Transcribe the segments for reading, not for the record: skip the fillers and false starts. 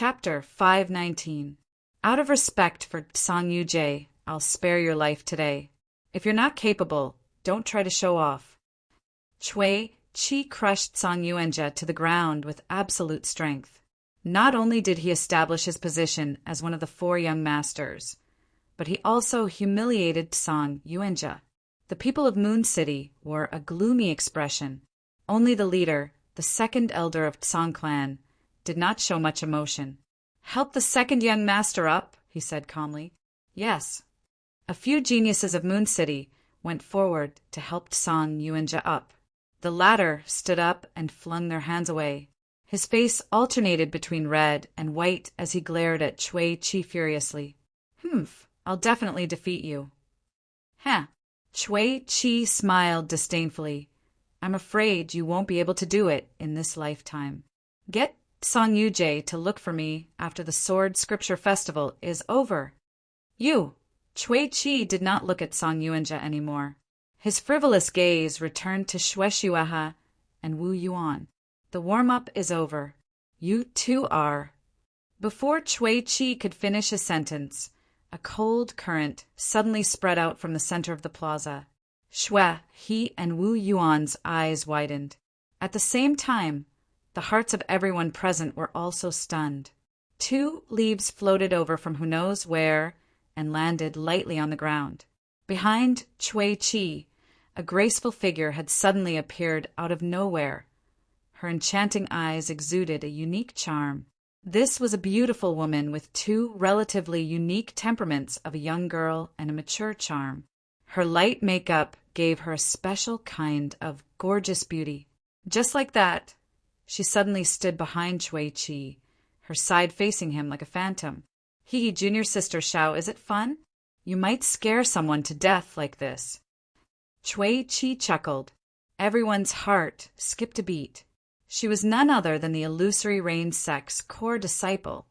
Chapter 519. Out of respect for Song Yu-jae, I'll spare your life today. If you're not capable, don't try to show off. Chui Chi crushed Song Yuenja to the ground with absolute strength. Not only did he establish his position as one of the four young masters, but he also humiliated Song Yuenja. The people of Moon City wore a gloomy expression. Only the leader, the second elder of Song clan, did not show much emotion. "Help the second young master up," he said calmly. "Yes." A few geniuses of Moon City went forward to help Song Yuenja up. The latter stood up and flung their hands away. His face alternated between red and white as he glared at Chui Chi furiously. "Humph, I'll definitely defeat you." "Huh." Chui Chi smiled disdainfully. "I'm afraid you won't be able to do it in this lifetime. Get Song Yu-jae to look for me after the Sword Scripture Festival is over." "You!" Chui Chi did not look at Song Yuenja anymore. His frivolous gaze returned to Shueishuaha and Wu Yuan. "The warm-up is over. You two are—" Before Chui Chi could finish his sentence, a cold current suddenly spread out from the center of the plaza. Shui, he, and Wu Yuan's eyes widened. At the same time, the hearts of everyone present were also stunned. Two leaves floated over from who knows where and landed lightly on the ground. Behind Chui Chi, a graceful figure had suddenly appeared out of nowhere. Her enchanting eyes exuded a unique charm. This was a beautiful woman with two relatively unique temperaments of a young girl and a mature charm. Her light makeup gave her a special kind of gorgeous beauty. Just like that, she suddenly stood behind Chui Chi, her side facing him like a phantom. "Hee, junior sister Xiao, is it fun? You might scare someone to death like this." Chui Chi chuckled. Everyone's heart skipped a beat. She was none other than the illusory rain sect's core disciple,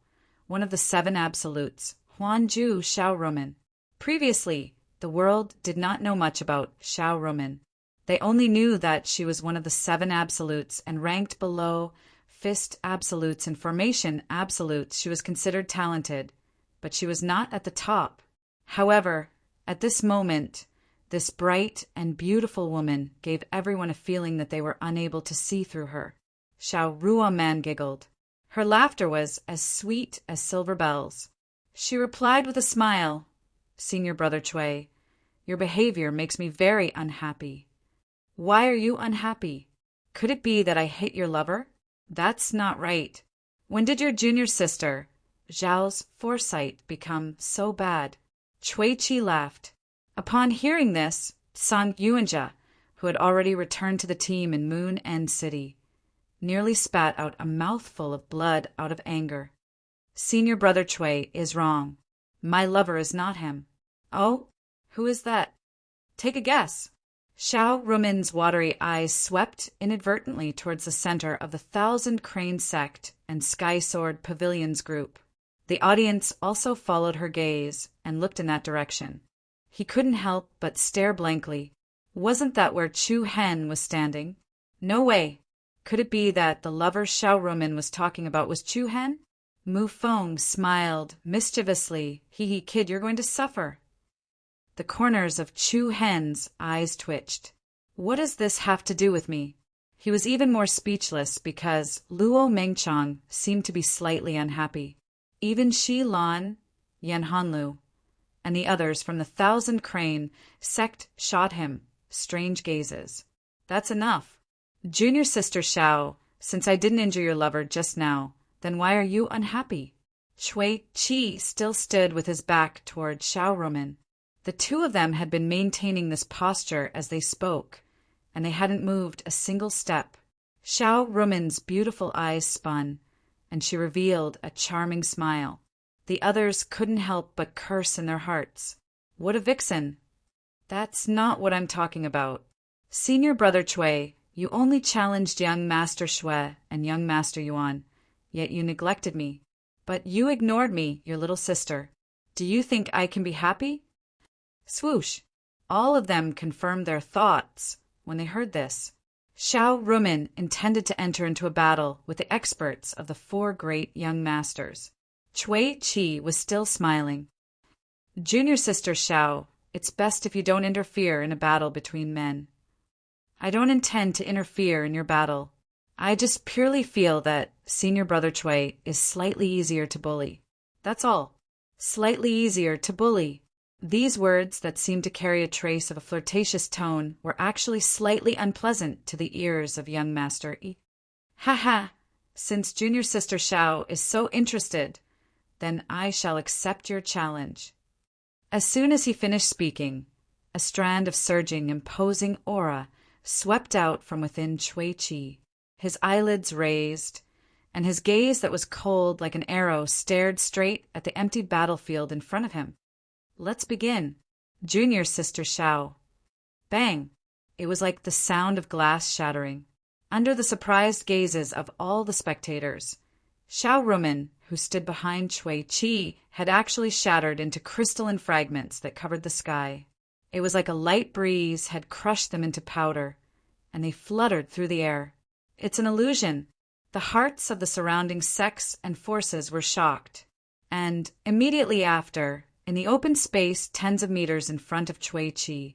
one of the seven absolutes, Huanju Xiaorumen. Previously, the world did not know much about Xiaorumen. They only knew that she was one of the seven absolutes and ranked below fist absolutes and formation absolutes. She was considered talented, but she was not at the top. However, at this moment, this bright and beautiful woman gave everyone a feeling that they were unable to see through her. Xiao Ruoman giggled. Her laughter was as sweet as silver bells. She replied with a smile, "Senior Brother Chui, your behavior makes me very unhappy." "Why are you unhappy? Could it be that I hit your lover? That's not right. When did your junior sister, Zhao's foresight, become so bad?" Chui Chi laughed. Upon hearing this, Song Yuenja, who had already returned to the team in Moon End City, nearly spat out a mouthful of blood out of anger. "Senior Brother Chui is wrong. My lover is not him." "Oh? Who is that?" "Take a guess." Xiao Rumen's watery eyes swept inadvertently towards the center of the Thousand Crane Sect and Sky Sword Pavilions group. The audience also followed her gaze and looked in that direction. He couldn't help but stare blankly. Wasn't that where Chu Hen was standing? No way. Could it be that the lover Xiao Rumen was talking about was Chu Hen? Mu Feng smiled mischievously. "Hee, kid, you're going to suffer." The corners of Chu Hen's eyes twitched. "What does this have to do with me?" He was even more speechless because Luo Mengchang seemed to be slightly unhappy. Even Shi Lan, Yan Hanlu, and the others from the Thousand Crane sect shot him strange gazes. "That's enough. Junior sister Xiao, since I didn't injure your lover just now, then why are you unhappy?" Chui Chi still stood with his back toward Xiao Rumen. The two of them had been maintaining this posture as they spoke, and they hadn't moved a single step. Xiao Rumen's beautiful eyes spun, and she revealed a charming smile. The others couldn't help but curse in their hearts. "What a vixen!" "That's not what I'm talking about. Senior Brother Chui, you only challenged young Master Shui and young Master Yuan, yet you neglected me. But you ignored me, your little sister. Do you think I can be happy?" Swoosh! All of them confirmed their thoughts when they heard this. Xiao Rumen intended to enter into a battle with the experts of the four great young masters. Cui Qi was still smiling. Junior sister Xiao, it's best if you don't interfere in a battle between men. I don't intend to interfere in your battle. I just purely feel that senior brother Cui is slightly easier to bully. That's all. Slightly easier to bully. These words that seemed to carry a trace of a flirtatious tone were actually slightly unpleasant to the ears of young Master Yi. Ha ha! Since junior sister Xiao is so interested, then I shall accept your challenge. As soon as he finished speaking, a strand of surging, imposing aura swept out from within Cui Qi. His eyelids raised, and his gaze that was cold like an arrow stared straight at the empty battlefield in front of him. Let's begin. Junior sister Xiao. Bang! It was like the sound of glass shattering. Under the surprised gazes of all the spectators, Xiao Rumen, who stood behind Cui Qi, had actually shattered into crystalline fragments that covered the sky. It was like a light breeze had crushed them into powder, and they fluttered through the air. It's an illusion. The hearts of the surrounding sects and forces were shocked. And immediately after, in the open space tens of meters in front of Cui Qi,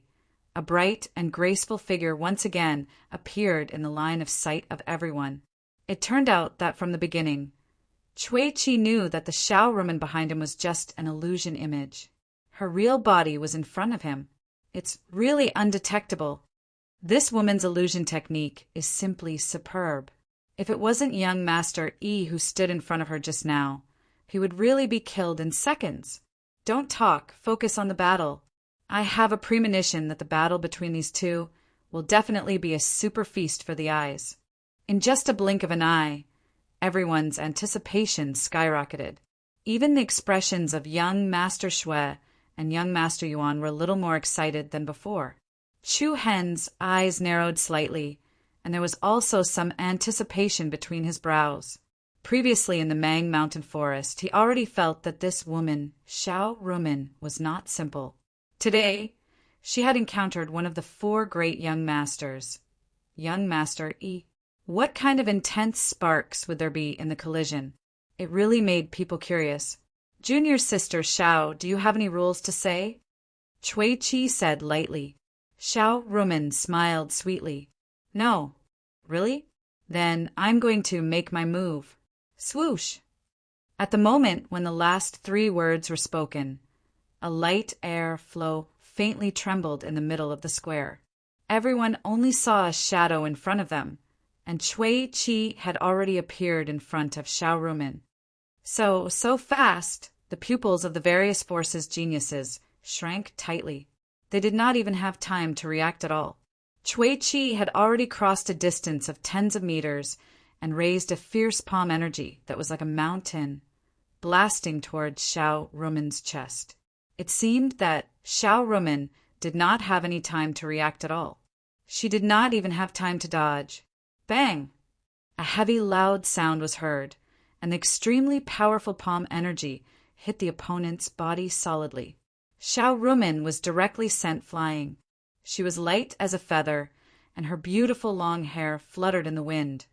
a bright and graceful figure once again appeared in the line of sight of everyone. It turned out that from the beginning, Cui Qi knew that the Xiao Rumen behind him was just an illusion image. Her real body was in front of him. It's really undetectable. This woman's illusion technique is simply superb. If it wasn't young Master Yi who stood in front of her just now, he would really be killed in seconds. Don't talk, focus on the battle. I have a premonition that the battle between these two will definitely be a super feast for the eyes. In just a blink of an eye, everyone's anticipation skyrocketed. Even the expressions of young Master Xue and young Master Yuan were a little more excited than before. Chu Hen's eyes narrowed slightly, and there was also some anticipation between his brows. Previously in the Mang Mountain Forest, he already felt that this woman, Xiao Rumen, was not simple. Today, she had encountered one of the four great young masters, young Master Yi. What kind of intense sparks would there be in the collision? It really made people curious. Junior sister Xiao, do you have any rules to say? Cui Qi said lightly. Xiao Rumen smiled sweetly. No. Really? Then I'm going to make my move. Swoosh! At the moment when the last three words were spoken, a light air flow faintly trembled in the middle of the square. Everyone only saw a shadow in front of them, and Cui Qi had already appeared in front of Xiao Rumen. So fast, the pupils of the various forces' geniuses shrank tightly. They did not even have time to react at all. Cui Qi had already crossed a distance of tens of meters and raised a fierce palm energy that was like a mountain, blasting towards Xiao Rumen's chest. It seemed that Xiao Rumen did not have any time to react at all. She did not even have time to dodge. Bang! A heavy, loud sound was heard, and the extremely powerful palm energy hit the opponent's body solidly. Xiao Rumen was directly sent flying. She was light as a feather, and her beautiful long hair fluttered in the wind.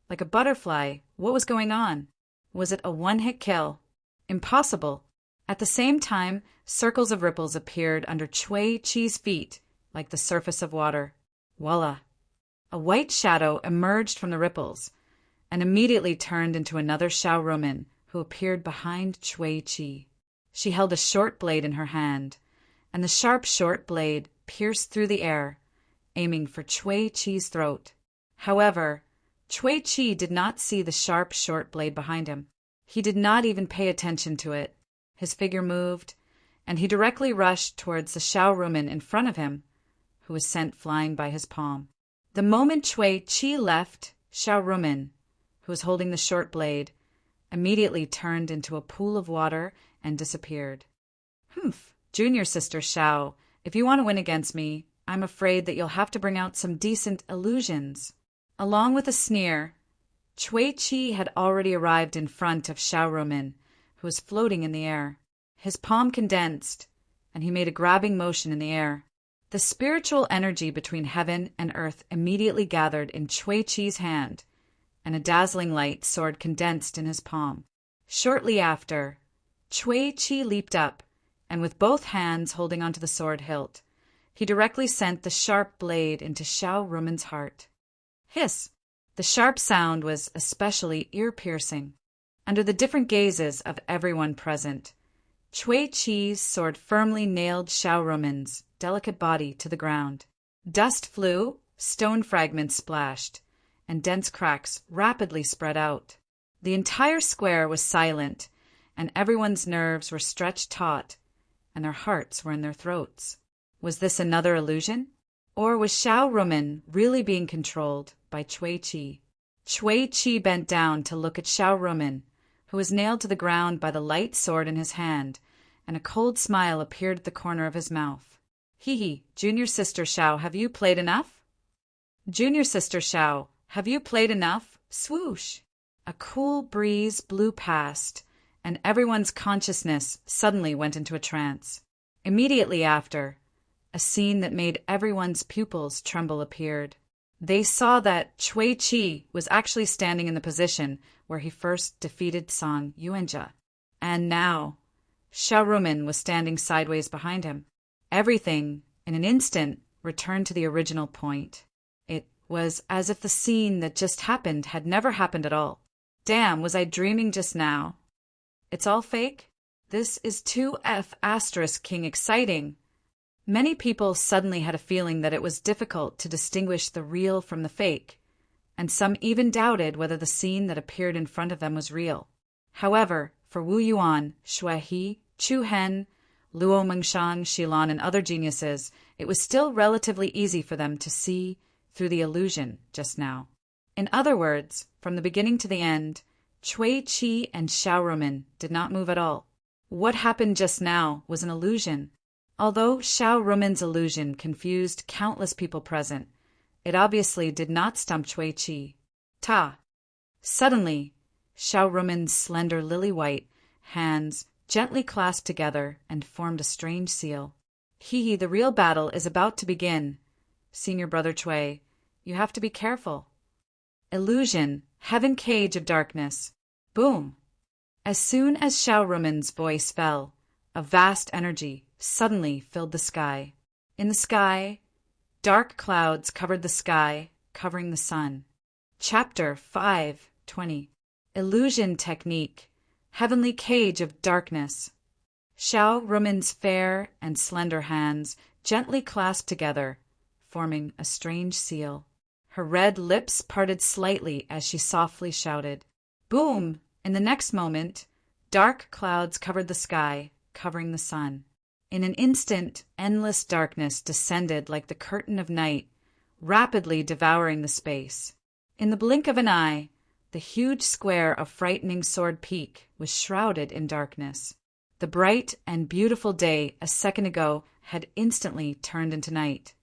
Like a butterfly, what was going on? Was it a one-hit kill? Impossible. At the same time, circles of ripples appeared under Cui Qi's feet, like the surface of water. Voila! A white shadow emerged from the ripples, and immediately turned into another Xiao Rumen, who appeared behind Cui Qi. She held a short blade in her hand, and the sharp short blade pierced through the air, aiming for Cui Qi's throat. However, Cui Qi did not see the sharp short blade behind him. He did not even pay attention to it. His figure moved, and he directly rushed towards the Xiao Rumen in front of him, who was sent flying by his palm. The moment Cui Qi left, Xiao Rumen, who was holding the short blade, immediately turned into a pool of water and disappeared. Humph, junior sister Xiao, if you want to win against me, I'm afraid that you'll have to bring out some decent illusions. Along with a sneer, Cui Qi had already arrived in front of Xiao Rumen, who was floating in the air. His palm condensed, and he made a grabbing motion in the air. The spiritual energy between heaven and earth immediately gathered in Chui Chi's hand, and a dazzling light sword condensed in his palm. Shortly after, Chui Chi leaped up, and with both hands holding onto the sword hilt, he directly sent the sharp blade into Xiao Rumen's heart. Hiss! The sharp sound was especially ear-piercing. Under the different gazes of everyone present, Chui Chi's sword firmly nailed Xiao Rumen's delicate body to the ground. Dust flew, stone fragments splashed, and dense cracks rapidly spread out. The entire square was silent, and everyone's nerves were stretched taut, and their hearts were in their throats. Was this another illusion? Or was Xiao Rumen really being controlled by Chui Chi? Chui Chi bent down to look at Xiao Rumen, who was nailed to the ground by the light sword in his hand, and a cold smile appeared at the corner of his mouth. Hee, junior sister Xiao, have you played enough? Junior sister Xiao, have you played enough? Swoosh! A cool breeze blew past, and everyone's consciousness suddenly went into a trance. Immediately after, a scene that made everyone's pupils tremble appeared. They saw that Chui Chi was actually standing in the position where he first defeated Song Yuanjia. And now, Xiao Rumen was standing sideways behind him. Everything, in an instant, returned to the original point. It was as if the scene that just happened had never happened at all. Damn, was I dreaming just now? It's all fake? This is 2F** King exciting. Many people suddenly had a feeling that it was difficult to distinguish the real from the fake, and some even doubted whether the scene that appeared in front of them was real. However, for Wu Yuan, Xue He, Chu Hen, Luo Mengshan, Xilan, and other geniuses, it was still relatively easy for them to see through the illusion just now. In other words, from the beginning to the end, Chui Chi and Xiao Rumen did not move at all. What happened just now was an illusion. Although Xiao Rumen's illusion confused countless people present, it obviously did not stump Chui Chi. Suddenly, Xiao Rumen's slender lily-white hands gently clasped together and formed a strange seal. Hee, the real battle is about to begin. Senior Brother Chui, you have to be careful. Illusion, heaven cage of darkness. Boom! As soon as Xiao Rumen's voice fell, a vast energy suddenly filled the sky. In the sky, dark clouds covered the sky, covering the sun. Chapter 5:20. Illusion Technique, Heavenly Cage of Darkness. Xiao Rumen's fair and slender hands gently clasped together, forming a strange seal. Her red lips parted slightly as she softly shouted. Boom! In the next moment, dark clouds covered the sky, covering the sun. In an instant, endless darkness descended like the curtain of night, rapidly devouring the space. In the blink of an eye, the huge square of frightening Sword Peak was shrouded in darkness. The bright and beautiful day a second ago had instantly turned into night.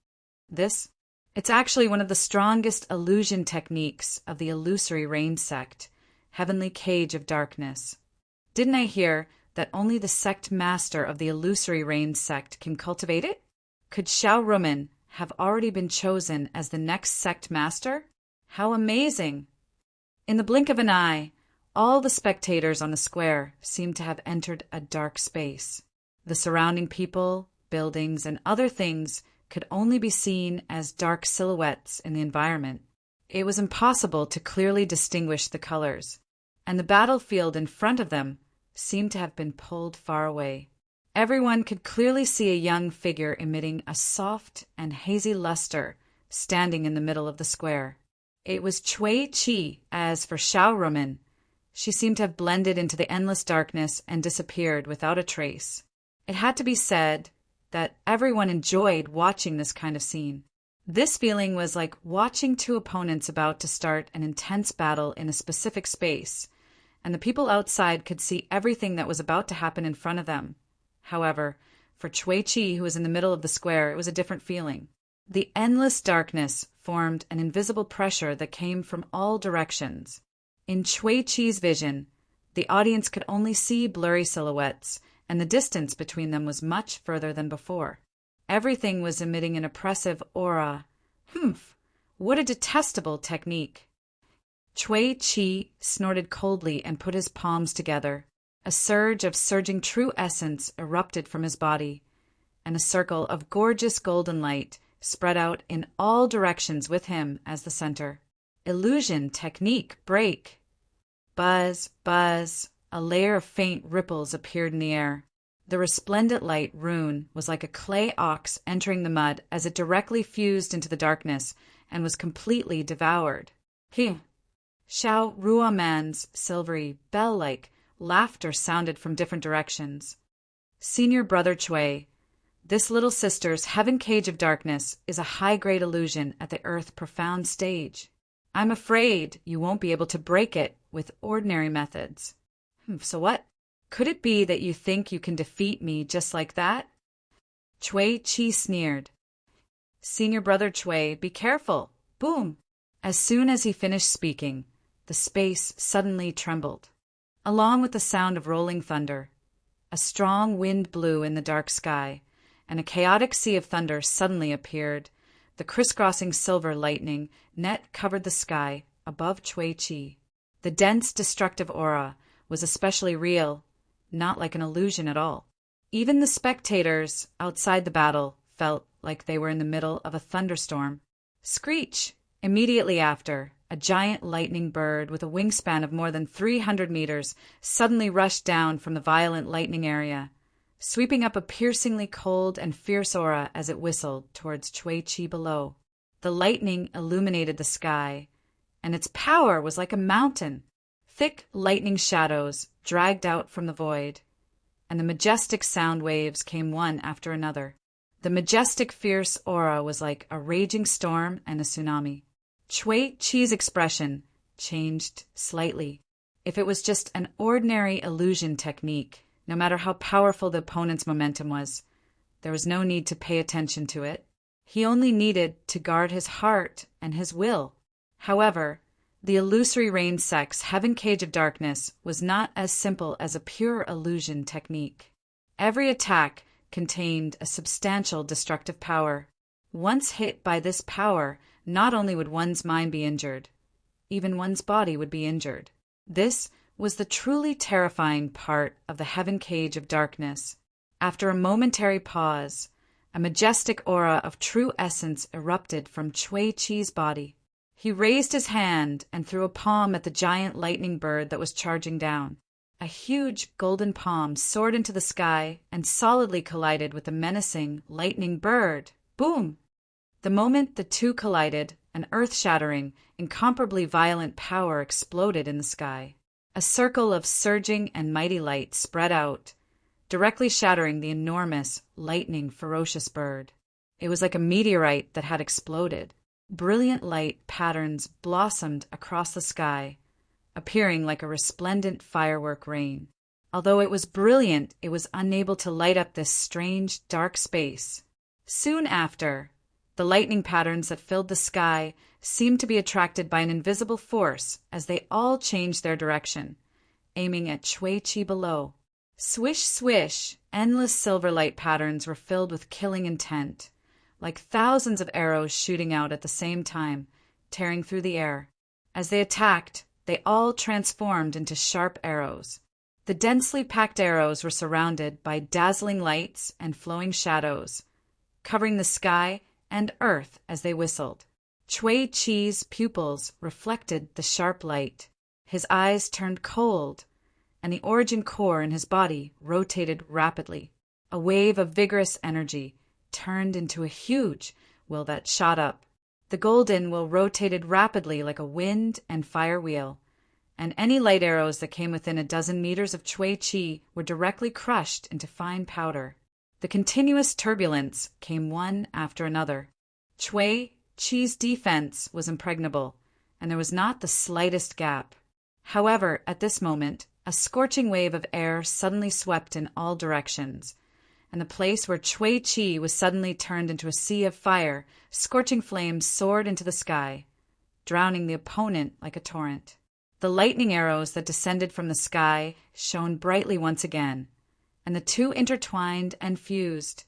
It's actually one of the strongest illusion techniques of the illusory rain sect, Heavenly Cage of Darkness. Didn't I hear that only the sect master of the illusory rain sect can cultivate it? Could Xiao Rumen have already been chosen as the next sect master? How amazing! In the blink of an eye, all the spectators on the square seemed to have entered a dark space. The surrounding people, buildings, and other things could only be seen as dark silhouettes in the environment. It was impossible to clearly distinguish the colors, and the battlefield in front of them seemed to have been pulled far away. Everyone could clearly see a young figure emitting a soft and hazy luster standing in the middle of the square. It was Chui Chi. As for Xiao Rumen, she seemed to have blended into the endless darkness and disappeared without a trace. It had to be said that everyone enjoyed watching this kind of scene. This feeling was like watching two opponents about to start an intense battle in a specific space, and the people outside could see everything that was about to happen in front of them. However, for Chui Chi, who was in the middle of the square, it was a different feeling. The endless darkness formed an invisible pressure that came from all directions. In Chui Chi's vision, the audience could only see blurry silhouettes, and the distance between them was much further than before. Everything was emitting an oppressive aura. Humph! What a detestable technique! Chui Chi snorted coldly and put his palms together. A surge of surging true essence erupted from his body, and a circle of gorgeous golden light spread out in all directions with him as the center. Illusion technique break! Buzz, buzz, a layer of faint ripples appeared in the air. The resplendent light rune was like a clay ox entering the mud as it directly fused into the darkness and was completely devoured. He! Xiao Ruoman's silvery, bell-like laughter sounded from different directions. Senior Brother Chui, this little sister's heaven cage of darkness is a high-grade illusion at the Earth profound stage. I'm afraid you won't be able to break it with ordinary methods. So what? Could it be that you think you can defeat me just like that? Chui Chi sneered. Senior Brother Chui, be careful. Boom! As soon as he finished speaking, the space suddenly trembled. Along with the sound of rolling thunder, a strong wind blew in the dark sky, and a chaotic sea of thunder suddenly appeared. The crisscrossing silver lightning net covered the sky above Chui Chi. The dense, destructive aura was especially real, not like an illusion at all. Even the spectators outside the battle felt like they were in the middle of a thunderstorm. Screech! Immediately after, a giant lightning bird with a wingspan of more than 300 meters suddenly rushed down from the violent lightning area, sweeping up a piercingly cold and fierce aura as it whistled towards Chui Chi below. The lightning illuminated the sky, and its power was like a mountain. Thick lightning shadows dragged out from the void, and the majestic sound waves came one after another. The majestic, fierce aura was like a raging storm and a tsunami. Chui Chi's expression changed slightly. If it was just an ordinary illusion technique, no matter how powerful the opponent's momentum was, there was no need to pay attention to it. He only needed to guard his heart and his will. However, the illusory rain sect's heaven cage of darkness was not as simple as a pure illusion technique. Every attack contained a substantial destructive power. Once hit by this power, not only would one's mind be injured, even one's body would be injured. This was the truly terrifying part of the heaven cage of darkness. After a momentary pause, a majestic aura of true essence erupted from Chui Chi's body. He raised his hand and threw a palm at the giant lightning bird that was charging down. A huge golden palm soared into the sky and solidly collided with the menacing lightning bird. Boom! The moment the two collided, an earth-shattering, incomparably violent power exploded in the sky. A circle of surging and mighty light spread out, directly shattering the enormous, lightning, ferocious bird. It was like a meteorite that had exploded. Brilliant light patterns blossomed across the sky, appearing like a resplendent firework rain. Although it was brilliant, it was unable to light up this strange, dark space. Soon after, the lightning patterns that filled the sky seemed to be attracted by an invisible force as they all changed their direction, aiming at Chui Chi below. Swish, swish, endless silver light patterns were filled with killing intent, like thousands of arrows shooting out at the same time, tearing through the air. As they attacked, they all transformed into sharp arrows. The densely packed arrows were surrounded by dazzling lights and flowing shadows, covering the sky and earth as they whistled. Chui Chi's pupils reflected the sharp light. His eyes turned cold, and the origin core in his body rotated rapidly. A wave of vigorous energy turned into a huge will that shot up. The golden will rotated rapidly like a wind and fire wheel, and any light arrows that came within a dozen meters of Chui Chi were directly crushed into fine powder. The continuous turbulence came one after another. Chui Chi's defense was impregnable, and there was not the slightest gap. However, at this moment, a scorching wave of air suddenly swept in all directions, and the place where Chui Chi was suddenly turned into a sea of fire. Scorching flames soared into the sky, drowning the opponent like a torrent. The lightning arrows that descended from the sky shone brightly once again, and the two intertwined and fused,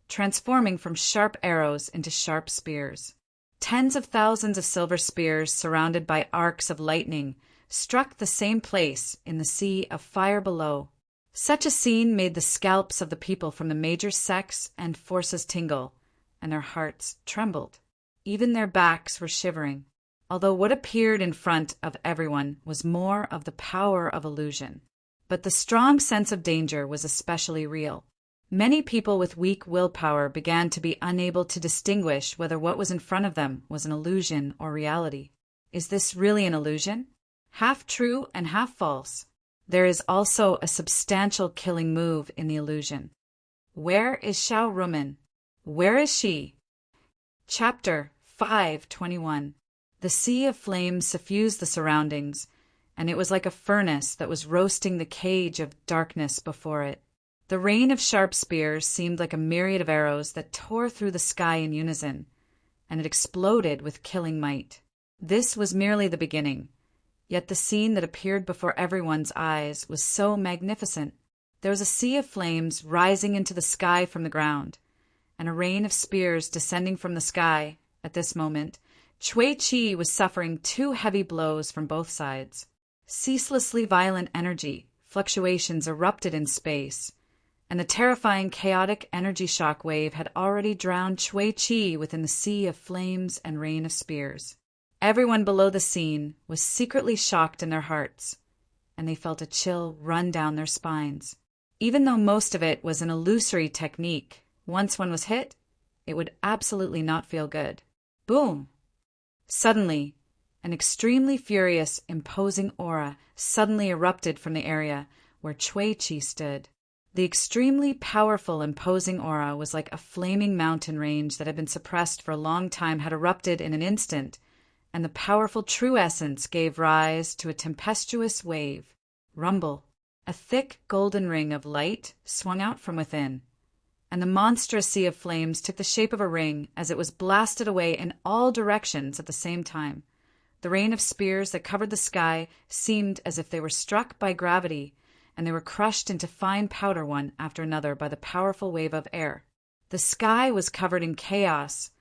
transforming from sharp arrows into sharp spears. Tens of thousands of silver spears, surrounded by arcs of lightning, struck the same place in the sea of fire below. Such a scene made the scalps of the people from the major sects and forces tingle, and their hearts trembled. Even their backs were shivering, although what appeared in front of everyone was more of the power of illusion. But the strong sense of danger was especially real. Many people with weak willpower began to be unable to distinguish whether what was in front of them was an illusion or reality. Is this really an illusion? Half true and half false. There is also a substantial killing move in the illusion. Where is Xiao Rumen? Where is she? Chapter 5:21. The sea of flames suffused the surroundings, and it was like a furnace that was roasting the cage of darkness before it. The rain of sharp spears seemed like a myriad of arrows that tore through the sky in unison, and it exploded with killing might. This was merely the beginning, yet the scene that appeared before everyone's eyes was so magnificent. There was a sea of flames rising into the sky from the ground, and a rain of spears descending from the sky. At this moment, Chui Qi was suffering 2 heavy blows from both sides. Ceaselessly violent energy fluctuations erupted in space, and the terrifying chaotic energy shock wave had already drowned Chui Qi within the sea of flames and rain of spears. Everyone below the scene was secretly shocked in their hearts, and they felt a chill run down their spines. Even though most of it was an illusory technique, once one was hit, it would absolutely not feel good. Boom! Suddenly, an extremely furious, imposing aura suddenly erupted from the area where Chui Qi stood. The extremely powerful, imposing aura was like a flaming mountain range that had been suppressed for a long time had erupted in an instant, and the powerful true essence gave rise to a tempestuous wave. Rumble. A thick golden ring of light swung out from within, and the monstrous sea of flames took the shape of a ring as it was blasted away in all directions at the same time. The rain of spears that covered the sky seemed as if they were struck by gravity, and they were crushed into fine powder one after another by the powerful wave of air. The sky was covered in chaos,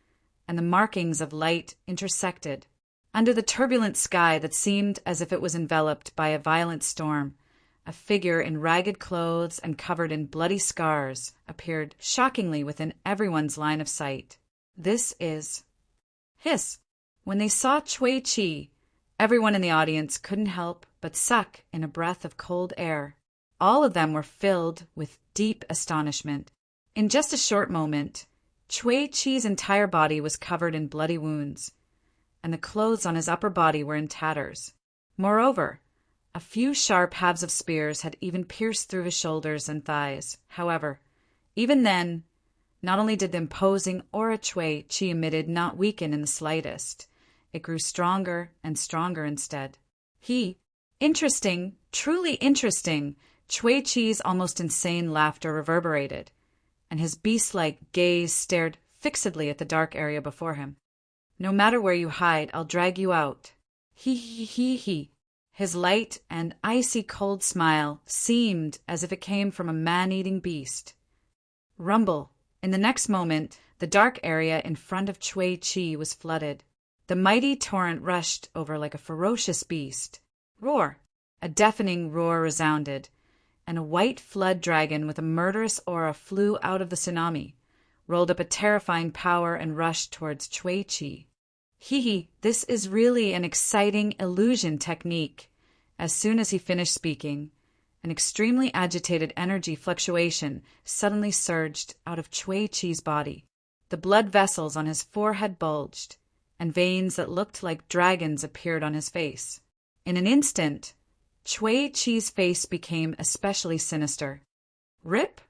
and the markings of light intersected. Under the turbulent sky that seemed as if it was enveloped by a violent storm, a figure in ragged clothes and covered in bloody scars appeared shockingly within everyone's line of sight. This is... Hiss! When they saw Chui Qi, everyone in the audience couldn't help but suck in a breath of cold air. All of them were filled with deep astonishment. In just a short moment, Chui Qi's entire body was covered in bloody wounds, and the clothes on his upper body were in tatters. Moreover, a few sharp halves of spears had even pierced through his shoulders and thighs. However, even then, not only did the imposing aura Chui Qi emitted not weaken in the slightest, it grew stronger and stronger instead. Interesting, truly interesting, Chui Qi's almost insane laughter reverberated, and his beast-like gaze stared fixedly at the dark area before him. No matter where you hide, I'll drag you out. He. His light and icy cold smile seemed as if it came from a man-eating beast. Rumble. In the next moment, the dark area in front of Chui Qi was flooded. The mighty torrent rushed over like a ferocious beast. Roar! A deafening roar resounded, and a white flood dragon with a murderous aura flew out of the tsunami, rolled up a terrifying power, and rushed towards Chui Qi. This is really an exciting illusion technique. As soon as he finished speaking, an extremely agitated energy fluctuation suddenly surged out of Chui Qi's body. The blood vessels on his forehead bulged, and veins that looked like dragons appeared on his face. In an instant, Chui Qi's face became especially sinister. Rip!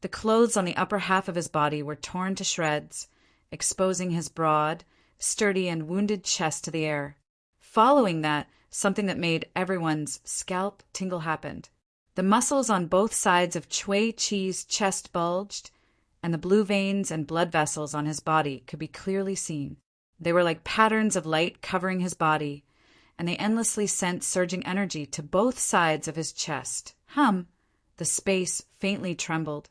The clothes on the upper half of his body were torn to shreds, exposing his broad, sturdy, and wounded chest to the air. Following that, something that made everyone's scalp tingle happened. The muscles on both sides of Chui Qi's chest bulged, and the blue veins and blood vessels on his body could be clearly seen. They were like patterns of light covering his body, and they endlessly sent surging energy to both sides of his chest. The space faintly trembled,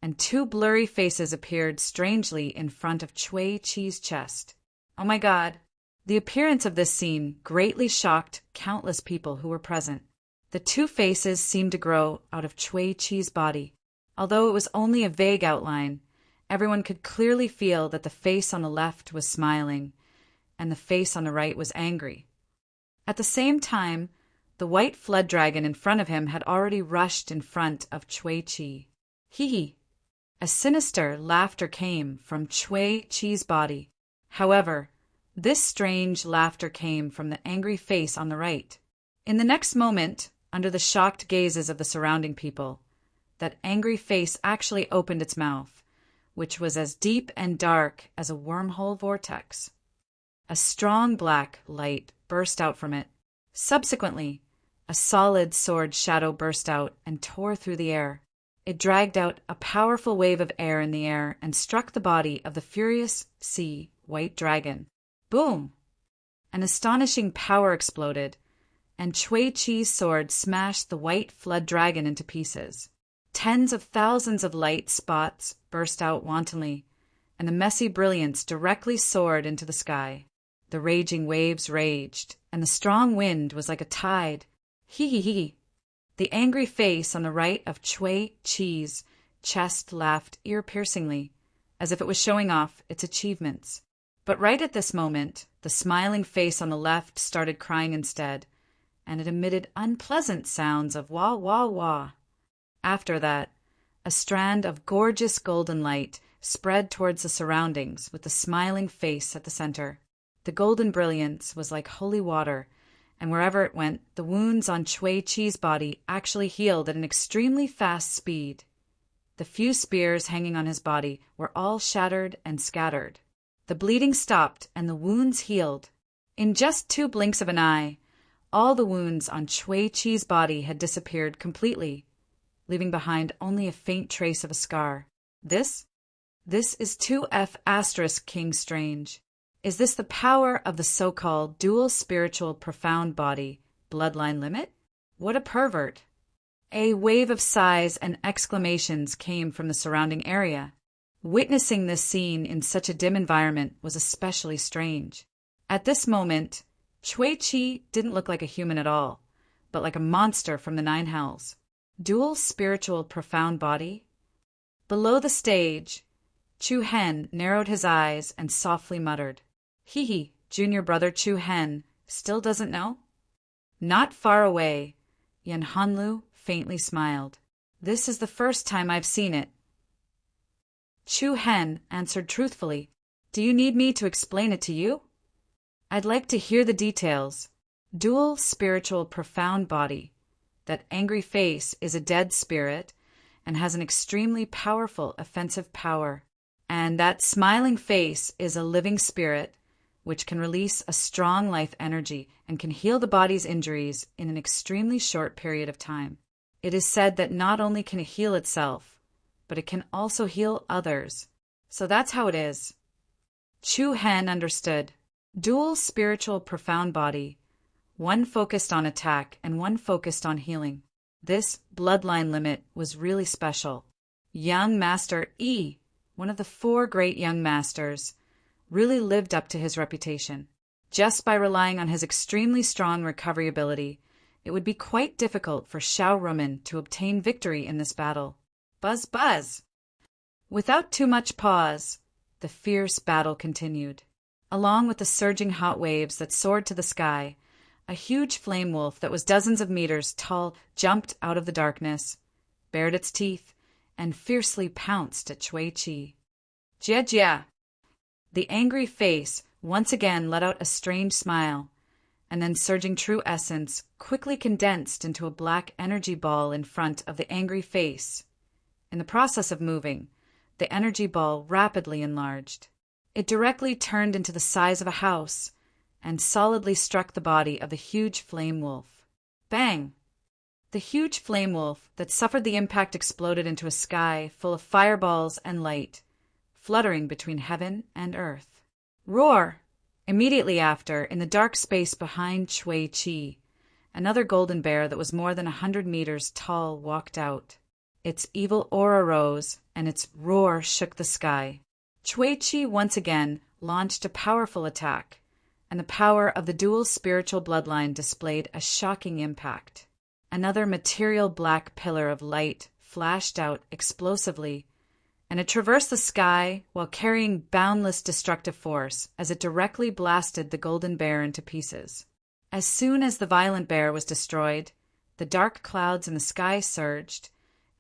and two blurry faces appeared strangely in front of Chui Chi's chest. Oh my God! The appearance of this scene greatly shocked countless people who were present. The two faces seemed to grow out of Chui Chi's body. Although it was only a vague outline, everyone could clearly feel that the face on the left was smiling, and the face on the right was angry. At the same time, the white flood dragon in front of him had already rushed in front of Chui Chi. Hee hee! A sinister laughter came from Chui Chi's body. However, this strange laughter came from the angry face on the right. In the next moment, under the shocked gazes of the surrounding people, that angry face actually opened its mouth, which was as deep and dark as a wormhole vortex. A strong black light burst out from it. Subsequently, a solid sword shadow burst out and tore through the air. It dragged out a powerful wave of air in the air and struck the body of the furious sea white dragon. Boom! An astonishing power exploded, and Chui Chi's sword smashed the white flood dragon into pieces. Tens of thousands of light spots burst out wantonly, and the messy brilliance directly soared into the sky. The raging waves raged, and the strong wind was like a tide. Hee hee hee! The angry face on the right of Chui Chi's chest laughed ear-piercingly, as if it was showing off its achievements. But right at this moment, the smiling face on the left started crying instead, and it emitted unpleasant sounds of wah wah wah. After that, a strand of gorgeous golden light spread towards the surroundings with the smiling face at the center. The golden brilliance was like holy water, and wherever it went, the wounds on Chui Chi's body actually healed at an extremely fast speed. The few spears hanging on his body were all shattered and scattered. The bleeding stopped and the wounds healed. In just 2 blinks of an eye, all the wounds on Chui Chi's body had disappeared completely, leaving behind only a faint trace of a scar. This is 2F** King Strange. Is this the power of the so-called dual spiritual profound body, bloodline limit? What a pervert! A wave of sighs and exclamations came from the surrounding area. Witnessing this scene in such a dim environment was especially strange. At this moment, Chui Chi didn't look like a human at all, but like a monster from the 9 hells. Dual spiritual profound body? Below the stage, Chu Hen narrowed his eyes and softly muttered, "Hee hee, junior brother Chu Hen still doesn't know?" Not far away, Yan Hanlu faintly smiled. "This is the first time I've seen it." Chu Hen answered truthfully, "Do you need me to explain it to you?" "I'd like to hear the details." Dual spiritual profound body. That angry face is a dead spirit and has an extremely powerful offensive power. And that smiling face is a living spirit which can release a strong life energy and can heal the body's injuries in an extremely short period of time. It is said that not only can it heal itself, but it can also heal others. So that's how it is. Chu Hen understood. Dual spiritual profound body. One focused on attack and one focused on healing. This bloodline limit was really special. Young Master Yi, one of the 4 great young masters, really lived up to his reputation. Just by relying on his extremely strong recovery ability, it would be quite difficult for Xiao Rumen to obtain victory in this battle. Buzz buzz! Without too much pause, the fierce battle continued. Along with the surging hot waves that soared to the sky, a huge flame wolf that was dozens of meters tall jumped out of the darkness, bared its teeth, and fiercely pounced at Chui Chi. "Jia jia!" The angry face once again let out a strange smile, and then surging true essence quickly condensed into a black energy ball in front of the angry face. In the process of moving, the energy ball rapidly enlarged. It directly turned into the size of a house and solidly struck the body of the huge flame wolf. Bang! The huge flame wolf that suffered the impact exploded into a sky full of fireballs and light, fluttering between heaven and earth. Roar! Immediately after, in the dark space behind Chui Chi, another golden bear that was more than 100 meters tall walked out. Its evil aura rose, and its roar shook the sky. Chi once again launched a powerful attack, and the power of the dual spiritual bloodline displayed a shocking impact. Another material black pillar of light flashed out explosively, and it traversed the sky while carrying boundless destructive force as it directly blasted the golden bear into pieces. As soon as the violent bear was destroyed, the dark clouds in the sky surged,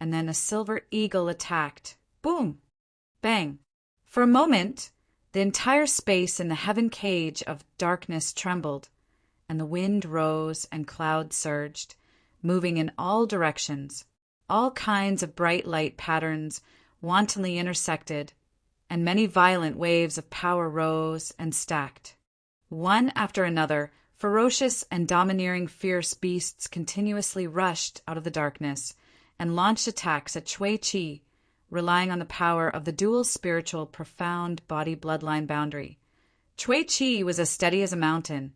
and then a silver eagle attacked. Boom! Bang! For a moment, the entire space in the heaven cage of darkness trembled, and the wind rose and clouds surged, moving in all directions. All kinds of bright light patterns wantonly intersected, and many violent waves of power rose and stacked. One after another, ferocious and domineering fierce beasts continuously rushed out of the darkness and launched attacks at Chi, relying on the power of the dual spiritual profound body bloodline boundary. Chi was as steady as a mountain,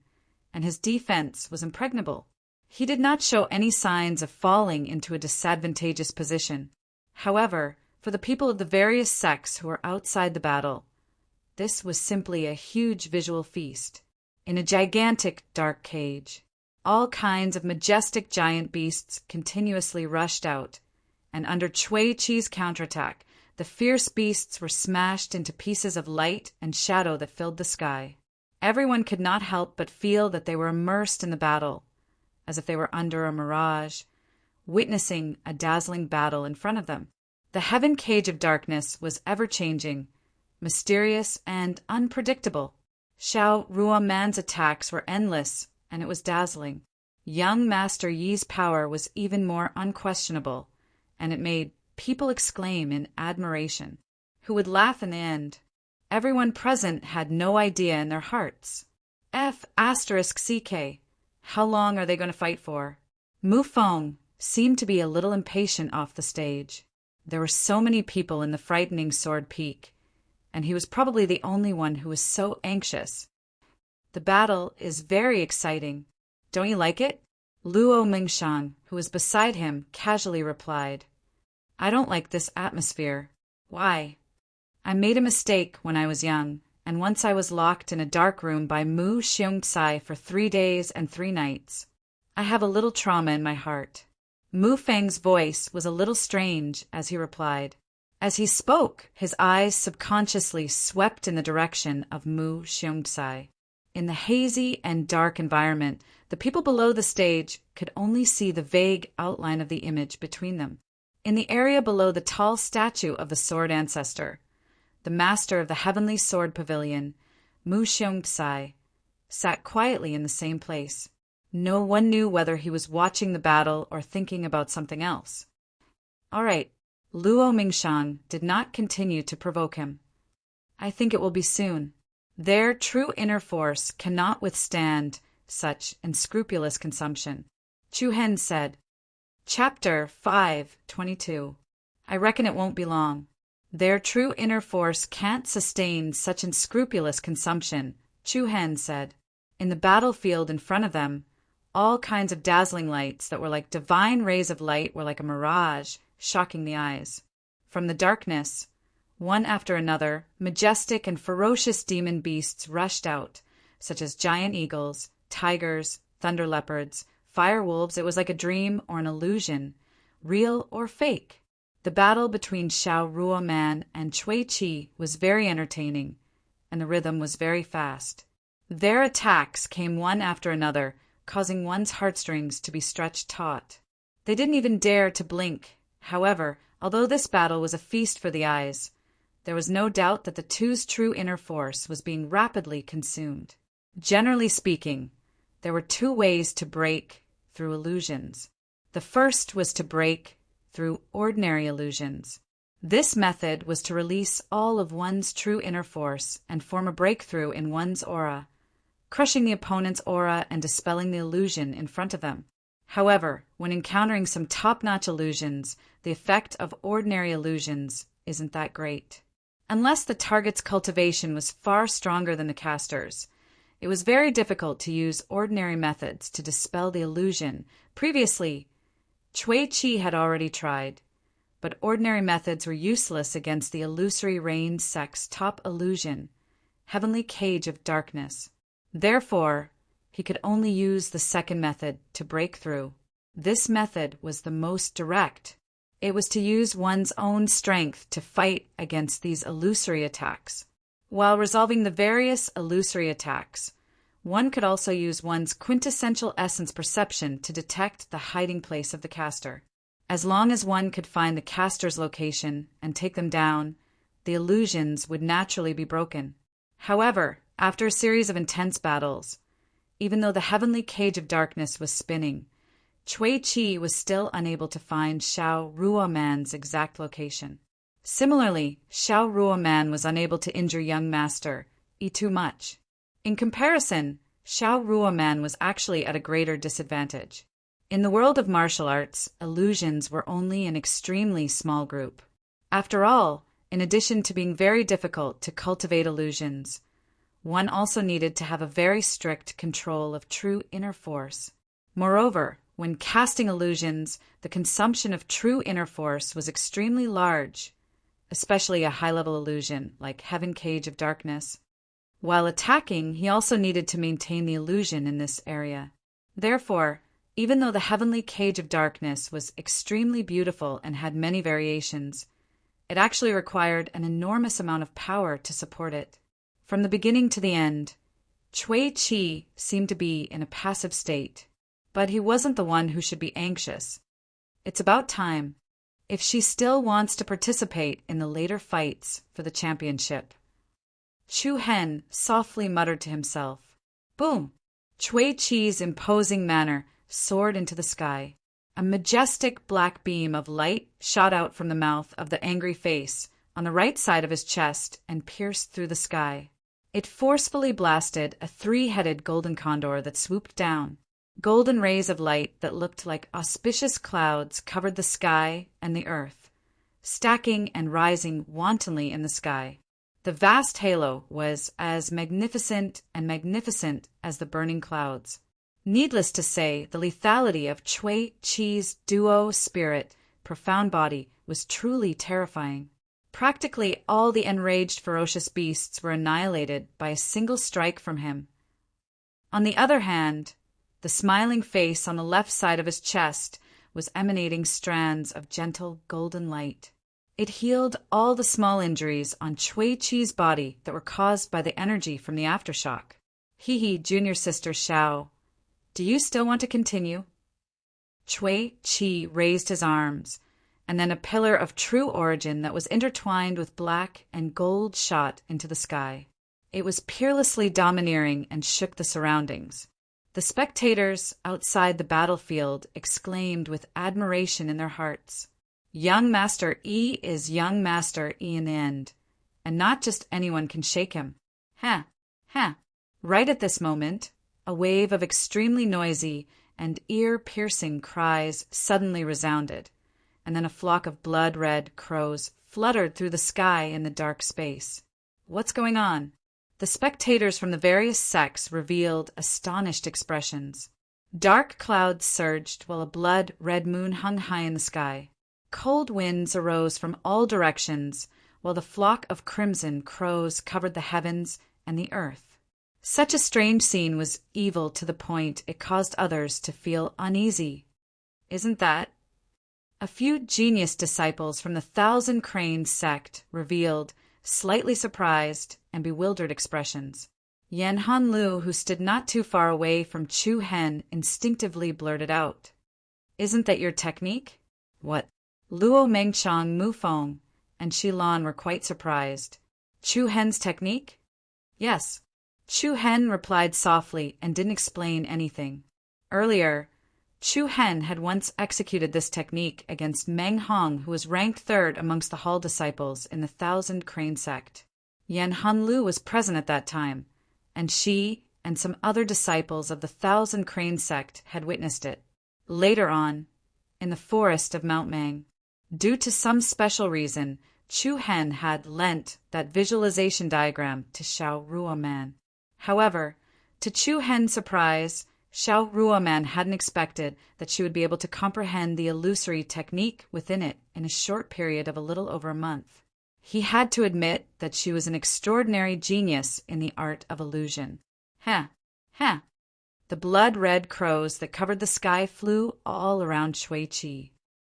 and his defense was impregnable. He did not show any signs of falling into a disadvantageous position. However, for the people of the various sects who were outside the battle, this was simply a huge visual feast. In a gigantic dark cage, all kinds of majestic giant beasts continuously rushed out, and under Chi's counterattack, the fierce beasts were smashed into pieces of light and shadow that filled the sky. Everyone could not help but feel that they were immersed in the battle, as if they were under a mirage, witnessing a dazzling battle in front of them. The heaven cage of darkness was ever-changing, mysterious, and unpredictable. Xiao Ruoman's attacks were endless, and it was dazzling. Young Master Yi's power was even more unquestionable, and it made people exclaim in admiration. Who would laugh in the end? Everyone present had no idea in their hearts. F***CK. How long are they going to fight for? Mu Feng seemed to be a little impatient off the stage. There were so many people in the frightening Sword Peak, and he was probably the only one who was so anxious. The battle is very exciting. Don't you like it? Luo Mingshan, who was beside him, casually replied, I don't like this atmosphere. Why? I made a mistake when I was young, and once I was locked in a dark room by Mu Xiongcai for 3 days and 3 nights. I have a little trauma in my heart. Mu Feng's voice was a little strange as he replied. As he spoke, his eyes subconsciously swept in the direction of Mu Xiongcai. In the hazy and dark environment, the people below the stage could only see the vague outline of the image between them. In the area below the tall statue of the Sword Ancestor, the master of the Heavenly Sword Pavilion, Mu Xiongcai, sat quietly in the same place. No one knew whether he was watching the battle or thinking about something else. All right, Luo Mingshan did not continue to provoke him. I think it will be soon. Their true inner force cannot withstand such unscrupulous consumption. Chu Hen said. Chapter 5:22. I reckon it won't be long. Their true inner force can't sustain such unscrupulous consumption, Chu Hen said. In the battlefield in front of them, all kinds of dazzling lights that were like divine rays of light were like a mirage, shocking the eyes. From the darkness, one after another, majestic and ferocious demon beasts rushed out, such as giant eagles, tigers, thunder leopards, fire wolves. It was like a dream or an illusion, real or fake. The battle between Xiao Ruoman and Chi was very entertaining, and the rhythm was very fast. Their attacks came one after another, causing one's heartstrings to be stretched taut. They didn't even dare to blink. However, although this battle was a feast for the eyes, there was no doubt that the two's true inner force was being rapidly consumed. Generally speaking, there were 2 ways to break through illusions. The first was to break through ordinary illusions. This method was to release all of one's true inner force and form a breakthrough in one's aura, crushing the opponent's aura and dispelling the illusion in front of them. However, when encountering some top-notch illusions, the effect of ordinary illusions isn't that great. Unless the target's cultivation was far stronger than the caster's, it was very difficult to use ordinary methods to dispel the illusion. Previously, Chi had already tried, but ordinary methods were useless against the illusory rain sect's top illusion, heavenly cage of darkness. Therefore, he could only use the second method to break through. This method was the most direct. It was to use one's own strength to fight against these illusory attacks. While resolving the various illusory attacks, one could also use one's quintessential essence perception to detect the hiding place of the caster. As long as one could find the caster's location and take them down, the illusions would naturally be broken. However, after a series of intense battles, even though the heavenly cage of darkness was spinning, Cui Chi was still unable to find Xiao Ruoman's exact location. Similarly, Xiao Ruoman was unable to injure young master Yi too much. In comparison, Xiao Ruoman was actually at a greater disadvantage. In the world of martial arts, illusions were only an extremely small group. After all, in addition to being very difficult to cultivate illusions, one also needed to have a very strict control of true inner force. Moreover, when casting illusions, the consumption of true inner force was extremely large, especially a high-level illusion like Heaven Cage of Darkness. While attacking, he also needed to maintain the illusion in this area. Therefore, even though the Heavenly Cage of Darkness was extremely beautiful and had many variations, it actually required an enormous amount of power to support it. From the beginning to the end, Cui Chi seemed to be in a passive state, but he wasn't the one who should be anxious. It's about time, if she still wants to participate in the later fights for the championship. Chu Hen softly muttered to himself. Boom! Cui Chi's imposing manner soared into the sky. A majestic black beam of light shot out from the mouth of the angry face on the right side of his chest and pierced through the sky. It forcefully blasted a three-headed golden condor that swooped down. Golden rays of light that looked like auspicious clouds covered the sky and the earth, stacking and rising wantonly in the sky. The vast halo was as magnificent as the burning clouds. Needless to say, the lethality of Cui Chi's duo spirit, profound body, was truly terrifying. Practically all the enraged ferocious beasts were annihilated by a single strike from him. On the other hand, the smiling face on the left side of his chest was emanating strands of gentle golden light. It healed all the small injuries on Cui Chi's body that were caused by the energy from the aftershock. Hee, junior sister Xiao, do you still want to continue? Cui Chi raised his arms, and then a pillar of true origin that was intertwined with black and gold shot into the sky. It was peerlessly domineering and shook the surroundings. The spectators outside the battlefield exclaimed with admiration in their hearts. Young Master Yi is young Master Yi in the end, and not just anyone can shake him. Right at this moment, a wave of extremely noisy and ear-piercing cries suddenly resounded, and then a flock of blood-red crows fluttered through the sky in the dark space. What's going on? The spectators from the various sects revealed astonished expressions. Dark clouds surged while a blood-red moon hung high in the sky. Cold winds arose from all directions, while the flock of crimson crows covered the heavens and the earth. Such a strange scene was evil to the point it caused others to feel uneasy. Isn't that? A few genius disciples from the Thousand Cranes sect revealed slightly surprised and bewildered expressions. Yan Hanlu, who stood not too far away from Chu Hen, instinctively blurted out, "Isn't that your technique?" "What?" Luo Mengchang, Mu Feng, and Xilan were quite surprised. "Chu Hen's technique?" "Yes." Chu Hen replied softly and didn't explain anything. Earlier, Chu Hen had once executed this technique against Meng Hong, who was ranked third amongst the Hall disciples in the Thousand Crane sect. Yan Hanlu was present at that time, and she and some other disciples of the Thousand Crane sect had witnessed it. Later on, in the forest of Mount Mang, due to some special reason, Chu Hen had lent that visualization diagram to Xiao Ruoman. However, to Chu Hen's surprise, Xiao Ruoman hadn't expected that she would be able to comprehend the illusory technique within it in a short period of a little over a month. He had to admit that she was an extraordinary genius in the art of illusion. Heh, heh. The blood-red crows that covered the sky flew all around Shui Qi.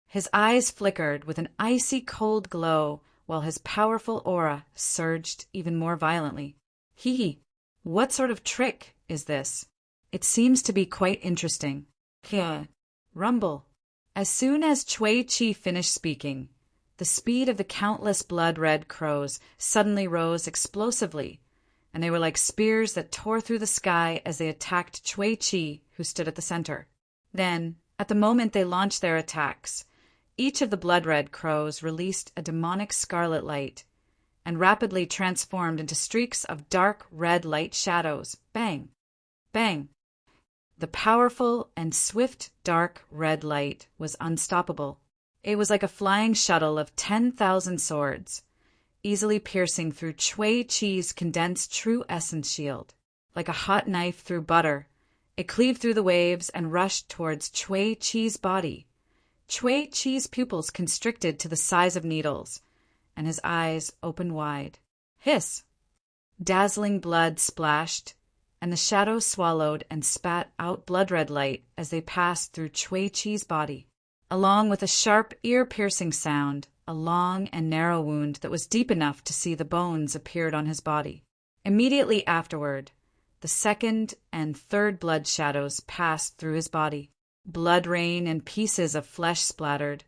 His eyes flickered with an icy cold glow while his powerful aura surged even more violently. Hee, what sort of trick is this? It seems to be quite interesting. Rumble. As soon as Shui Qi finished speaking, the speed of the countless blood-red crows suddenly rose explosively, and they were like spears that tore through the sky as they attacked Shui Qi, who stood at the center. Then, at the moment they launched their attacks, each of the blood-red crows released a demonic scarlet light and rapidly transformed into streaks of dark red light shadows. Bang! Bang! The powerful and swift dark red light was unstoppable. It was like a flying shuttle of 10,000 swords, easily piercing through Shui Qi's condensed true essence shield. Like a hot knife through butter, it cleaved through the waves and rushed towards Shui Qi's body. Shui Qi's pupils constricted to the size of needles, and his eyes opened wide. Hiss! Dazzling blood splashed, and the shadow swallowed and spat out blood-red light as they passed through Shui Qi's body. Along with a sharp, ear-piercing sound, a long and narrow wound that was deep enough to see the bones appeared on his body. Immediately afterward, the second and third blood shadows passed through his body. Blood rain and pieces of flesh splattered,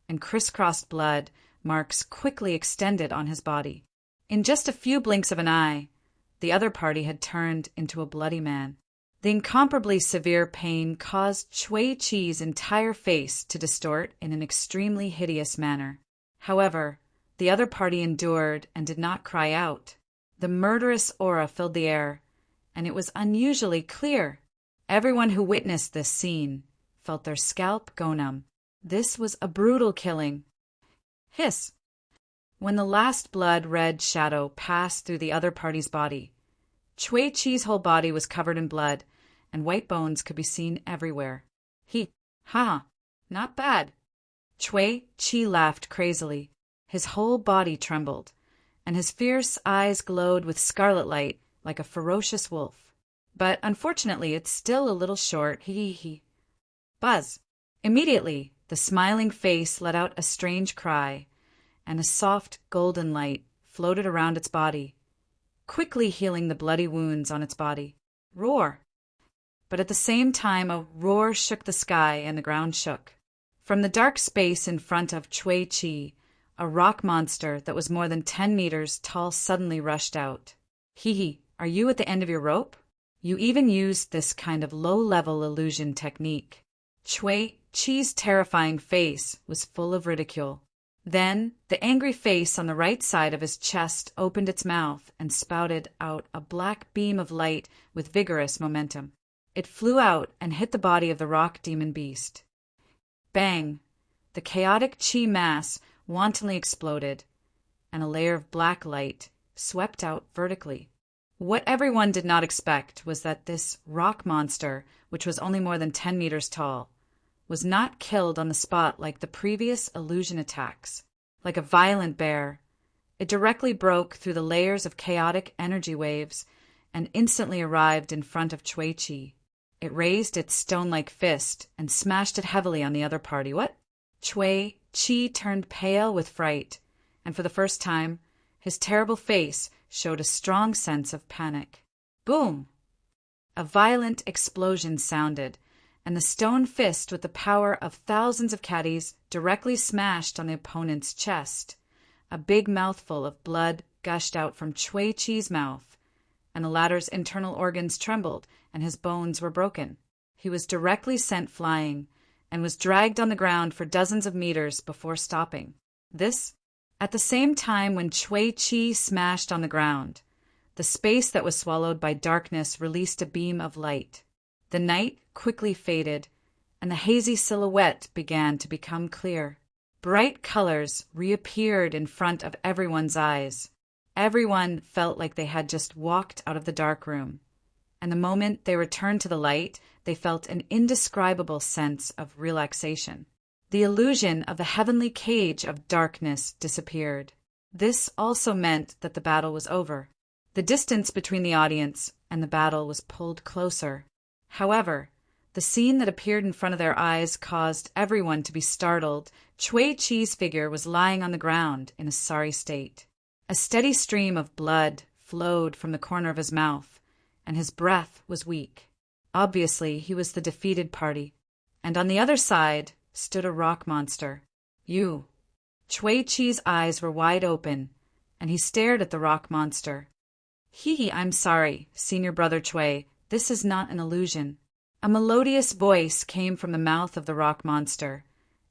and crisscrossed blood marks quickly extended on his body. In just a few blinks of an eye, the other party had turned into a bloody man. The incomparably severe pain caused Shui Qi's entire face to distort in an extremely hideous manner. However, the other party endured and did not cry out. The murderous aura filled the air, and it was unusually clear. Everyone who witnessed this scene felt their scalp go numb. This was a brutal killing. Hiss! When the last blood-red shadow passed through the other party's body, Shui Qi's whole body was covered in blood, and white bones could be seen everywhere. Not bad. Shui Qi laughed crazily. His whole body trembled, and his fierce eyes glowed with scarlet light like a ferocious wolf. But unfortunately, it's still a little short. Buzz! Immediately, the smiling face let out a strange cry, and a soft golden light floated around its body, quickly healing the bloody wounds on its body. Roar! But at the same time, a roar shook the sky and the ground shook. From the dark space in front of Shui Qi, a rock monster that was more than 10 meters tall suddenly rushed out. Are you at the end of your rope? You even used this kind of low-level illusion technique. Shui Qi's terrifying face was full of ridicule. Then, the angry face on the right side of his chest opened its mouth and spouted out a black beam of light with vigorous momentum. It flew out and hit the body of the rock demon beast. Bang! The chaotic Qi mass wantonly exploded, and a layer of black light swept out vertically. What everyone did not expect was that this rock monster, which was only more than 10 meters tall, was not killed on the spot like the previous illusion attacks. Like a violent bear, it directly broke through the layers of chaotic energy waves and instantly arrived in front of Shui Qi. It raised its stone-like fist and smashed it heavily on the other party. What? Shui Qi turned pale with fright, and for the first time, his terrible face showed a strong sense of panic. Boom! A violent explosion sounded, and the stone fist with the power of thousands of caddies directly smashed on the opponent's chest. A big mouthful of blood gushed out from Shui Qi's mouth, and the latter's internal organs trembled, and his bones were broken. He was directly sent flying, and was dragged on the ground for dozens of meters before stopping. This, at the same time when Shui Qi smashed on the ground, the space that was swallowed by darkness released a beam of light. The night quickly faded, and the hazy silhouette began to become clear. Bright colors reappeared in front of everyone's eyes. Everyone felt like they had just walked out of the dark room. and the moment they returned to the light, they felt an indescribable sense of relaxation. The illusion of the heavenly cage of darkness disappeared. This also meant that the battle was over. The distance between the audience and the battle was pulled closer. However, the scene that appeared in front of their eyes caused everyone to be startled. Chui Chi's figure was lying on the ground in a sorry state. A steady stream of blood flowed from the corner of his mouth, and his breath was weak. Obviously, he was the defeated party. And on the other side stood a rock monster. You. Chui Chi's eyes were wide open, and he stared at the rock monster. I'm sorry, Senior Brother Chui. This is not an illusion. A melodious voice came from the mouth of the rock monster,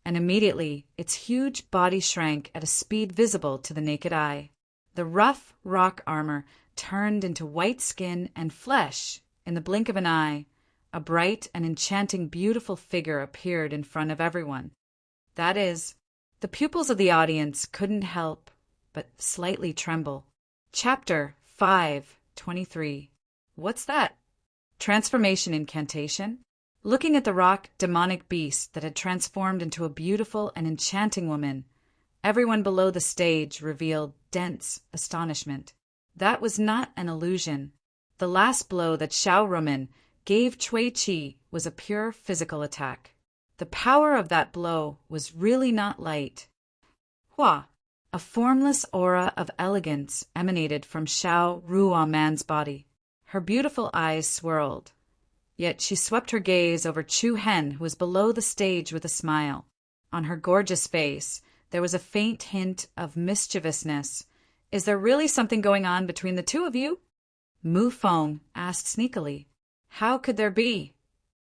and immediately its huge body shrank at a speed visible to the naked eye. The rough rock armor turned into white skin and flesh in the blink of an eye. A bright and enchanting beautiful figure appeared in front of everyone. That is, the pupils of the audience couldn't help but slightly tremble. Chapter 5:23. What's that? Transformation incantation? Looking at the rock demonic beast that had transformed into a beautiful and enchanting woman, everyone below the stage revealed dense astonishment. That was not an illusion. The last blow that Xiao Rumen gave Chui Chi was a pure physical attack. The power of that blow was really not light. Hua! A formless aura of elegance emanated from Xiao Ruoman's body. Her beautiful eyes swirled. Yet she swept her gaze over Chu Hen, who was below the stage, with a smile. On her gorgeous face, there was a faint hint of mischievousness. Is there really something going on between the two of you? Mu Feng asked sneakily. How could there be?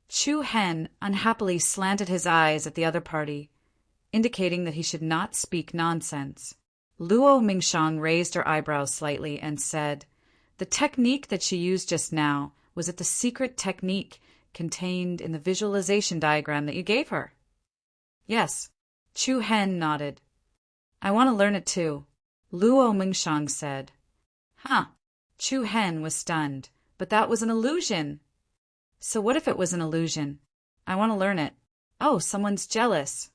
Chu Hen unhappily slanted his eyes at the other party, indicating that he should not speak nonsense. Luo Mingshang raised her eyebrows slightly and said, the technique that she used just now, was it the secret technique contained in the visualization diagram that you gave her? Yes. Chu Hen nodded. I want to learn it too, Luo Mingshang said. Huh. Chu Hen was stunned. But that was an illusion. So what if it was an illusion? I want to learn it. Oh, someone's jealous.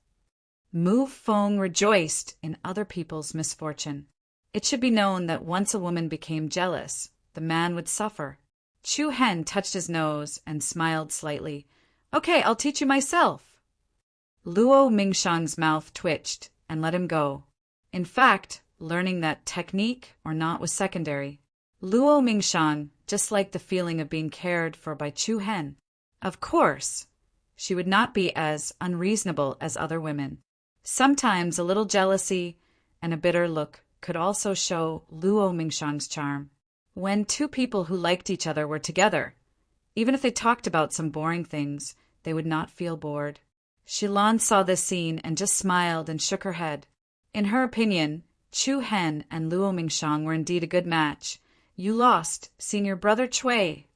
Mu Feng rejoiced in other people's misfortune. It should be known that once a woman became jealous, the man would suffer. Chu Hen touched his nose and smiled slightly. Okay, I'll teach you myself. Luo Mingshang's mouth twitched and let him go. In fact, learning that technique or not was secondary. Luo Mingshang just liked the feeling of being cared for by Chu Hen. Of course, she would not be as unreasonable as other women. Sometimes a little jealousy and a bitter look could also show Luo Mingshang's charm. When two people who liked each other were together, even if they talked about some boring things, they would not feel bored. Shilan saw this scene and just smiled and shook her head. In her opinion, Chu Hen and Luo Mingshang were indeed a good match. You lost, Senior Brother Chui.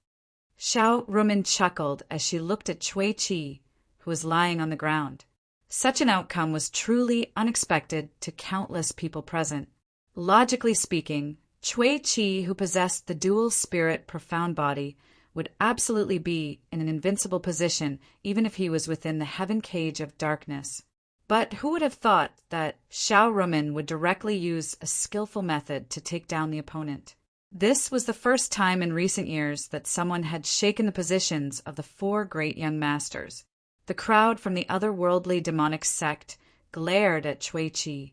Xiao Rumen chuckled as she looked at Chui Chi, who was lying on the ground. Such an outcome was truly unexpected to countless people present. Logically speaking, Chui Chi, who possessed the dual spirit profound body, would absolutely be in an invincible position even if he was within the heaven cage of darkness. But who would have thought that Xiao Rumen would directly use a skillful method to take down the opponent? This was the first time in recent years that someone had shaken the positions of the four great young masters. The crowd from the otherworldly demonic sect glared at Chui Chi,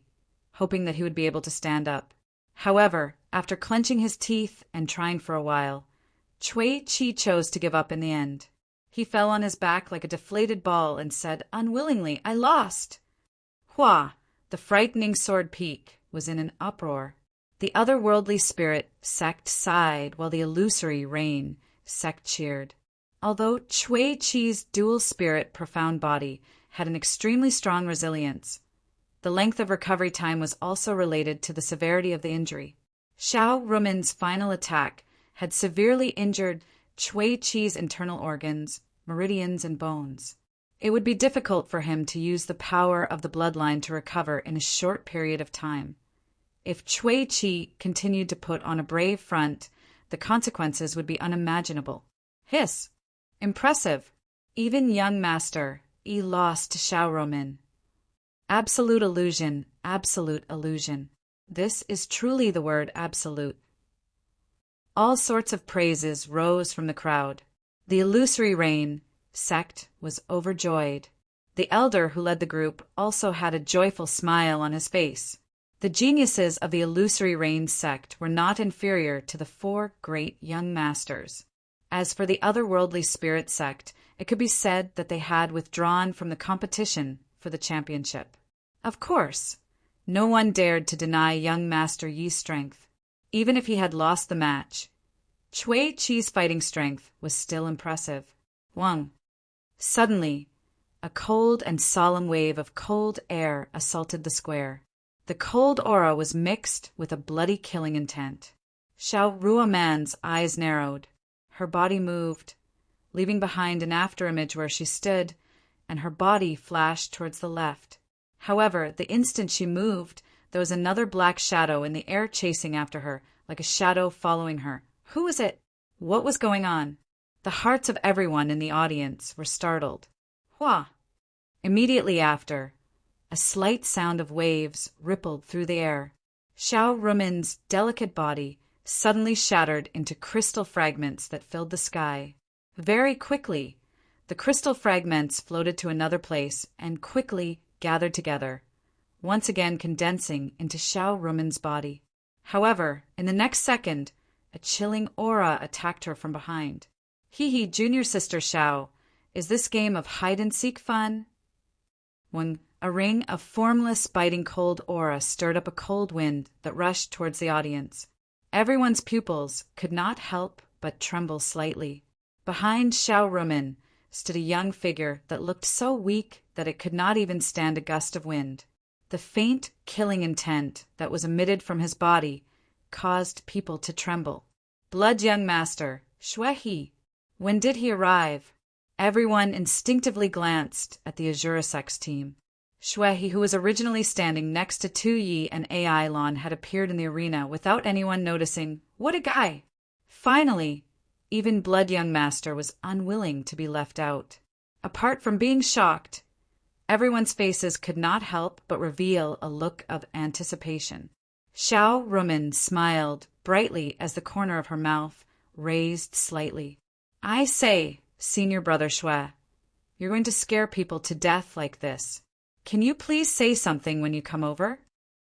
hoping that he would be able to stand up. However, after clenching his teeth and trying for a while, Chui Chi chose to give up in the end. He fell on his back like a deflated ball and said unwillingly, I lost. Hua, the frightening sword peak, was in an uproar. The otherworldly spirit sect sighed while the illusory rain sect cheered. Although Chui Chi's dual spirit profound body had an extremely strong resilience, the length of recovery time was also related to the severity of the injury. Xiao Rumen's final attack had severely injured Chui Chi's internal organs, meridians, and bones. It would be difficult for him to use the power of the bloodline to recover in a short period of time. If Chui Chi continued to put on a brave front, the consequences would be unimaginable. Hiss. Impressive. Even young master, lost to Xiaorumen. Absolute illusion, absolute illusion. This is truly the word absolute. All sorts of praises rose from the crowd. The illusory rain sect was overjoyed. The elder who led the group also had a joyful smile on his face. The geniuses of the illusory rain sect were not inferior to the 4 great young masters. As for the otherworldly spirit sect, it could be said that they had withdrawn from the competition for the championship. Of course, no one dared to deny young Master Yi's strength. Even if he had lost the match, Cui Chi's fighting strength was still impressive. Wang. Suddenly, a cold and solemn wave of cold air assaulted the square. The cold aura was mixed with a bloody killing intent. Xiaoruoman's eyes narrowed. Her body moved, leaving behind an afterimage where she stood, and her body flashed towards the left. However, the instant she moved, there was another black shadow in the air chasing after her, like a shadow following her. Who was it? What was going on? The hearts of everyone in the audience were startled. Hua! Immediately after, a slight sound of waves rippled through the air. Xiaorumen's delicate body suddenly shattered into crystal fragments that filled the sky. Very quickly, the crystal fragments floated to another place and quickly gathered together, once again condensing into Xiaorumen's body. However, in the next second, a chilling aura attacked her from behind. Hee, junior sister Xiao, is this game of hide-and-seek fun? When a ring of formless, biting cold aura stirred up a cold wind that rushed towards the audience. Everyone's pupils could not help but tremble slightly. Behind Xiaorumen stood a young figure that looked so weak that it could not even stand a gust of wind. The faint, killing intent that was emitted from his body caused people to tremble. Blood young master, Shui. When did he arrive? Everyone instinctively glanced at the Azura Sex team. Shui, who was originally standing next to Tu Yi and AI Lon, had appeared in the arena without anyone noticing. What a guy! Finally, even Blood Young Master was unwilling to be left out. Apart from being shocked, everyone's faces could not help but reveal a look of anticipation. Xiaorumen smiled brightly as the corner of her mouth raised slightly. I say, senior brother Shui, you're going to scare people to death like this. Can you please say something when you come over?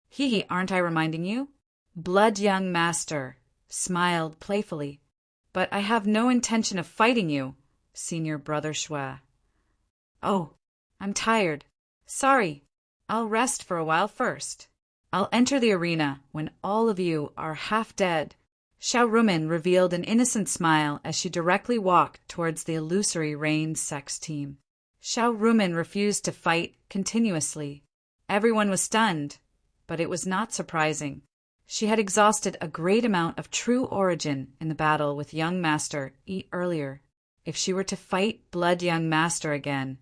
Hee, aren't I reminding you? Blood Young Master smiled playfully. But I have no intention of fighting you, senior brother Shui. Oh, I'm tired. Sorry, I'll rest for a while first. I'll enter the arena when all of you are half dead. Xiaorumen revealed an innocent smile as she directly walked towards the illusory Rain Sex team. Xiaorumen refused to fight continuously. Everyone was stunned, but it was not surprising. She had exhausted a great amount of true origin in the battle with young Master Yi earlier. If she were to fight Blood Young Master again,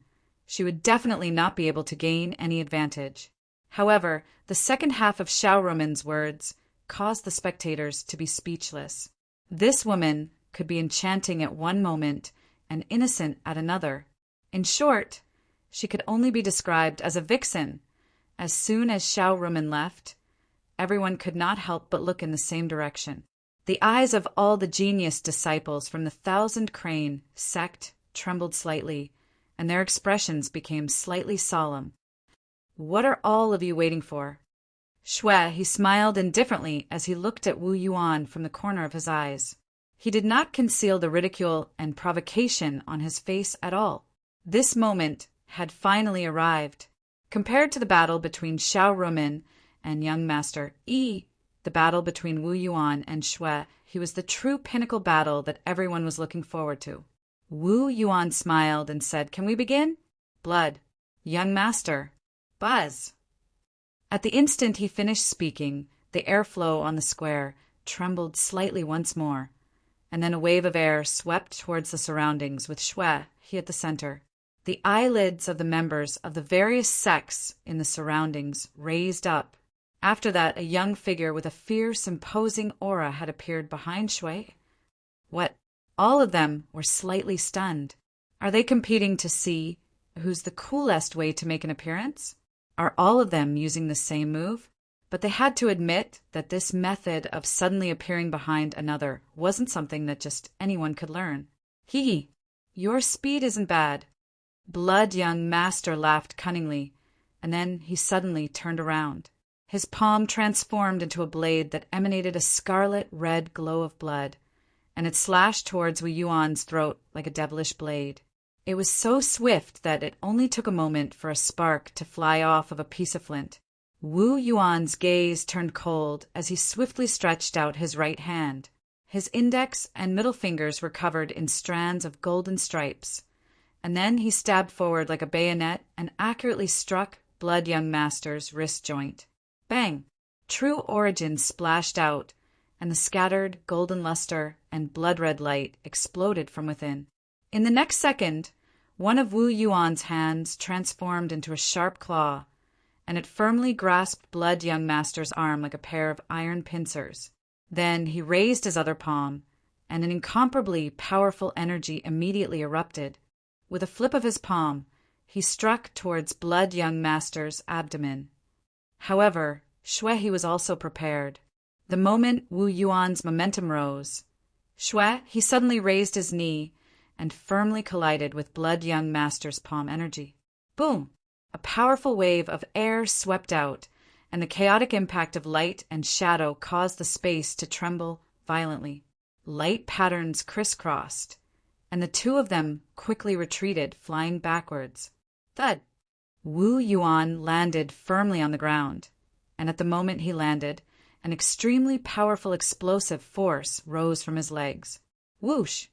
she would definitely not be able to gain any advantage. However, the second half of Xiaorumen's words caused the spectators to be speechless. This woman could be enchanting at one moment and innocent at another. In short, she could only be described as a vixen. As soon as Xiaorumen left, everyone could not help but look in the same direction. The eyes of all the genius disciples from the 1,000 Crane sect trembled slightly, and their expressions became slightly solemn. What are all of you waiting for? Shui, he smiled indifferently as he looked at Wu Yuan from the corner of his eyes. He did not conceal the ridicule and provocation on his face at all. This moment had finally arrived. Compared to the battle between Xiaorumen and young Master Yi, the battle between Wu Yuan and Shui, he was the true pinnacle battle that everyone was looking forward to. Wu Yuan smiled and said, "Can we begin?" Blood. Young Master. Buzz. At the instant he finished speaking, the airflow on the square trembled slightly once more, and then a wave of air swept towards the surroundings with Shui, he at the center. The eyelids of the members of the various sects in the surroundings raised up. After that, a young figure with a fierce, imposing aura had appeared behind Shui. What? All of them were slightly stunned. Are they competing to see who's the coolest way to make an appearance? Are all of them using the same move? But they had to admit that this method of suddenly appearing behind another wasn't something that just anyone could learn. Hee, your speed isn't bad. Blood young master laughed cunningly, and then he suddenly turned around. His palm transformed into a blade that emanated a scarlet red glow of blood, and it slashed towards Wu Yuan's throat like a devilish blade. It was so swift that it only took a moment for a spark to fly off of a piece of flint. Wu Yuan's gaze turned cold as he swiftly stretched out his right hand. His index and middle fingers were covered in strands of golden stripes, and then he stabbed forward like a bayonet and accurately struck Blood Young Master's wrist joint. Bang! True origin splashed out, and the scattered golden luster and blood-red light exploded from within. In the next second, one of Wu Yuan's hands transformed into a sharp claw, and it firmly grasped Blood Young Master's arm like a pair of iron pincers. Then he raised his other palm, and an incomparably powerful energy immediately erupted. With a flip of his palm, he struck towards Blood Young Master's abdomen. However, Shui was also prepared. The moment Wu Yuan's momentum rose, he suddenly raised his knee and firmly collided with Blood Young Master's palm energy. Boom! A powerful wave of air swept out, and the chaotic impact of light and shadow caused the space to tremble violently. Light patterns crisscrossed, and the two of them quickly retreated, flying backwards. Thud! Wu Yuan landed firmly on the ground, and at the moment he landed, an extremely powerful explosive force rose from his legs. Whoosh!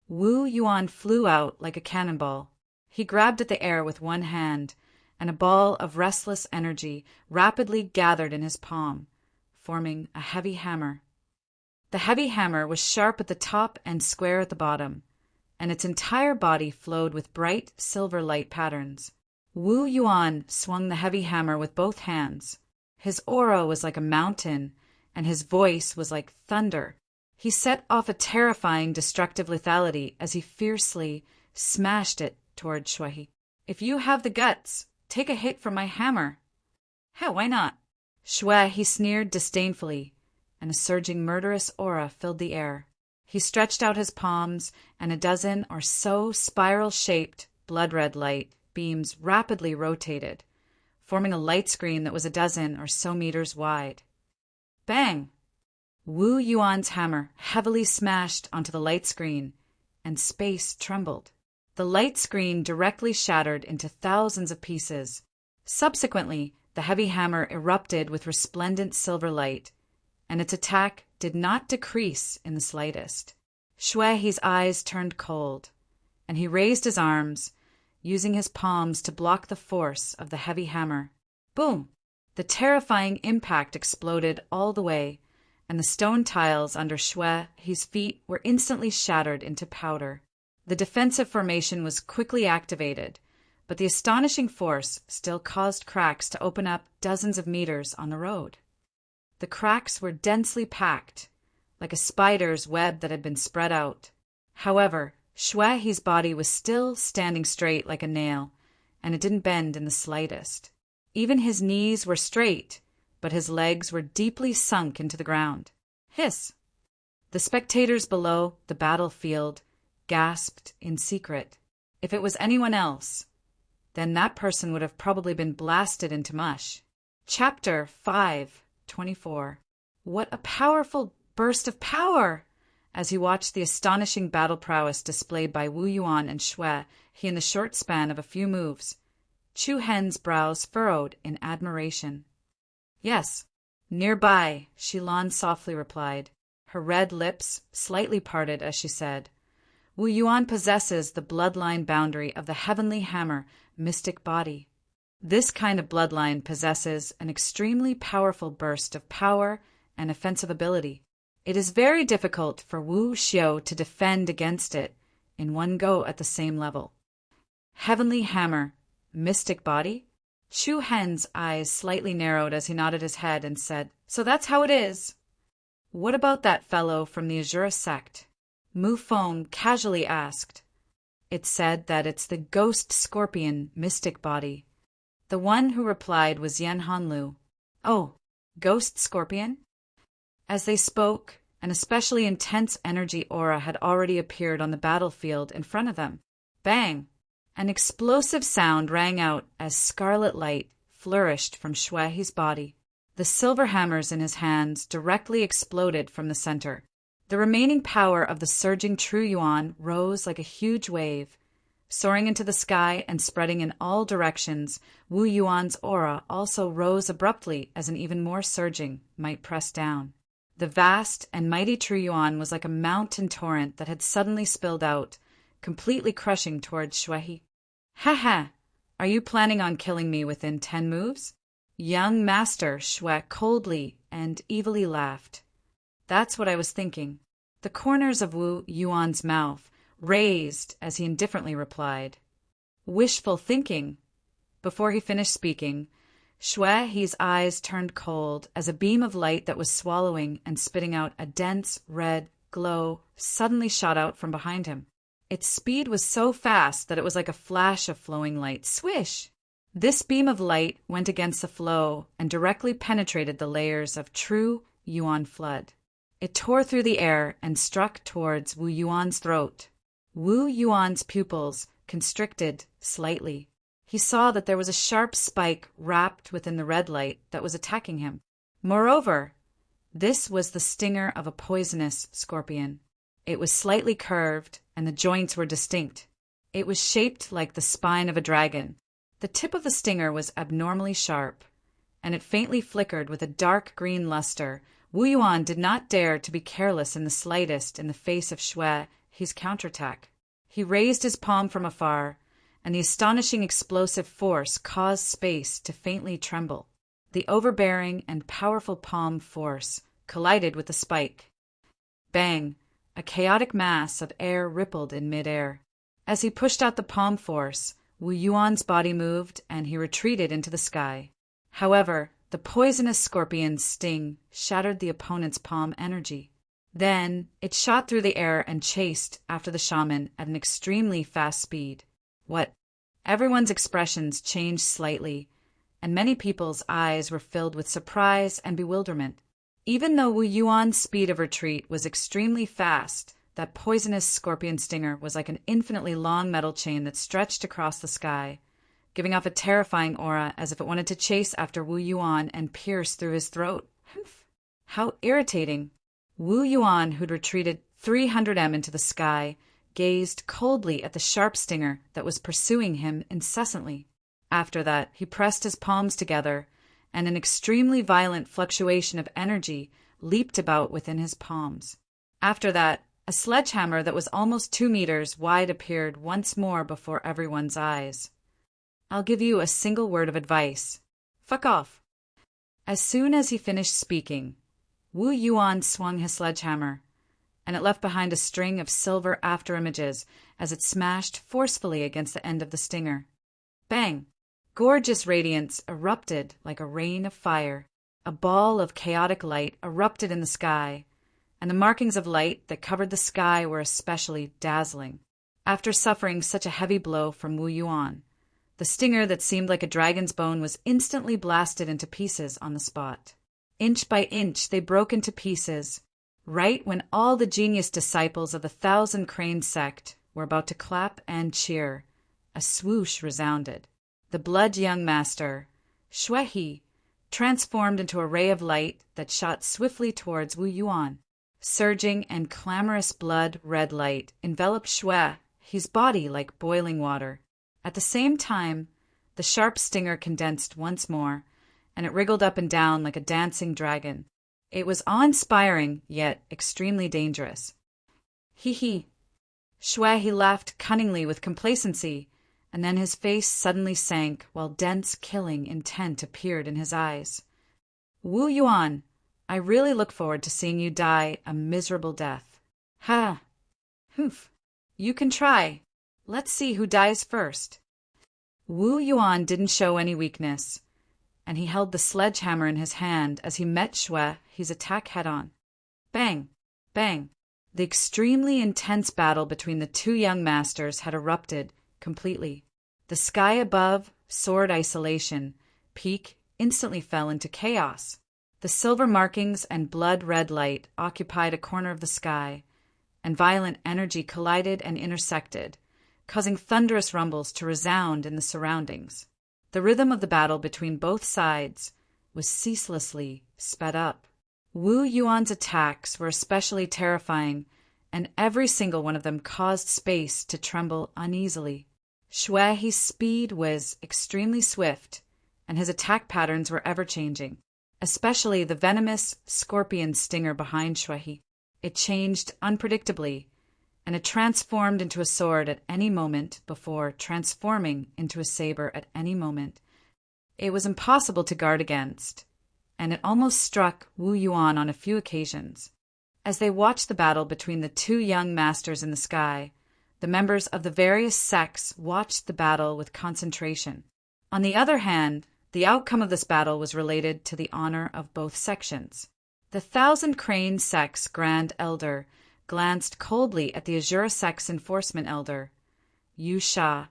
Wu Yuan flew out like a cannonball. He grabbed at the air with one hand, and a ball of restless energy rapidly gathered in his palm, forming a heavy hammer. The heavy hammer was sharp at the top and square at the bottom, and its entire body flowed with bright silver light patterns. Wu Yuan swung the heavy hammer with both hands. His aura was like a mountain, and his voice was like thunder. He set off a terrifying destructive lethality as he fiercely smashed it toward Shui. If you have the guts, take a hit from my hammer. Hell, why not? He sneered disdainfully, and a surging murderous aura filled the air. He stretched out his palms, and a dozen or so spiral-shaped, blood-red light beams rapidly rotated, forming a light screen that was a dozen or so meters wide. Bang! Wu Yuan's hammer heavily smashed onto the light screen, and space trembled. The light screen directly shattered into thousands of pieces. Subsequently, the heavy hammer erupted with resplendent silver light, and its attack did not decrease in the slightest. Shui's eyes turned cold, and he raised his arms, using his palms to block the force of the heavy hammer. Boom! The terrifying impact exploded all the way, and the stone tiles under Shui's feet were instantly shattered into powder. The defensive formation was quickly activated, but the astonishing force still caused cracks to open up dozens of meters on the road. The cracks were densely packed, like a spider's web that had been spread out. However, Shui's body was still standing straight like a nail, and it didn't bend in the slightest. Even his knees were straight, but his legs were deeply sunk into the ground. Hiss! The spectators below the battlefield gasped in secret. If it was anyone else, then that person would have probably been blasted into mush. Chapter 5:24. What a powerful burst of power! As he watched the astonishing battle prowess displayed by Wu Yuan and Shui, in the short span of a few moves, Chu Hen's brows furrowed in admiration. Yes, nearby, Shilan softly replied, her red lips slightly parted as she said, Wu Yuan possesses the bloodline boundary of the heavenly hammer mystic body. This kind of bloodline possesses an extremely powerful burst of power and offensive ability. It is very difficult for Wu Xiao to defend against it in one go at the same level. Heavenly hammer, mystic body? Chu Hen's eyes slightly narrowed as he nodded his head and said, So that's how it is. What about that fellow from the Azura sect? Mu Feng casually asked. It said that it's the ghost scorpion mystic body. The one who replied was Yan Hanlu. Oh, ghost scorpion? As they spoke, an especially intense energy aura had already appeared on the battlefield in front of them. Bang! An explosive sound rang out as scarlet light flourished from Shuai's body. The silver hammers in his hands directly exploded from the center. The remaining power of the surging True Yuan rose like a huge wave. Soaring into the sky and spreading in all directions, Wu Yuan's aura also rose abruptly as an even more surging might press down. The vast and mighty True Yuan was like a mountain torrent that had suddenly spilled out, completely crushing towards Shuai. Ha ha! Are you planning on killing me within 10 moves? Young Master Shuai coldly and evilly laughed. That's what I was thinking. The corners of Wu Yuan's mouth raised as he indifferently replied. Wishful thinking. Before he finished speaking, Shuai's eyes turned cold as a beam of light that was swallowing and spitting out a dense red glow suddenly shot out from behind him. Its speed was so fast that it was like a flash of flowing light. Swish! This beam of light went against the flow and directly penetrated the layers of True Yuan flood. It tore through the air and struck towards Wu Yuan's throat. Wu Yuan's pupils constricted slightly. He saw that there was a sharp spike wrapped within the red light that was attacking him. Moreover, this was the stinger of a poisonous scorpion. It was slightly curved, and the joints were distinct. It was shaped like the spine of a dragon. The tip of the stinger was abnormally sharp, and it faintly flickered with a dark green luster. Wu Yuan did not dare to be careless in the slightest in the face of Shuai's counterattack. He raised his palm from afar, and the astonishing explosive force caused space to faintly tremble. The overbearing and powerful palm force collided with the spike. Bang! A chaotic mass of air rippled in midair. As he pushed out the palm force, Wu Yuan's body moved and he retreated into the sky. However, the poisonous scorpion's sting shattered the opponent's palm energy. Then it shot through the air and chased after the shaman at an extremely fast speed. What? Everyone's expressions changed slightly, and many people's eyes were filled with surprise and bewilderment. Even though Wu Yuan's speed of retreat was extremely fast, that poisonous scorpion stinger was like an infinitely long metal chain that stretched across the sky, giving off a terrifying aura as if it wanted to chase after Wu Yuan and pierce through his throat. How irritating! Wu Yuan, who'd retreated 300 m into the sky, gazed coldly at the sharp stinger that was pursuing him incessantly. After that, he pressed his palms together, and an extremely violent fluctuation of energy leaped about within his palms. After that, a sledgehammer that was almost 2 meters wide appeared once more before everyone's eyes. I'll give you a single word of advice. Fuck off. As soon as he finished speaking, Wu Yuan swung his sledgehammer, and it left behind a string of silver afterimages as it smashed forcefully against the end of the stinger. Bang! Gorgeous radiance erupted like a rain of fire. A ball of chaotic light erupted in the sky, and the markings of light that covered the sky were especially dazzling. After suffering such a heavy blow from Wu Yuan, the stinger that seemed like a dragon's bone was instantly blasted into pieces on the spot. Inch by inch they broke into pieces, right when all the genius disciples of the Thousand Crane sect were about to clap and cheer. A swoosh resounded. The blood young master, Shuai, transformed into a ray of light that shot swiftly towards Wu Yuan. Surging and clamorous blood-red light enveloped Shuai's body like boiling water. At the same time, the sharp stinger condensed once more, and it wriggled up and down like a dancing dragon. It was awe-inspiring, yet extremely dangerous. Hee. Shuai laughed cunningly with complacency, and then his face suddenly sank while dense, killing intent appeared in his eyes. Wu Yuan, I really look forward to seeing you die a miserable death. Ha! Humph! You can try. Let's see who dies first. Wu Yuan didn't show any weakness, and he held the sledgehammer in his hand as he met Shuai's attack head-on. Bang! Bang! The extremely intense battle between the two young masters had erupted completely. The sky above soared isolation, peak instantly fell into chaos. The silver markings and blood-red light occupied a corner of the sky, and violent energy collided and intersected, causing thunderous rumbles to resound in the surroundings. The rhythm of the battle between both sides was ceaselessly sped up. Wu Yuan's attacks were especially terrifying, and every single one of them caused space to tremble uneasily. Shui He's speed was extremely swift, and his attack patterns were ever-changing, especially the venomous scorpion stinger behind Shui He. It changed unpredictably, and it transformed into a sword at any moment before transforming into a saber at any moment. It was impossible to guard against, and it almost struck Wu Yuan on a few occasions. As they watched the battle between the two young masters in the sky, the members of the various sects watched the battle with concentration. On the other hand, the outcome of this battle was related to the honor of both sections. The Thousand Crane sect's Grand Elder glanced coldly at the Azura sect's Enforcement Elder, Yu Sha,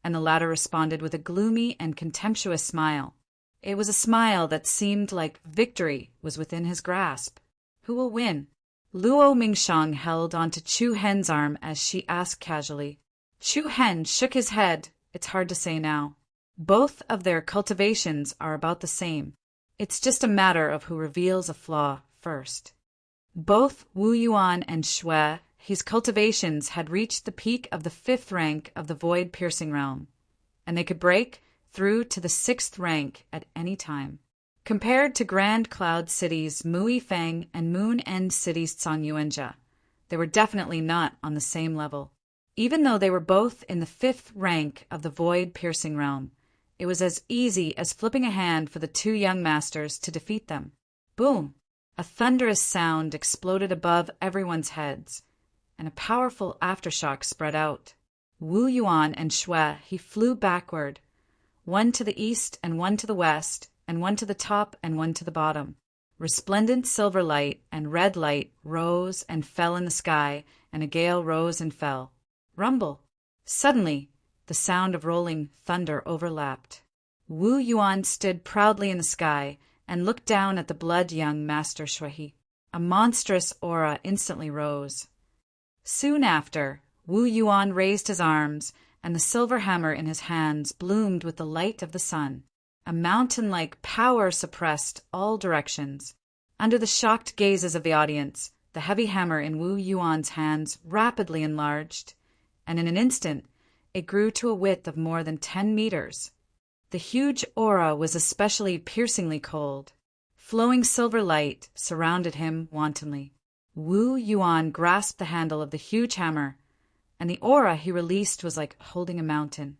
and the latter responded with a gloomy and contemptuous smile. It was a smile that seemed like victory was within his grasp. Who will win? Luo Mingshang held onto Chu Hen's arm as she asked casually. Chu Hen shook his head. It's hard to say now. Both of their cultivations are about the same. It's just a matter of who reveals a flaw first. Both Wu Yuan and Shui He's cultivations had reached the peak of the 5th rank of the void-piercing realm, and they could break through to the 6th rank at any time. Compared to Grand Cloud City's Mui Feng and Moon End City's Cangyuanjia, they were definitely not on the same level. Even though they were both in the 5th rank of the void-piercing realm, it was as easy as flipping a hand for the two young masters to defeat them. Boom! A thunderous sound exploded above everyone's heads, and a powerful aftershock spread out. Wu Yuan and Shui He flew backward, one to the east and one to the west, and one to the top and one to the bottom. Resplendent silver light and red light rose and fell in the sky, and a gale rose and fell. Rumble! Suddenly, the sound of rolling thunder overlapped. Wu Yuan stood proudly in the sky and looked down at the blood-young Master Shui He. A monstrous aura instantly rose. Soon after, Wu Yuan raised his arms, and the silver hammer in his hands bloomed with the light of the sun. A mountain-like power suppressed all directions. Under the shocked gazes of the audience, the heavy hammer in Wu Yuan's hands rapidly enlarged, and in an instant, it grew to a width of more than 10 meters. The huge aura was especially piercingly cold. Flowing silver light surrounded him wantonly. Wu Yuan grasped the handle of the huge hammer, and the aura he released was like holding a mountain.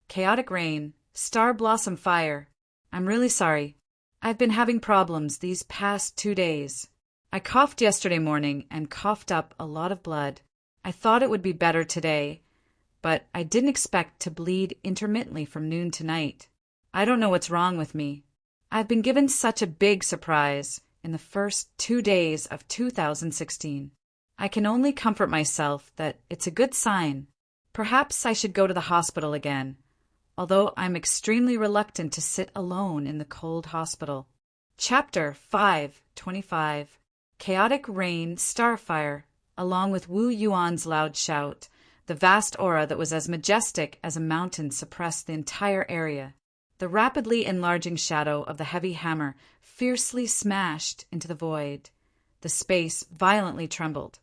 Chaotic rain, star blossom fire. I'm really sorry. I've been having problems these past 2 days. I coughed yesterday morning and coughed up a lot of blood. I thought it would be better today, but I didn't expect to bleed intermittently from noon to night. I don't know what's wrong with me. I've been given such a big surprise in the first 2 days of 2016. I can only comfort myself that it's a good sign. Perhaps I should go to the hospital again, although I'm extremely reluctant to sit alone in the cold hospital. Chapter 5:25. Chaotic rain, starfire. Along with Wu Yuan's loud shout, the vast aura that was as majestic as a mountain suppressed the entire area. The rapidly enlarging shadow of the heavy hammer fiercely smashed into the void. The space violently trembled,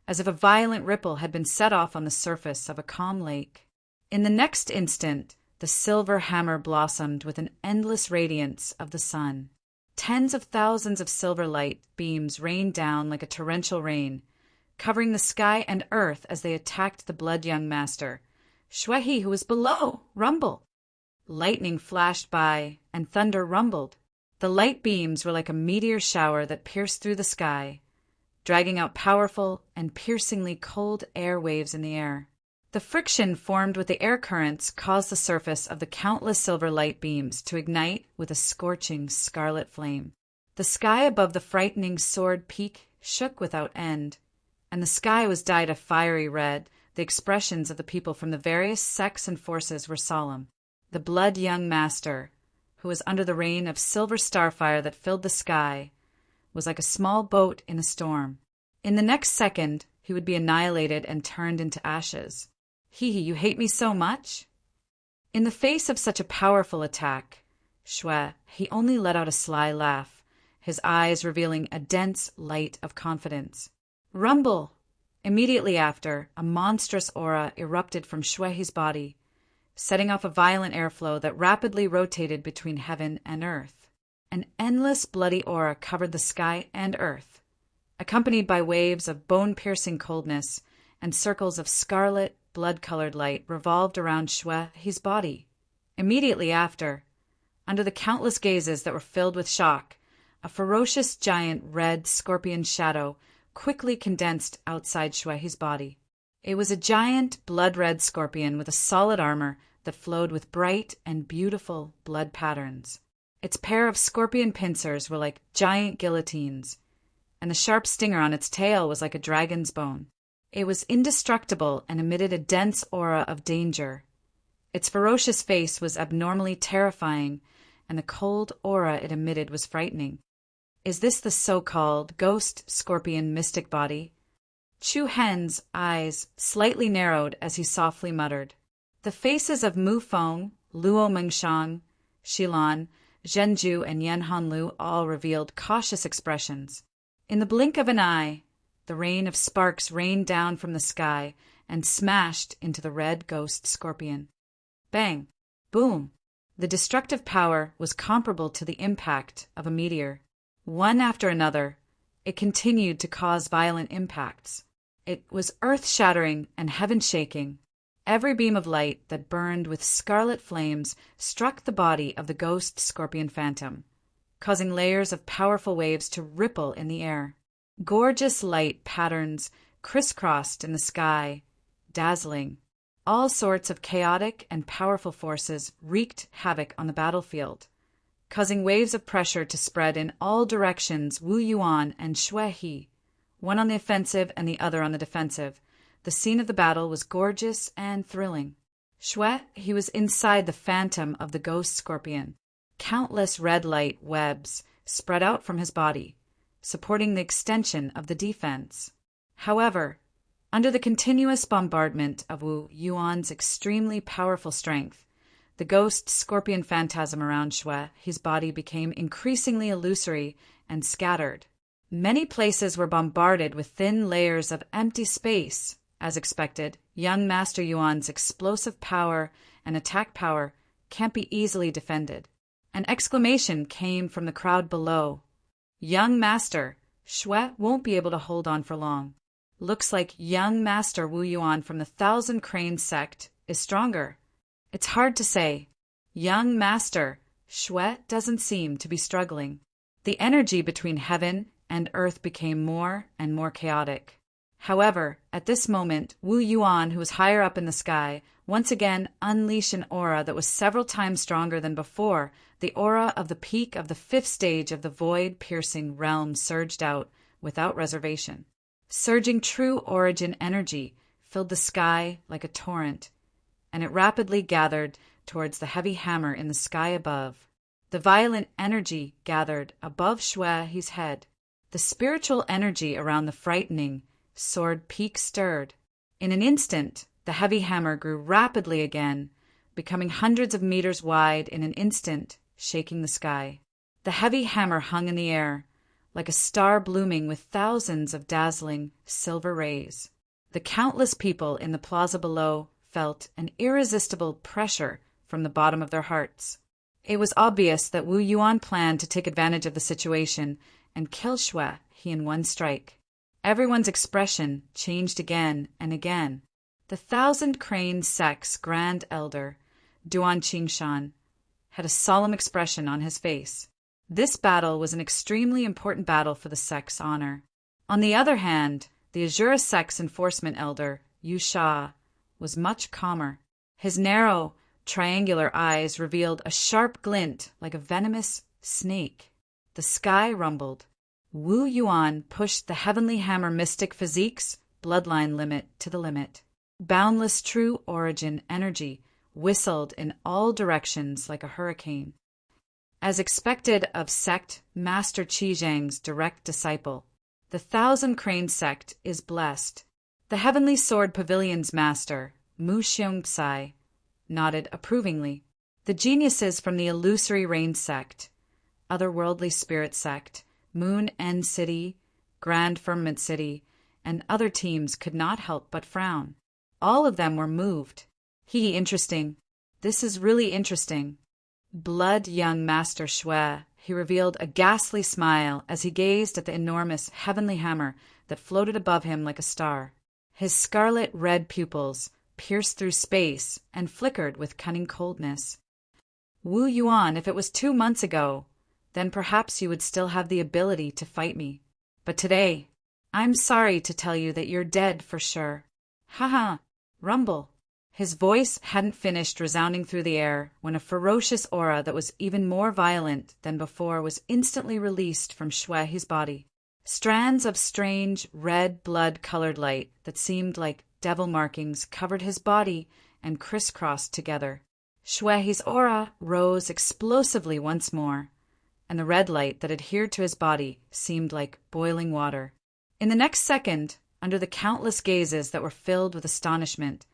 as if a violent ripple had been set off on the surface of a calm lake. In the next instant, the silver hammer blossomed with an endless radiance of the sun. Tens of thousands of silver light beams rained down like a torrential rain, covering the sky and earth as they attacked the blood-young master. Shui He, who was below, rumble! Lightning flashed by, and thunder rumbled. The light beams were like a meteor shower that pierced through the sky, dragging out powerful and piercingly cold air waves in the air. The friction formed with the air currents caused the surface of the countless silver light beams to ignite with a scorching scarlet flame. The sky above the frightening sword peak shook without end, and the sky was dyed a fiery red. The expressions of the people from the various sects and forces were solemn. The blood young master, who was under the rain of silver starfire that filled the sky, was like a small boat in a storm. In the next second, he would be annihilated and turned into ashes. You hate me so much? In the face of such a powerful attack, he only let out a sly laugh, his eyes revealing a dense light of confidence. Rumble! Immediately after, a monstrous aura erupted from Shue's body, setting off a violent airflow that rapidly rotated between heaven and earth. An endless bloody aura covered the sky and earth, accompanied by waves of bone-piercing coldness and circles of scarlet, blood-colored light revolved around Shue's body. Immediately after, under the countless gazes that were filled with shock, a ferocious giant red scorpion shadow quickly condensed outside Shue's body. It was a giant, blood-red scorpion with a solid armor that flowed with bright and beautiful blood patterns. Its pair of scorpion pincers were like giant guillotines, and the sharp stinger on its tail was like a dragon's bone. It was indestructible and emitted a dense aura of danger. Its ferocious face was abnormally terrifying, and the cold aura it emitted was frightening. Is this the so-called ghost scorpion mystic body? Chu Hen's eyes slightly narrowed as he softly muttered. The faces of Mu Feng, Luo Mengshang, Shilan, Zhenju, and Yan Hanlu all revealed cautious expressions. In the blink of an eye, the rain of sparks rained down from the sky and smashed into the red ghost scorpion. Bang! Boom! The destructive power was comparable to the impact of a meteor. One after another, it continued to cause violent impacts. It was earth-shattering and heaven-shaking. Every beam of light that burned with scarlet flames struck the body of the ghost scorpion phantom, causing layers of powerful waves to ripple in the air. Gorgeous light patterns crisscrossed in the sky, dazzling. All sorts of chaotic and powerful forces wreaked havoc on the battlefield, causing waves of pressure to spread in all directions. Wu Yuan and Shui, one on the offensive and the other on the defensive. The scene of the battle was gorgeous and thrilling. He was inside the phantom of the ghost scorpion. Countless red light webs spread out from his body, supporting the extension of the defense. However, under the continuous bombardment of Wu Yuan's extremely powerful strength, the ghost scorpion phantasm around his body became increasingly illusory and scattered. Many places were bombarded with thin layers of empty space. As expected, young Master Yuan's explosive power and attack power can't be easily defended. An exclamation came from the crowd below. Young Master, Shui won't be able to hold on for long. Looks like young Master Wu Yuan from the Thousand Crane sect is stronger. It's hard to say. Young Master, Shui doesn't seem to be struggling. The energy between heaven and earth became more and more chaotic. However, at this moment, Wu Yuan, who was higher up in the sky, once again unleashed an aura that was several times stronger than before. The aura of the peak of the 5th stage of the void-piercing realm surged out without reservation. Surging true origin energy filled the sky like a torrent, and it rapidly gathered towards the heavy hammer in the sky above. The violent energy gathered above Shui's head. The spiritual energy around the frightening, sword peak stirred. In an instant, the heavy hammer grew rapidly again, becoming hundreds of meters wide in an instant, shaking the sky. The heavy hammer hung in the air, like a star blooming with thousands of dazzling silver rays. The countless people in the plaza below felt an irresistible pressure from the bottom of their hearts. It was obvious that Wu Yuan planned to take advantage of the situation and kill Shui in one strike. Everyone's expression changed again and again. The Thousand Crane sect's Grand Elder, Duan Qingshan, had a solemn expression on his face. This battle was an extremely important battle for the sect's honor. On the other hand, the Azura sect's enforcement elder, Yu Sha, was much calmer. His narrow, triangular eyes revealed a sharp glint like a venomous snake. The sky rumbled. Wu Yuan pushed the heavenly hammer mystic physiques bloodline limit to the limit. Boundless true origin energy whistled in all directions like a hurricane. As expected of sect Master Qi Zhang's direct disciple, the Thousand Crane sect is blessed. The Heavenly Sword Pavilion's master, Mu Xiongxai, nodded approvingly. The geniuses from the Illusory Rain sect, Otherworldly Spirit sect, Moon End City, Grand Firmament City, and other teams could not help but frown. All of them were moved. Interesting. This is really interesting. Blood young Master Shui, he revealed a ghastly smile as he gazed at the enormous heavenly hammer that floated above him like a star. His scarlet-red pupils pierced through space and flickered with cunning coldness. Wu Yuan, if it was 2 months ago, then perhaps you would still have the ability to fight me. But today, I'm sorry to tell you that you're dead for sure. Haha, rumble. His voice hadn't finished resounding through the air when a ferocious aura that was even more violent than before was instantly released from Shuai's body. Strands of strange, red blood-colored light that seemed like devil markings covered his body and crisscrossed together. Shuai's aura rose explosively once more, and the red light that adhered to his body seemed like boiling water. In the next second, under the countless gazes that were filled with astonishment,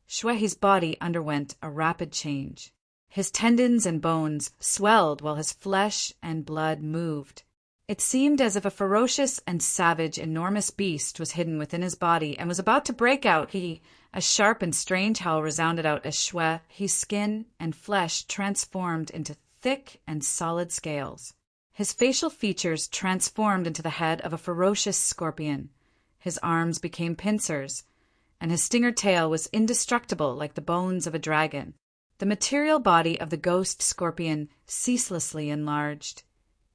Shuai's body underwent a rapid change. His tendons and bones swelled while his flesh and blood moved. It seemed as if a ferocious and savage enormous beast was hidden within his body and was about to break out. A sharp and strange howl resounded out as Shuai's skin and flesh transformed into thick and solid scales. His facial features transformed into the head of a ferocious scorpion. His arms became pincers, and his stinger tail was indestructible like the bones of a dragon. The material body of the ghost scorpion ceaselessly enlarged,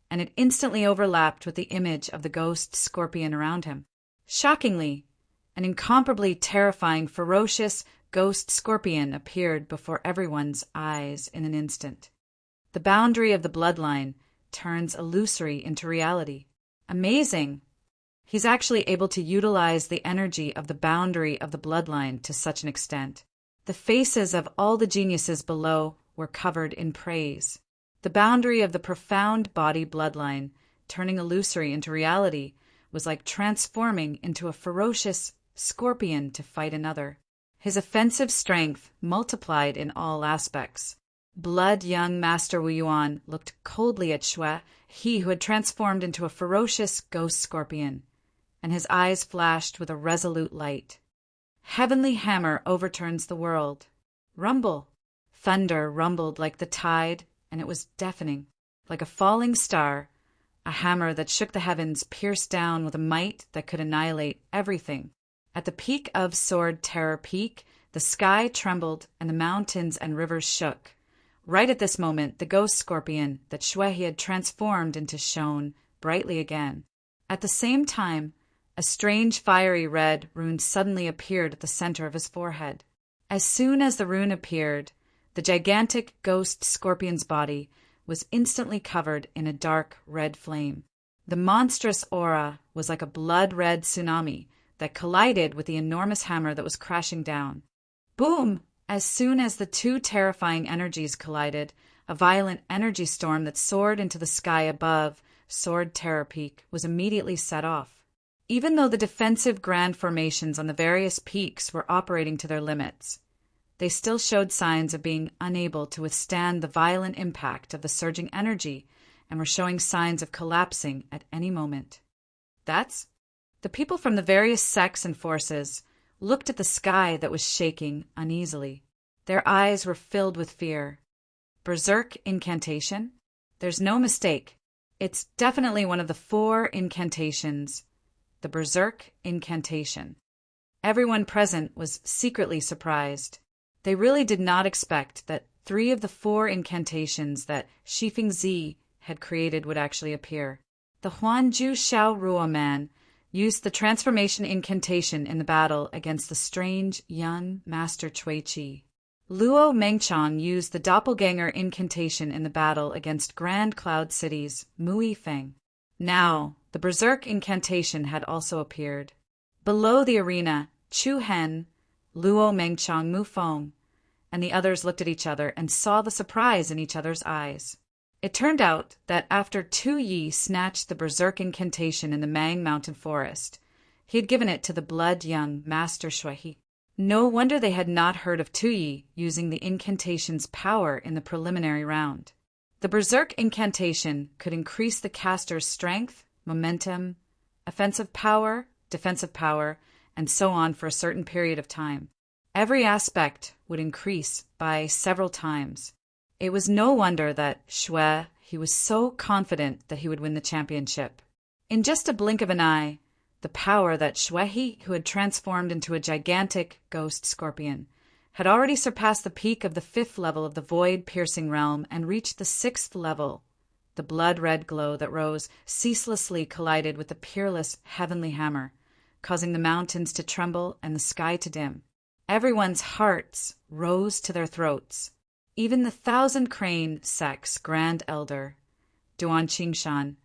and it instantly overlapped with the image of the ghost scorpion around him. Shockingly, an incomparably terrifying, ferocious ghost scorpion appeared before everyone's eyes in an instant. The boundary of the bloodline turns illusory into reality. Amazing! He's actually able to utilize the energy of the boundary of the bloodline to such an extent. The faces of all the geniuses below were covered in praise. The boundary of the profound body bloodline, turning illusory into reality, was like transforming into a ferocious scorpion to fight another. His offensive strength multiplied in all aspects. Blood young Master Wu Yuan looked coldly at Shui, he who had transformed into a ferocious ghost scorpion, and his eyes flashed with a resolute light. Heavenly hammer overturns the world. Rumble. Thunder rumbled like the tide, and it was deafening. Like a falling star, a hammer that shook the heavens pierced down with a might that could annihilate everything. At the peak of Sword Terror Peak, the sky trembled and the mountains and rivers shook. Right at this moment, the ghost scorpion that Shui had transformed into shone brightly again. At the same time, a strange fiery red rune suddenly appeared at the center of his forehead. As soon as the rune appeared, the gigantic ghost scorpion's body was instantly covered in a dark red flame. The monstrous aura was like a blood-red tsunami that collided with the enormous hammer that was crashing down. Boom! As soon as the two terrifying energies collided, a violent energy storm that soared into the sky above Sword Terror Peak was immediately set off. Even though the defensive grand formations on the various peaks were operating to their limits, they still showed signs of being unable to withstand the violent impact of the surging energy and were showing signs of collapsing at any moment. The people from the various sects and forces looked at the sky that was shaking uneasily. Their eyes were filled with fear. Berserk incantation? There's no mistake. It's definitely one of the 4 incantations. The Berserk incantation. Everyone present was secretly surprised. They really did not expect that 3 of the 4 incantations that Shifeng Zi had created would actually appear. The Huanju Xiao Ruo man used the transformation incantation in the battle against the strange young Master Cui Qi. Luo Mengchang used the doppelganger incantation in the battle against Grand Cloud City's Mui Feng. Now, the Berserk incantation had also appeared. Below the arena, Chu Hen, Luo Mengchang Mufeng, and the others looked at each other and saw the surprise in each other's eyes. It turned out that after Tu Yi snatched the berserk incantation in the Mang Mountain Forest, he had given it to the blood-young Master Shui. No wonder they had not heard of Tu Yi using the incantation's power in the preliminary round. The berserk incantation could increase the caster's strength, momentum, offensive power, defensive power, and so on for a certain period of time. Every aspect would increase by several times. It was no wonder that he was so confident that he would win the championship. In just a blink of an eye, the power that Shui, who had transformed into a gigantic ghost scorpion, had already surpassed the peak of the 5th level of the void-piercing realm and reached the 6th level. The blood-red glow that rose ceaselessly collided with the peerless heavenly hammer, causing the mountains to tremble and the sky to dim. Everyone's hearts rose to their throats. Even the 1,000-crane sect's grand elder, Duan Qingshan,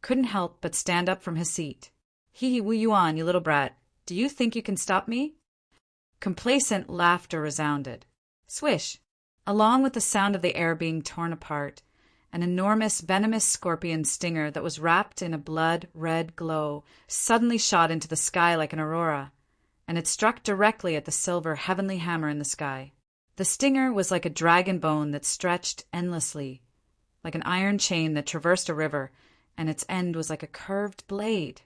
couldn't help but stand up from his seat. Hee Wu Yuan, you little brat, do you think you can stop me? Complacent laughter resounded. Swish! Along with the sound of the air being torn apart, an enormous venomous scorpion stinger that was wrapped in a blood-red glow suddenly shot into the sky like an aurora, and it struck directly at the silver heavenly hammer in the sky. The stinger was like a dragon bone that stretched endlessly, like an iron chain that traversed a river, and its end was like a curved blade.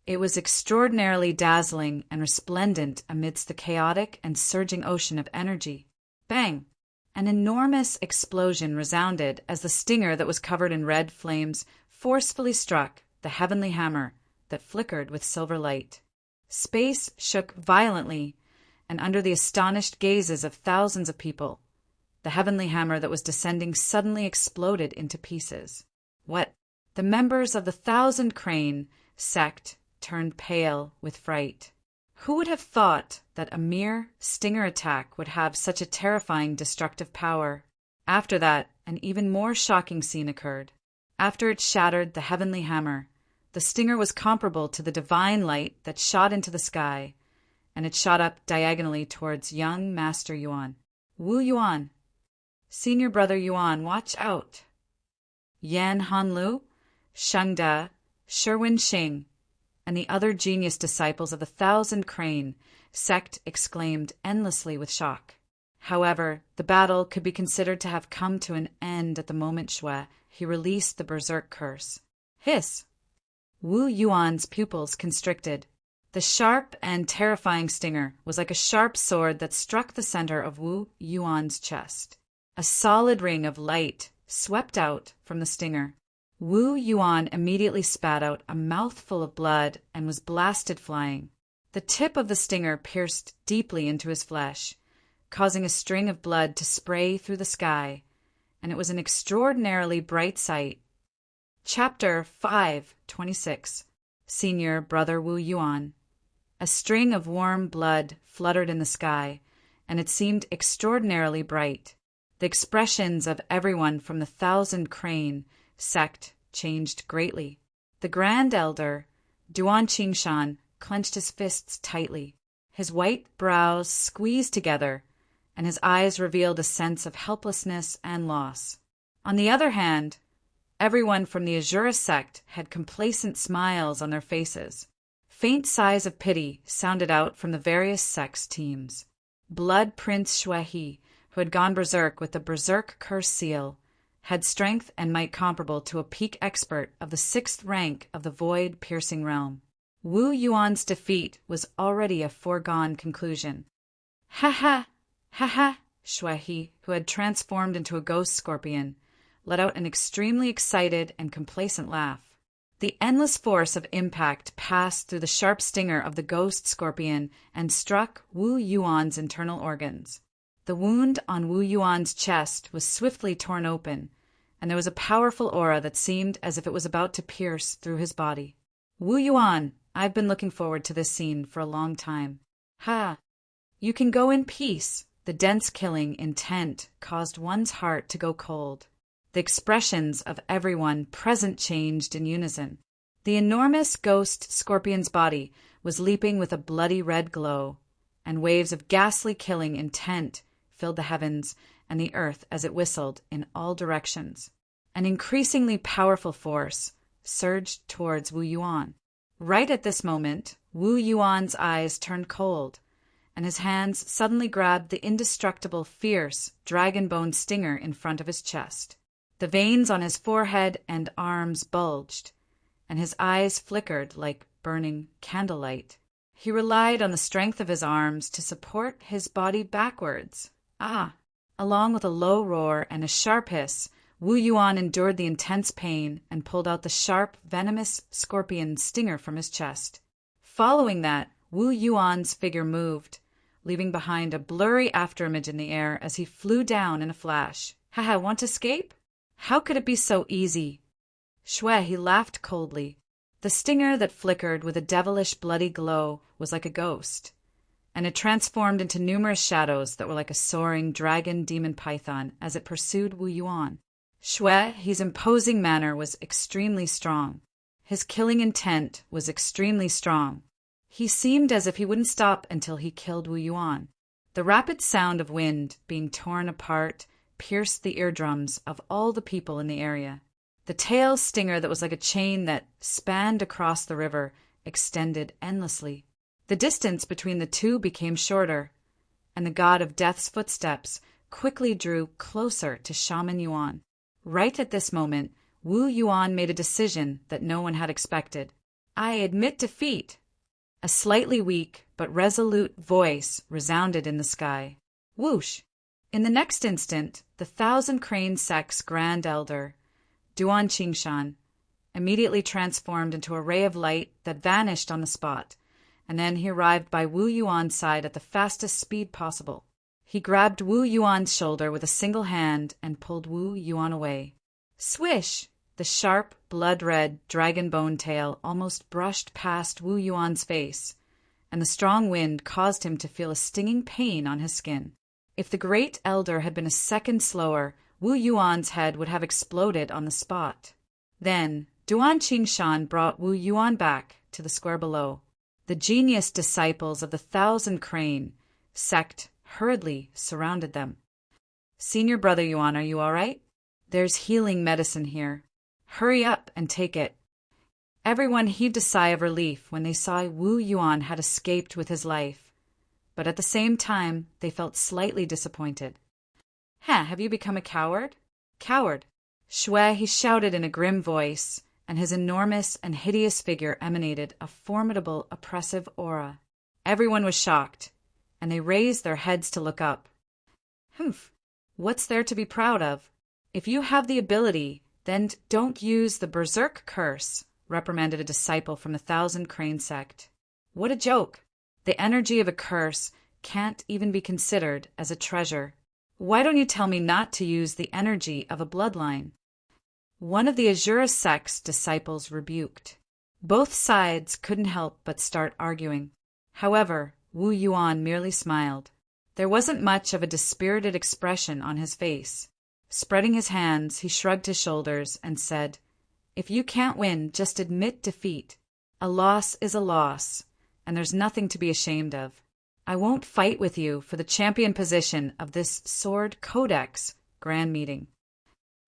It was extraordinarily dazzling and resplendent amidst the chaotic and surging ocean of energy. Bang! An enormous explosion resounded as the stinger that was covered in red flames forcefully struck the heavenly hammer that flickered with silver light. Space shook violently, and under the astonished gazes of thousands of people, the heavenly hammer that was descending suddenly exploded into pieces. What? The members of the 1,000-crane sect turned pale with fright. Who would have thought that a mere stinger attack would have such a terrifying destructive power? After that, an even more shocking scene occurred. After it shattered the heavenly hammer, the stinger was comparable to the divine light that shot into the sky, and it shot up diagonally towards young Master Yuan. Wu Yuan! Senior brother Yuan, watch out! Yan Hanlu, Shengda, Sherwin Xing, and the other genius disciples of the 1,000-crane sect exclaimed endlessly with shock. However, the battle could be considered to have come to an end at the moment he released the berserk curse. Hiss! Wu Yuan's pupils constricted. The sharp and terrifying stinger was like a sharp sword that struck the center of Wu Yuan's chest. A solid ring of light swept out from the stinger. Wu Yuan immediately spat out a mouthful of blood and was blasted flying. The tip of the stinger pierced deeply into his flesh, causing a string of blood to spray through the sky, and it was an extraordinarily bright sight. Chapter 5:26. Senior Brother Wu Yuan. A string of warm blood fluttered in the sky, and it seemed extraordinarily bright. The expressions of everyone from the 1,000-crane sect changed greatly. The Grand Elder, Duan Qingshan, clenched his fists tightly. His white brows squeezed together, and his eyes revealed a sense of helplessness and loss. On the other hand, everyone from the Azura sect had complacent smiles on their faces. Faint sighs of pity sounded out from the various sects' teams. Blood Prince Shui, who had gone berserk with the berserk curse seal, had strength and might comparable to a peak expert of the 6th rank of the void-piercing realm. Wu Yuan's defeat was already a foregone conclusion. Ha ha! Ha ha! Shui, who had transformed into a ghost scorpion, let out an extremely excited and complacent laugh. The endless force of impact passed through the sharp stinger of the ghost scorpion and struck Wu Yuan's internal organs. The wound on Wu Yuan's chest was swiftly torn open, and there was a powerful aura that seemed as if it was about to pierce through his body. Wu Yuan, I've been looking forward to this scene for a long time. Ha! You can go in peace. The dense killing intent caused one's heart to go cold. The expressions of everyone present changed in unison. The enormous ghost scorpion's body was leaping with a bloody red glow, and waves of ghastly killing intent filled the heavens and the earth as it whistled in all directions. An increasingly powerful force surged towards Wu Yuan. Right at this moment, Wu Yuan's eyes turned cold, and his hands suddenly grabbed the indestructible, fierce, dragon-bone stinger in front of his chest. The veins on his forehead and arms bulged, and his eyes flickered like burning candlelight. He relied on the strength of his arms to support his body backwards. Along with a low roar and a sharp hiss, Wu Yuan endured the intense pain and pulled out the sharp, venomous scorpion stinger from his chest. Following that, Wu Yuan's figure moved, leaving behind a blurry afterimage in the air as he flew down in a flash. Haha, want to escape? How could it be so easy? Shui, he laughed coldly. The stinger that flickered with a devilish bloody glow was like a ghost, and it transformed into numerous shadows that were like a soaring dragon demon python as it pursued Wu Yuan. Shui, his imposing manner was extremely strong. His killing intent was extremely strong. He seemed as if he wouldn't stop until he killed Wu Yuan. The rapid sound of wind being torn apart pierced the eardrums of all the people in the area. The tail stinger that was like a chain that spanned across the river extended endlessly. The distance between the two became shorter, and the god of death's footsteps quickly drew closer to Shaman Yuan. Right at this moment, Wu Yuan made a decision that no one had expected. I admit defeat. A slightly weak but resolute voice resounded in the sky. Whoosh! In the next instant, the Thousand Crane Sect's Grand Elder, Duan Qingshan, immediately transformed into a ray of light that vanished on the spot, and then he arrived by Wu Yuan's side at the fastest speed possible. He grabbed Wu Yuan's shoulder with a single hand and pulled Wu Yuan away. Swish! The sharp, blood-red dragon bone tail almost brushed past Wu Yuan's face, and the strong wind caused him to feel a stinging pain on his skin. If the great elder had been a second slower, Wu Yuan's head would have exploded on the spot. Then, Duan Qingshan brought Wu Yuan back to the square below. The genius disciples of the Thousand Crane Sect hurriedly surrounded them. Senior Brother Yuan, are you all right? There's healing medicine here. Hurry up and take it. Everyone heaved a sigh of relief when they saw Wu Yuan had escaped with his life, but at the same time they felt slightly disappointed. Have you become a coward? Coward! Shui, he shouted in a grim voice, and his enormous and hideous figure emanated a formidable, oppressive aura. Everyone was shocked, and they raised their heads to look up. Humph! What's there to be proud of? If you have the ability, then don't use the berserk curse, reprimanded a disciple from the Thousand Crane Sect. What a joke! The energy of a curse can't even be considered as a treasure. Why don't you tell me not to use the energy of a bloodline? One of the Azura Sect's disciples rebuked. Both sides couldn't help but start arguing. However, Wu Yuan merely smiled. There wasn't much of a dispirited expression on his face. Spreading his hands, he shrugged his shoulders and said, If you can't win, just admit defeat. A loss is a loss, and there's nothing to be ashamed of. I won't fight with you for the champion position of this Sword Codex Grand Meeting.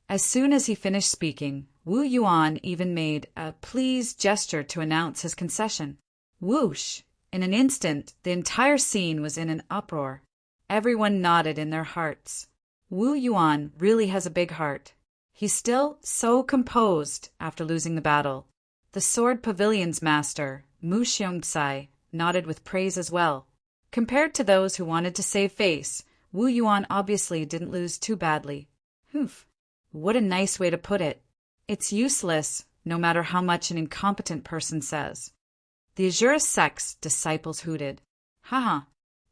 As soon as he finished speaking, Wu Yuan even made a please gesture to announce his concession. Whoosh! In an instant, the entire scene was in an uproar. Everyone nodded in their hearts. Wu Yuan really has a big heart. He's still so composed after losing the battle. The Sword Pavilion's master, Mu Xiongcai, nodded with praise as well. Compared to those who wanted to save face, Wu Yuan obviously didn't lose too badly. Humph! What a nice way to put it. It's useless, no matter how much an incompetent person says. The Azura Sect's disciples hooted. Haha,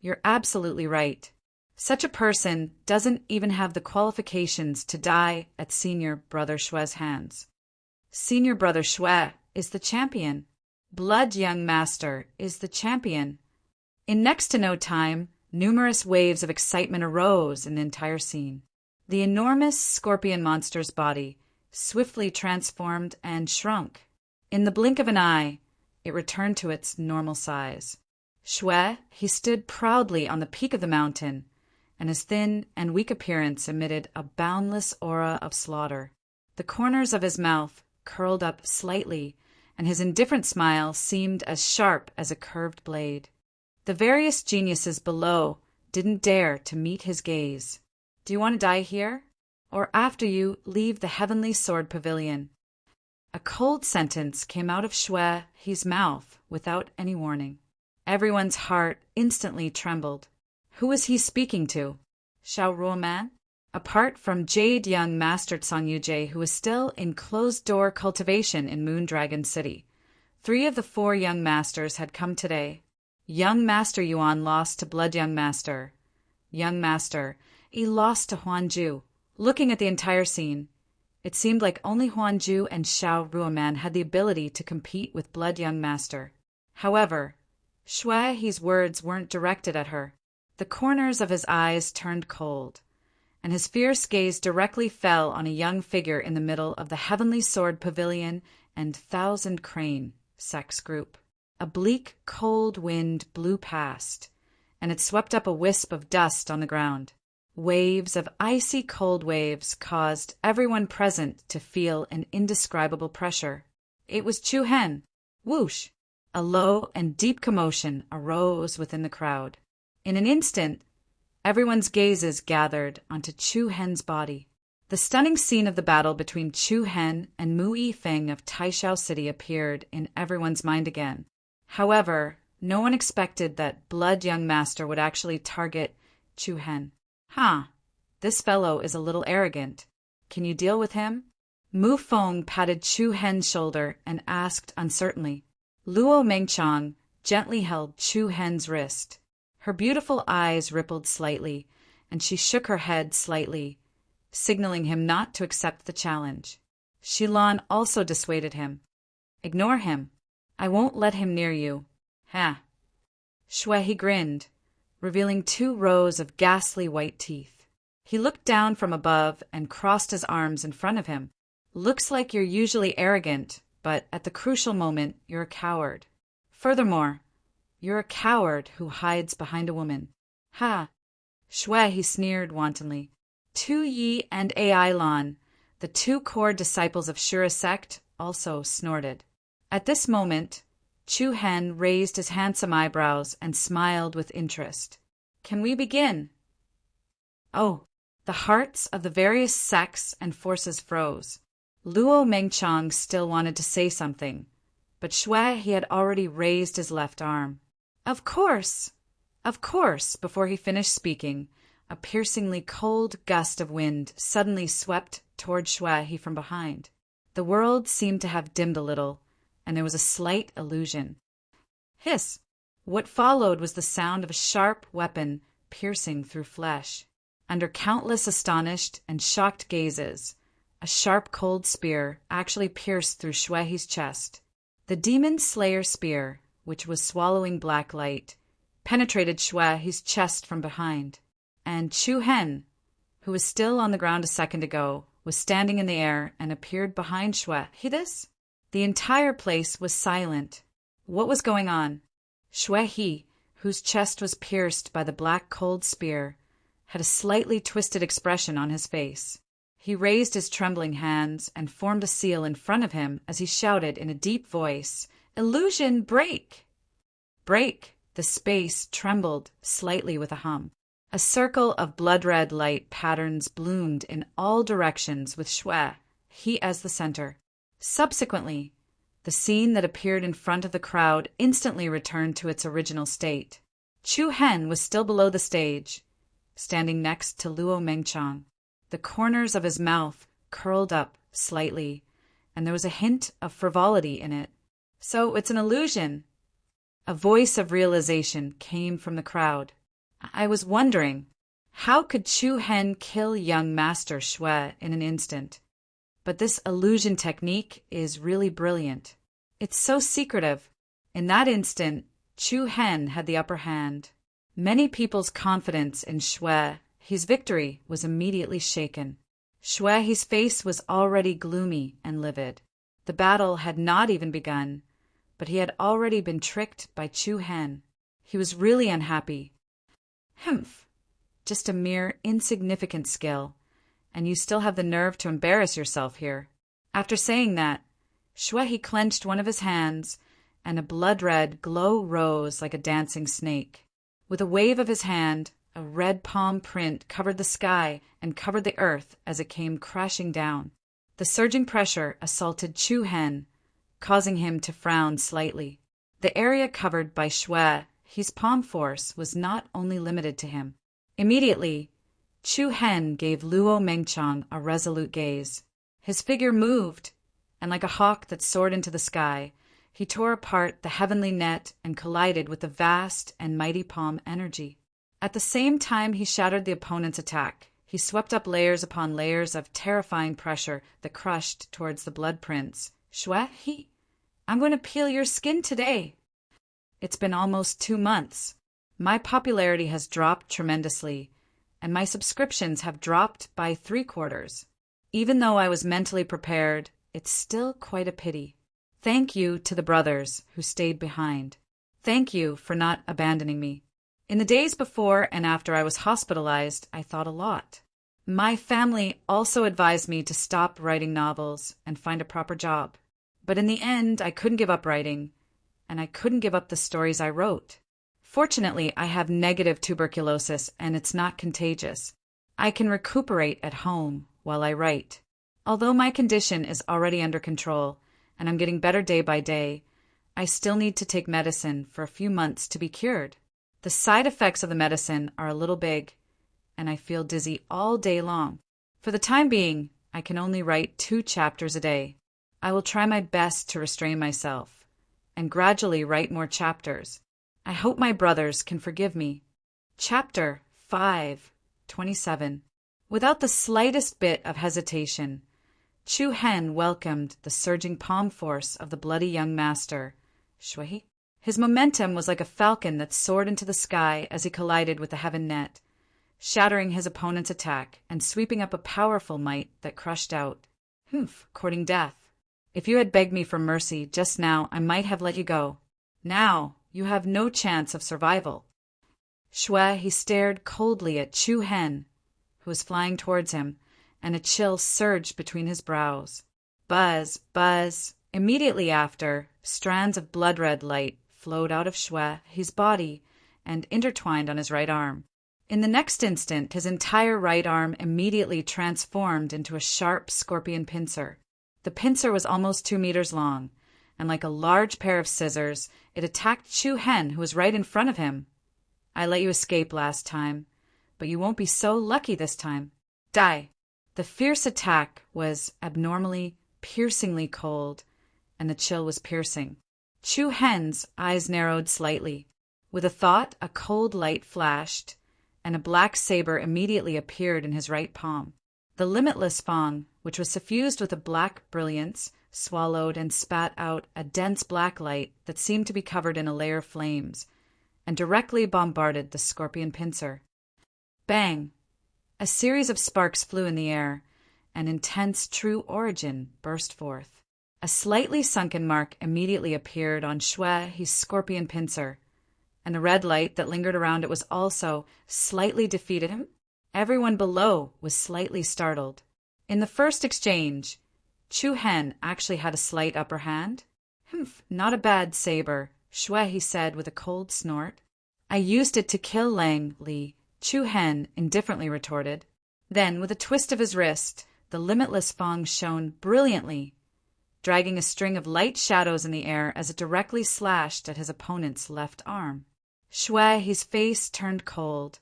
you're absolutely right. Such a person doesn't even have the qualifications to die at Senior Brother Shue's hands. Senior Brother Shue is the champion. Blood Young Master is the champion. In next to no time, numerous waves of excitement arose in the entire scene. The enormous scorpion monster's body swiftly transformed and shrunk. In the blink of an eye, it returned to its normal size. Shui, he stood proudly on the peak of the mountain, and his thin and weak appearance emitted a boundless aura of slaughter. The corners of his mouth curled up slightly, and his indifferent smile seemed as sharp as a curved blade. The various geniuses below didn't dare to meet his gaze. Do you want to die here? Or after you leave the heavenly sword pavilion? A cold sentence came out of Shui's mouth without any warning. Everyone's heart instantly trembled. Who was he speaking to? Xiao Ruoman? Apart from Jade young Master Song Yujie, who was still in closed-door cultivation in Moondragon City, 3 of the 4 young masters had come today. Young Master Yuan lost to Blood Young Master. Young Master, he lost to Huanju. Looking at the entire scene, it seemed like only Huanju and Xiao Ruoman had the ability to compete with Blood Young Master. However, Shui's words weren't directed at her. The corners of his eyes turned cold, and his fierce gaze directly fell on a young figure in the middle of the Heavenly Sword Pavilion and Thousand Crane sex group. A bleak, cold wind blew past, and it swept up a wisp of dust on the ground. Waves of icy cold waves caused everyone present to feel an indescribable pressure. It was Chu Hen. Whoosh! A low and deep commotion arose within the crowd. In an instant, everyone's gazes gathered onto Chu Hen's body. The stunning scene of the battle between Chu Hen and Mu Yifeng of Taishao City appeared in everyone's mind again. However, no one expected that Blood Young Master would actually target Chu Hen. This fellow is a little arrogant. Can you deal with him? Mu Feng patted Chu Hen's shoulder and asked uncertainly. Luo Mengchang gently held Chu Hen's wrist. Her beautiful eyes rippled slightly, and she shook her head slightly, signaling him not to accept the challenge. Shilan also dissuaded him. Ignore him. I won't let him near you. Shui grinned, revealing 2 rows of ghastly white teeth. He looked down from above and crossed his arms in front of him. Looks like you're usually arrogant, but at the crucial moment, you're a coward. Furthermore, you're a coward who hides behind a woman. Shui, he sneered wantonly. Tu Yi and Ai Lan, the 2 core disciples of Shura sect, also snorted. At this moment, Chu Hen raised his handsome eyebrows and smiled with interest. Can we begin? Oh, the hearts of the various sects and forces froze. Luo Mengchang still wanted to say something, but Shui, he had already raised his left arm. Of course! Before he finished speaking, a piercingly cold gust of wind suddenly swept toward Shui from behind. The world seemed to have dimmed a little, and there was a slight illusion. Hiss! What followed was the sound of a sharp weapon piercing through flesh. Under countless astonished and shocked gazes, a sharp cold spear actually pierced through Shui's chest. The Demon Slayer spear, which was swallowing black light, penetrated Shui's chest from behind, and Chu Hen, who was still on the ground a second ago, was standing in the air and appeared behind Shui. This? The entire place was silent. What was going on? Shui, whose chest was pierced by the black cold spear, had a slightly twisted expression on his face. He raised his trembling hands and formed a seal in front of him as he shouted in a deep voice, "Illusion, break!" Break! The space trembled slightly with a hum. A circle of blood-red light patterns bloomed in all directions with Shui, he as the center. Subsequently, the scene that appeared in front of the crowd instantly returned to its original state. Chu Hen was still below the stage, standing next to Luo Mengchang. The corners of his mouth curled up slightly, and there was a hint of frivolity in it. So it's an illusion. A voice of realization came from the crowd. I was wondering, how could Chu Hen kill young Master Shui in an instant? But this illusion technique is really brilliant. It's so secretive. In that instant, Chu Hen had the upper hand. Many people's confidence in Shui, his victory, was immediately shaken. Shui, his face was already gloomy and livid. The battle had not even begun, but he had already been tricked by Chu Hen. He was really unhappy. Humph, just a mere insignificant skill, and you still have the nerve to embarrass yourself here. After saying that, Shuehi clenched one of his hands, and a blood-red glow rose like a dancing snake. With a wave of his hand, a red palm print covered the sky and covered the earth as it came crashing down. The surging pressure assaulted Chu Hen, causing him to frown slightly. The area covered by Shuehi's palm force was not only limited to him. Immediately, Chu Hen gave Luo Mengchang a resolute gaze. His figure moved, and like a hawk that soared into the sky, he tore apart the heavenly net and collided with the vast and mighty palm energy. At the same time he shattered the opponent's attack, he swept up layers upon layers of terrifying pressure that crushed towards the blood prince. Shuehi, I'm going to peel your skin today. It's been almost 2 months. My popularity has dropped tremendously, and my subscriptions have dropped by 3/4. Even though I was mentally prepared, it's still quite a pity. Thank you to the brothers who stayed behind. Thank you for not abandoning me. In the days before and after I was hospitalized, I thought a lot. My family also advised me to stop writing novels and find a proper job. But in the end, I couldn't give up writing, and I couldn't give up the stories I wrote. Fortunately, I have negative tuberculosis, and it's not contagious. I can recuperate at home while I write. Although my condition is already under control, and I'm getting better day by day, I still need to take medicine for a few months to be cured. The side effects of the medicine are a little big, and I feel dizzy all day long. For the time being, I can only write 2 chapters a day. I will try my best to restrain myself, and gradually write more chapters. I hope my brothers can forgive me. Chapter 5:27. Without the slightest bit of hesitation, Chu Hen welcomed the surging palm force of the bloody young master, Shuehi. His momentum was like a falcon that soared into the sky as he collided with the heaven net, shattering his opponent's attack and sweeping up a powerful might that crushed out. Courting death. If you had begged me for mercy just now, I might have let you go. Now, you have no chance of survival. Shuehi stared coldly at Chu Hen, who was flying towards him, and a chill surged between his brows. Buzz, buzz. Immediately after, strands of blood-red light flowed out of Shuehi's body and intertwined on his right arm. In the next instant, his entire right arm immediately transformed into a sharp scorpion pincer. The pincer was almost 2 meters long, and like a large pair of scissors, it attacked Chu Hen, who was right in front of him. I let you escape last time, but you won't be so lucky this time. Die! The fierce attack was abnormally, piercingly cold, and the chill was piercing. Chu Hen's eyes narrowed slightly. With a thought, a cold light flashed, and a black saber immediately appeared in his right palm. The limitless fang, which was suffused with a black brilliance, swallowed and spat out a dense black light that seemed to be covered in a layer of flames, and directly bombarded the scorpion pincer. Bang! A series of sparks flew in the air, and intense true origin burst forth. A slightly sunken mark immediately appeared on Shuehi's scorpion pincer, and the red light that lingered around it was also slightly defeated him. Everyone below was slightly startled. In the first exchange, Chu Hen actually had a slight upper hand. Not a bad saber, Shuehi said with a cold snort. I used it to kill Lang Li, Chu Hen indifferently retorted. Then, with a twist of his wrist, the limitless fang shone brilliantly, dragging a string of light shadows in the air as it directly slashed at his opponent's left arm. Shuehi's face turned cold,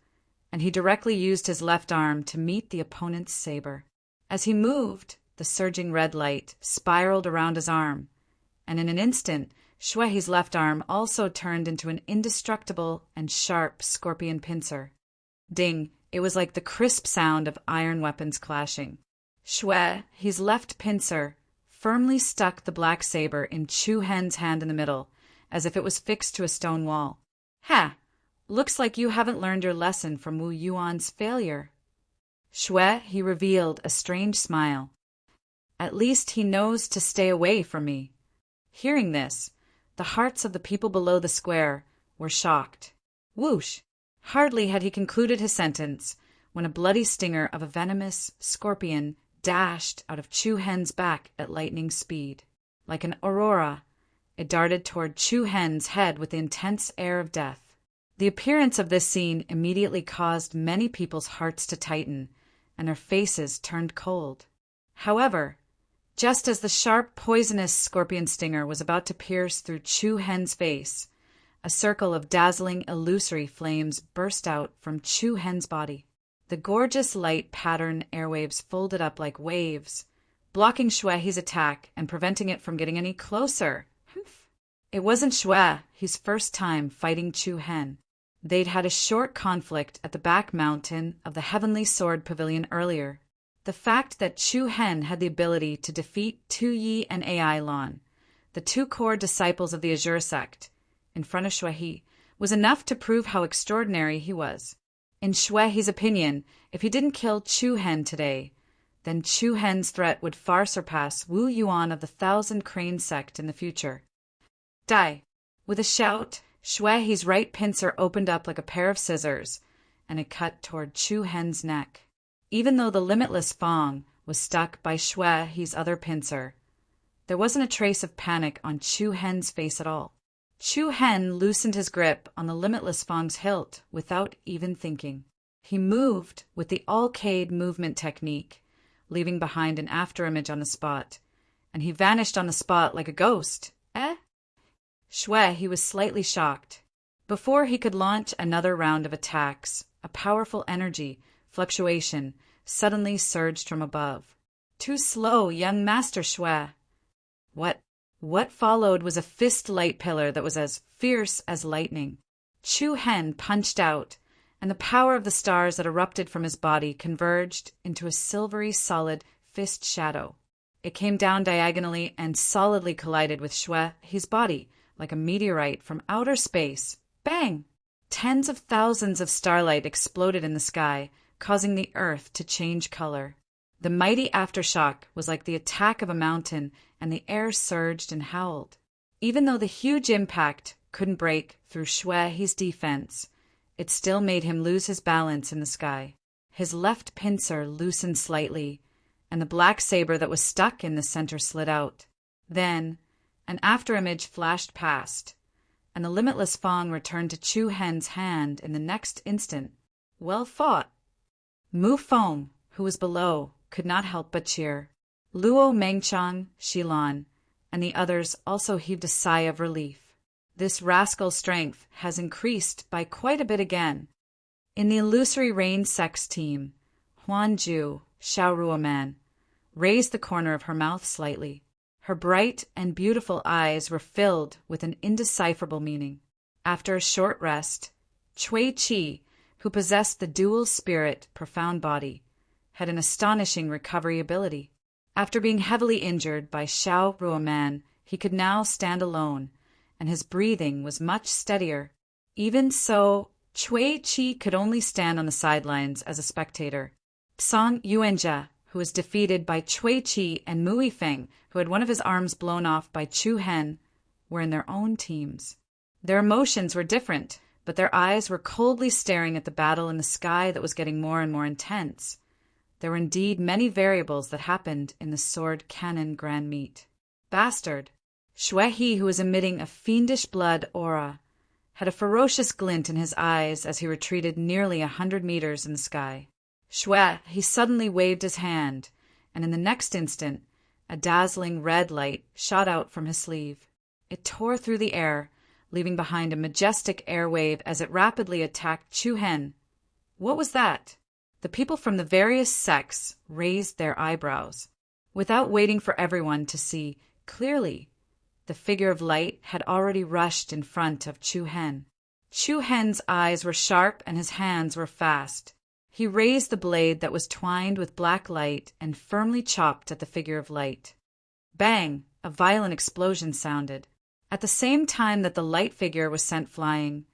and he directly used his left arm to meet the opponent's saber. As he moved, the surging red light spiraled around his arm, and in an instant, Shuehi's left arm also turned into an indestructible and sharp scorpion pincer. Ding! It was like the crisp sound of iron weapons clashing. Shuehi's left pincer firmly stuck the black saber in Chu Hen's hand in the middle, as if it was fixed to a stone wall. Ha! Looks like you haven't learned your lesson from Wu Yuan's failure. Shuehi revealed a strange smile. At least he knows to stay away from me. Hearing this, the hearts of the people below the square were shocked. Whoosh! Hardly had he concluded his sentence when a bloody stinger of a venomous scorpion dashed out of Chu Hen's back at lightning speed. Like an aurora, it darted toward Chu Hen's head with the intense air of death. The appearance of this scene immediately caused many people's hearts to tighten, and their faces turned cold. However, just as the sharp, poisonous scorpion stinger was about to pierce through Chu Hen's face, a circle of dazzling, illusory flames burst out from Chu Hen's body. The gorgeous light pattern airwaves folded up like waves, blocking Shuehe's attack and preventing it from getting any closer. It wasn't Shuehe's first time fighting Chu Hen. They'd had a short conflict at the back mountain of the Heavenly Sword Pavilion earlier. The fact that Chu Hen had the ability to defeat Tu Yi and Ai Lan, the two core disciples of the Azure sect, in front of Shuehe, was enough to prove how extraordinary he was. In Shuehe's opinion, if he didn't kill Chu Hen today, then Chu Hen's threat would far surpass Wu Yuan of the Thousand Crane sect in the future. Die! With a shout, Shuehe's right pincer opened up like a pair of scissors, and it cut toward Chu Hen's neck. Even though the limitless Fong was stuck by Shuehe's other pincer, there wasn't a trace of panic on Chu Hen's face at all. Chu Hen loosened his grip on the limitless Fong's hilt without even thinking. He moved with the All-Cade movement technique, leaving behind an afterimage on the spot, and he vanished on the spot like a ghost. Shuehe was slightly shocked. Before he could launch another round of attacks, a powerful energy fluctuation suddenly surged from above. Too slow, young Master Shuehe. What followed was a fist light pillar that was as fierce as lightning. Chu Hen punched out, and the power of the stars that erupted from his body converged into a silvery solid fist shadow. It came down diagonally and solidly collided with Shuehe's body, like a meteorite from outer space. Bang! Tens of thousands of starlight exploded in the sky, causing the earth to change color. The mighty aftershock was like the attack of a mountain, and the air surged and howled. Even though the huge impact couldn't break through Shuehe's defense, it still made him lose his balance in the sky. His left pincer loosened slightly, and the black saber that was stuck in the center slid out. Then, an afterimage flashed past, and the limitless Fong returned to Chu Hen's hand in the next instant. Well fought! Mu Feng, who was below, could not help but cheer. Luo Mengchang, Shilan, and the others also heaved a sigh of relief. This rascal's strength has increased by quite a bit again. In the illusory rain sex team, Huanju, Xiaoruoman, raised the corner of her mouth slightly. Her bright and beautiful eyes were filled with an indecipherable meaning. After a short rest, Cui Qi, who possessed the dual spirit profound body, had an astonishing recovery ability. After being heavily injured by Xiao Ruoman, he could now stand alone, and his breathing was much steadier. Even so, Cui Qi could only stand on the sidelines as a spectator. Song Yuanjia, who was defeated by Cui Qi, and Mu Yifeng, who had one of his arms blown off by Chu Hen, were in their own teams. Their emotions were different, but their eyes were coldly staring at the battle in the sky that was getting more and more intense. There were indeed many variables that happened in the sword cannon grand meet. Bastard! Shuehe, who was emitting a fiendish blood aura, had a ferocious glint in his eyes as he retreated nearly 100 meters in the sky. He suddenly waved his hand, and in the next instant, a dazzling red light shot out from his sleeve. It tore through the air, leaving behind a majestic air wave as it rapidly attacked Chu Hen. What was that? The people from the various sects raised their eyebrows. Without waiting for everyone to see clearly, the figure of light had already rushed in front of Chu Hen. Chu Hen's eyes were sharp and his hands were fast. He raised the blade that was twined with black light and firmly chopped at the figure of light. Bang! A violent explosion sounded. At the same time that the light figure was sent flying,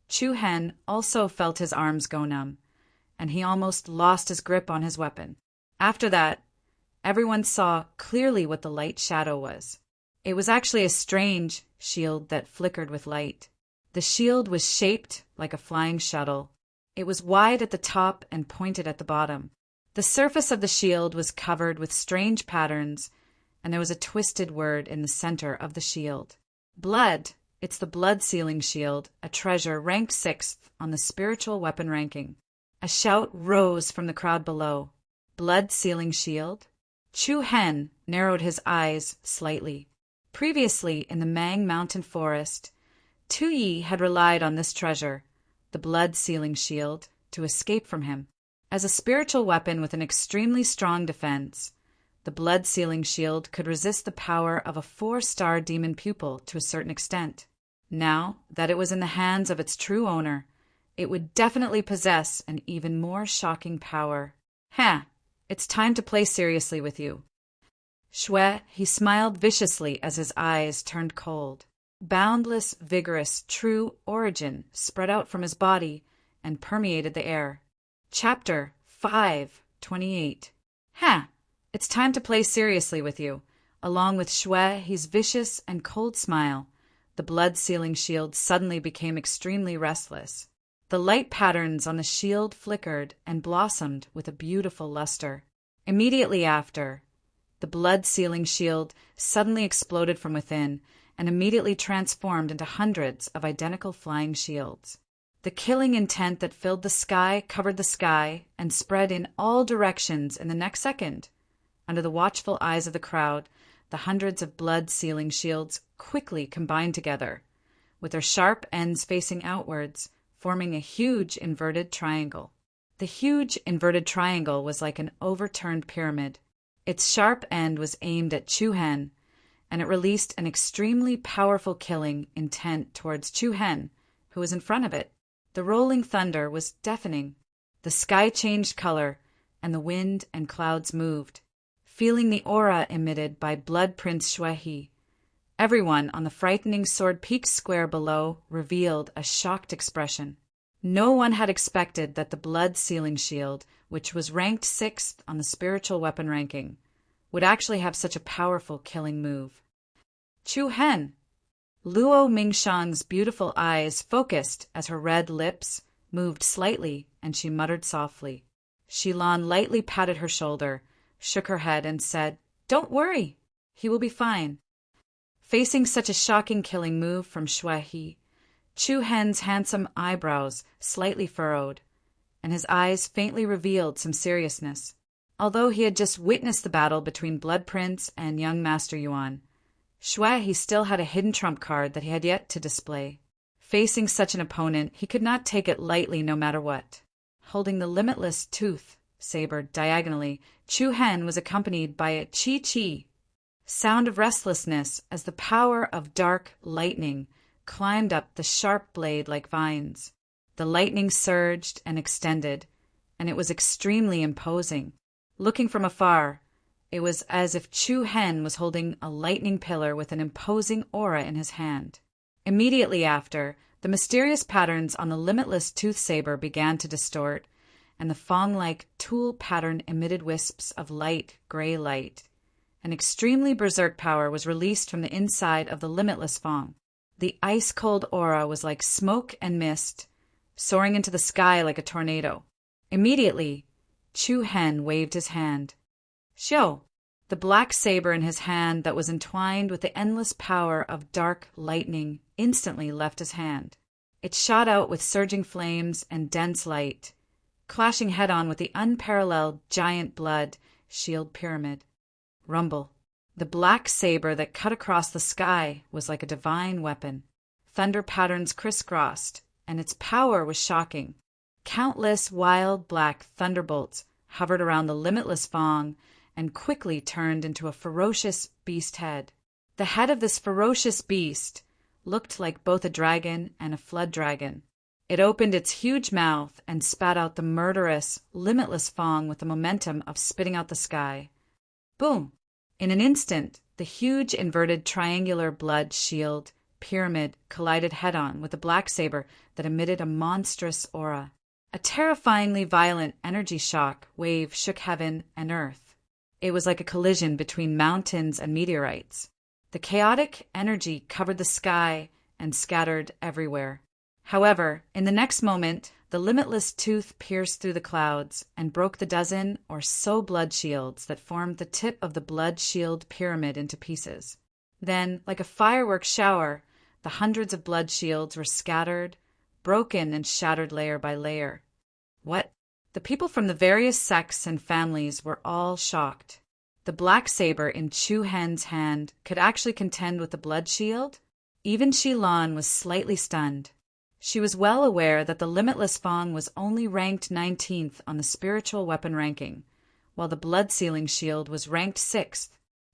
Chu Hen also felt his arms go numb, and he almost lost his grip on his weapon. After that, everyone saw clearly what the light shadow was. It was actually a strange shield that flickered with light. The shield was shaped like a flying shuttle. It was wide at the top and pointed at the bottom. The surface of the shield was covered with strange patterns, and there was a twisted word in the center of the shield. Blood. It's the blood-sealing shield, a treasure ranked 6th on the spiritual weapon ranking. A shout rose from the crowd below. Blood-sealing shield? Chu Hen narrowed his eyes slightly. Previously, in the Mang Mountain Forest, Tu Yi had relied on this treasure, the blood-sealing shield, to escape from him. As a spiritual weapon with an extremely strong defense, the blood-sealing shield could resist the power of a 4-star demon pupil to a certain extent. Now that it was in the hands of its true owner, it would definitely possess an even more shocking power. It's time to play seriously with you. Shui, he smiled viciously as his eyes turned cold. Boundless, vigorous, true origin spread out from his body and permeated the air. Chapter 5:28. It's time to play seriously with you. Along with Shui, his vicious and cold smile, the blood-sealing shield suddenly became extremely restless. The light patterns on the shield flickered and blossomed with a beautiful luster. Immediately after, the blood-sealing shield suddenly exploded from within and immediately transformed into hundreds of identical flying shields. The killing intent that filled the sky covered the sky and spread in all directions in the next second. Under the watchful eyes of the crowd, the hundreds of blood-sealing shields quickly combined together, with their sharp ends facing outwards, forming a huge inverted triangle. The huge inverted triangle was like an overturned pyramid. Its sharp end was aimed at Chu Hen, and it released an extremely powerful killing intent towards Chu Hen, who was in front of it. The rolling thunder was deafening. The sky changed color, and the wind and clouds moved. Feeling the aura emitted by Blood Prince Shui, everyone on the frightening Sword Peak Square below revealed a shocked expression. No one had expected that the blood-sealing shield, which was ranked 6th on the spiritual weapon ranking, would actually have such a powerful killing move. Chu Hen! Luo Mingshang's beautiful eyes focused as her red lips moved slightly, and she muttered softly. Shilan lightly patted her shoulder, shook her head, and said, "Don't worry, he will be fine." Facing such a shocking killing move from Shui, Chu Hen's handsome eyebrows slightly furrowed, and his eyes faintly revealed some seriousness. Although he had just witnessed the battle between Blood Prince and young Master Yuan, Shui still had a hidden trump card that he had yet to display. Facing such an opponent, he could not take it lightly no matter what. Holding the limitless tooth saber diagonally, Chu Hen was accompanied by a chi-chi sound of restlessness as the power of dark lightning climbed up the sharp blade like vines. The lightning surged and extended, and it was extremely imposing. Looking from afar, it was as if Chu Hen was holding a lightning pillar with an imposing aura in his hand. Immediately after, the mysterious patterns on the limitless tooth saber began to distort, and the fong-like tool pattern emitted wisps of light, gray light. An extremely berserk power was released from the inside of the limitless fong. The ice-cold aura was like smoke and mist, soaring into the sky like a tornado. Immediately, Chu Hen waved his hand. Xiao! The black saber in his hand that was entwined with the endless power of dark lightning instantly left his hand. It shot out with surging flames and dense light, clashing head-on with the unparalleled giant blood shield pyramid. Rumble. The black saber that cut across the sky was like a divine weapon. Thunder patterns crisscrossed, and its power was shocking. Countless wild black thunderbolts hovered around the limitless fong and quickly turned into a ferocious beast head. The head of this ferocious beast looked like both a dragon and a flood dragon. It opened its huge mouth and spat out the murderous, limitless fong with the momentum of spitting out the sky. Boom! In an instant, the huge inverted triangular blood shield pyramid collided head-on with the black saber that emitted a monstrous aura. A terrifyingly violent energy shock wave shook heaven and earth. It was like a collision between mountains and meteorites. The chaotic energy covered the sky and scattered everywhere. However, in the next moment, the limitless tooth pierced through the clouds and broke the dozen or so blood shields that formed the tip of the blood shield pyramid into pieces. Then, like a fireworks shower, the hundreds of blood shields were scattered, broken and shattered layer by layer. What? The people from the various sects and families were all shocked. The black saber in Chu Hen's hand could actually contend with the blood shield? Even Shi Lan was slightly stunned. She was well aware that the Limitless Fang was only ranked 19th on the spiritual weapon ranking, while the blood-sealing shield was ranked 6th.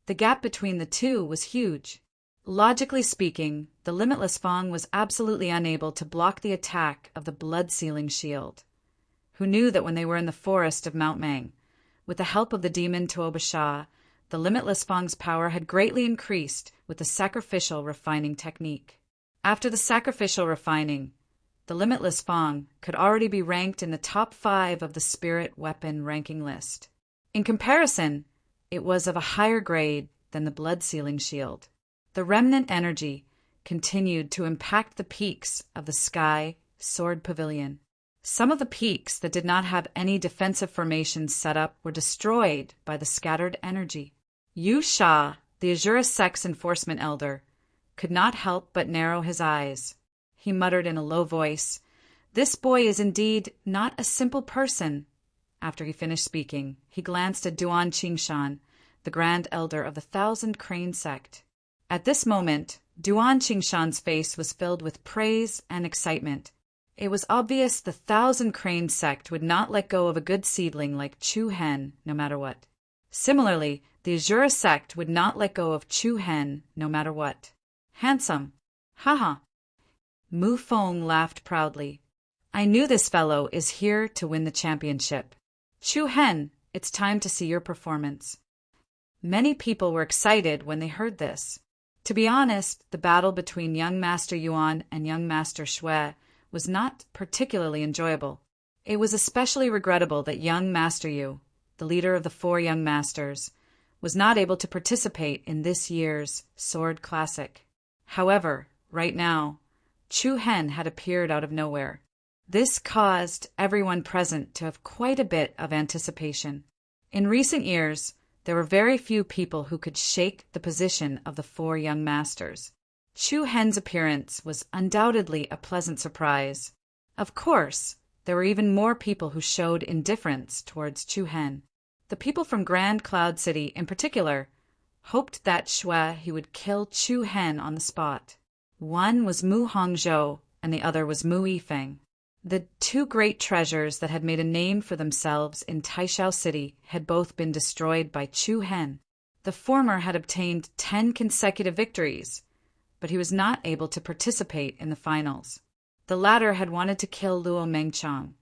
The gap between the two was huge. Logically speaking, the Limitless Fang was absolutely unable to block the attack of the blood-sealing shield. Who knew that when they were in the forest of Mount Mang, with the help of the demon Tuoba Sha, the Limitless Fang's power had greatly increased with the sacrificial refining technique. After the sacrificial refining, the Limitless Fang could already be ranked in the top 5 of the spirit weapon ranking list. In comparison, it was of a higher grade than the blood-sealing shield. The remnant energy continued to impact the peaks of the Sky Sword Pavilion. Some of the peaks that did not have any defensive formations set up were destroyed by the scattered energy. Yu Sha, the Azura Sect's enforcement elder, could not help but narrow his eyes. He muttered in a low voice, "This boy is indeed not a simple person." After he finished speaking, he glanced at Duan Qingshan, the Grand Elder of the Thousand Crane Sect. At this moment, Duan Qingshan's face was filled with praise and excitement. It was obvious the Thousand Crane Sect would not let go of a good seedling like Chu Hen, no matter what. Similarly, the Azura Sect would not let go of Chu Hen, no matter what. Handsome. Haha. Mu Feng laughed proudly. I knew this fellow is here to win the championship. Chu Hen, it's time to see your performance. Many people were excited when they heard this. To be honest, the battle between young Master Yuan and young Master Shui was not particularly enjoyable. It was especially regrettable that young Master Yu, the leader of the 4 young masters, was not able to participate in this year's Sword Classic. However, right now, Chu Hen had appeared out of nowhere. This caused everyone present to have quite a bit of anticipation. In recent years, there were very few people who could shake the position of the 4 young masters. Chu Hen's appearance was undoubtedly a pleasant surprise. Of course, there were even more people who showed indifference towards Chu Hen. The people from Grand Cloud City, in particular, hoped that he would kill Chu Hen on the spot. One was Mu Hongzhou, and the other was Mu Yifeng. The 2 great treasures that had made a name for themselves in Taishao City had both been destroyed by Chu Hen. The former had obtained 10 consecutive victories, but he was not able to participate in the finals. The latter had wanted to kill Luo Mengchang,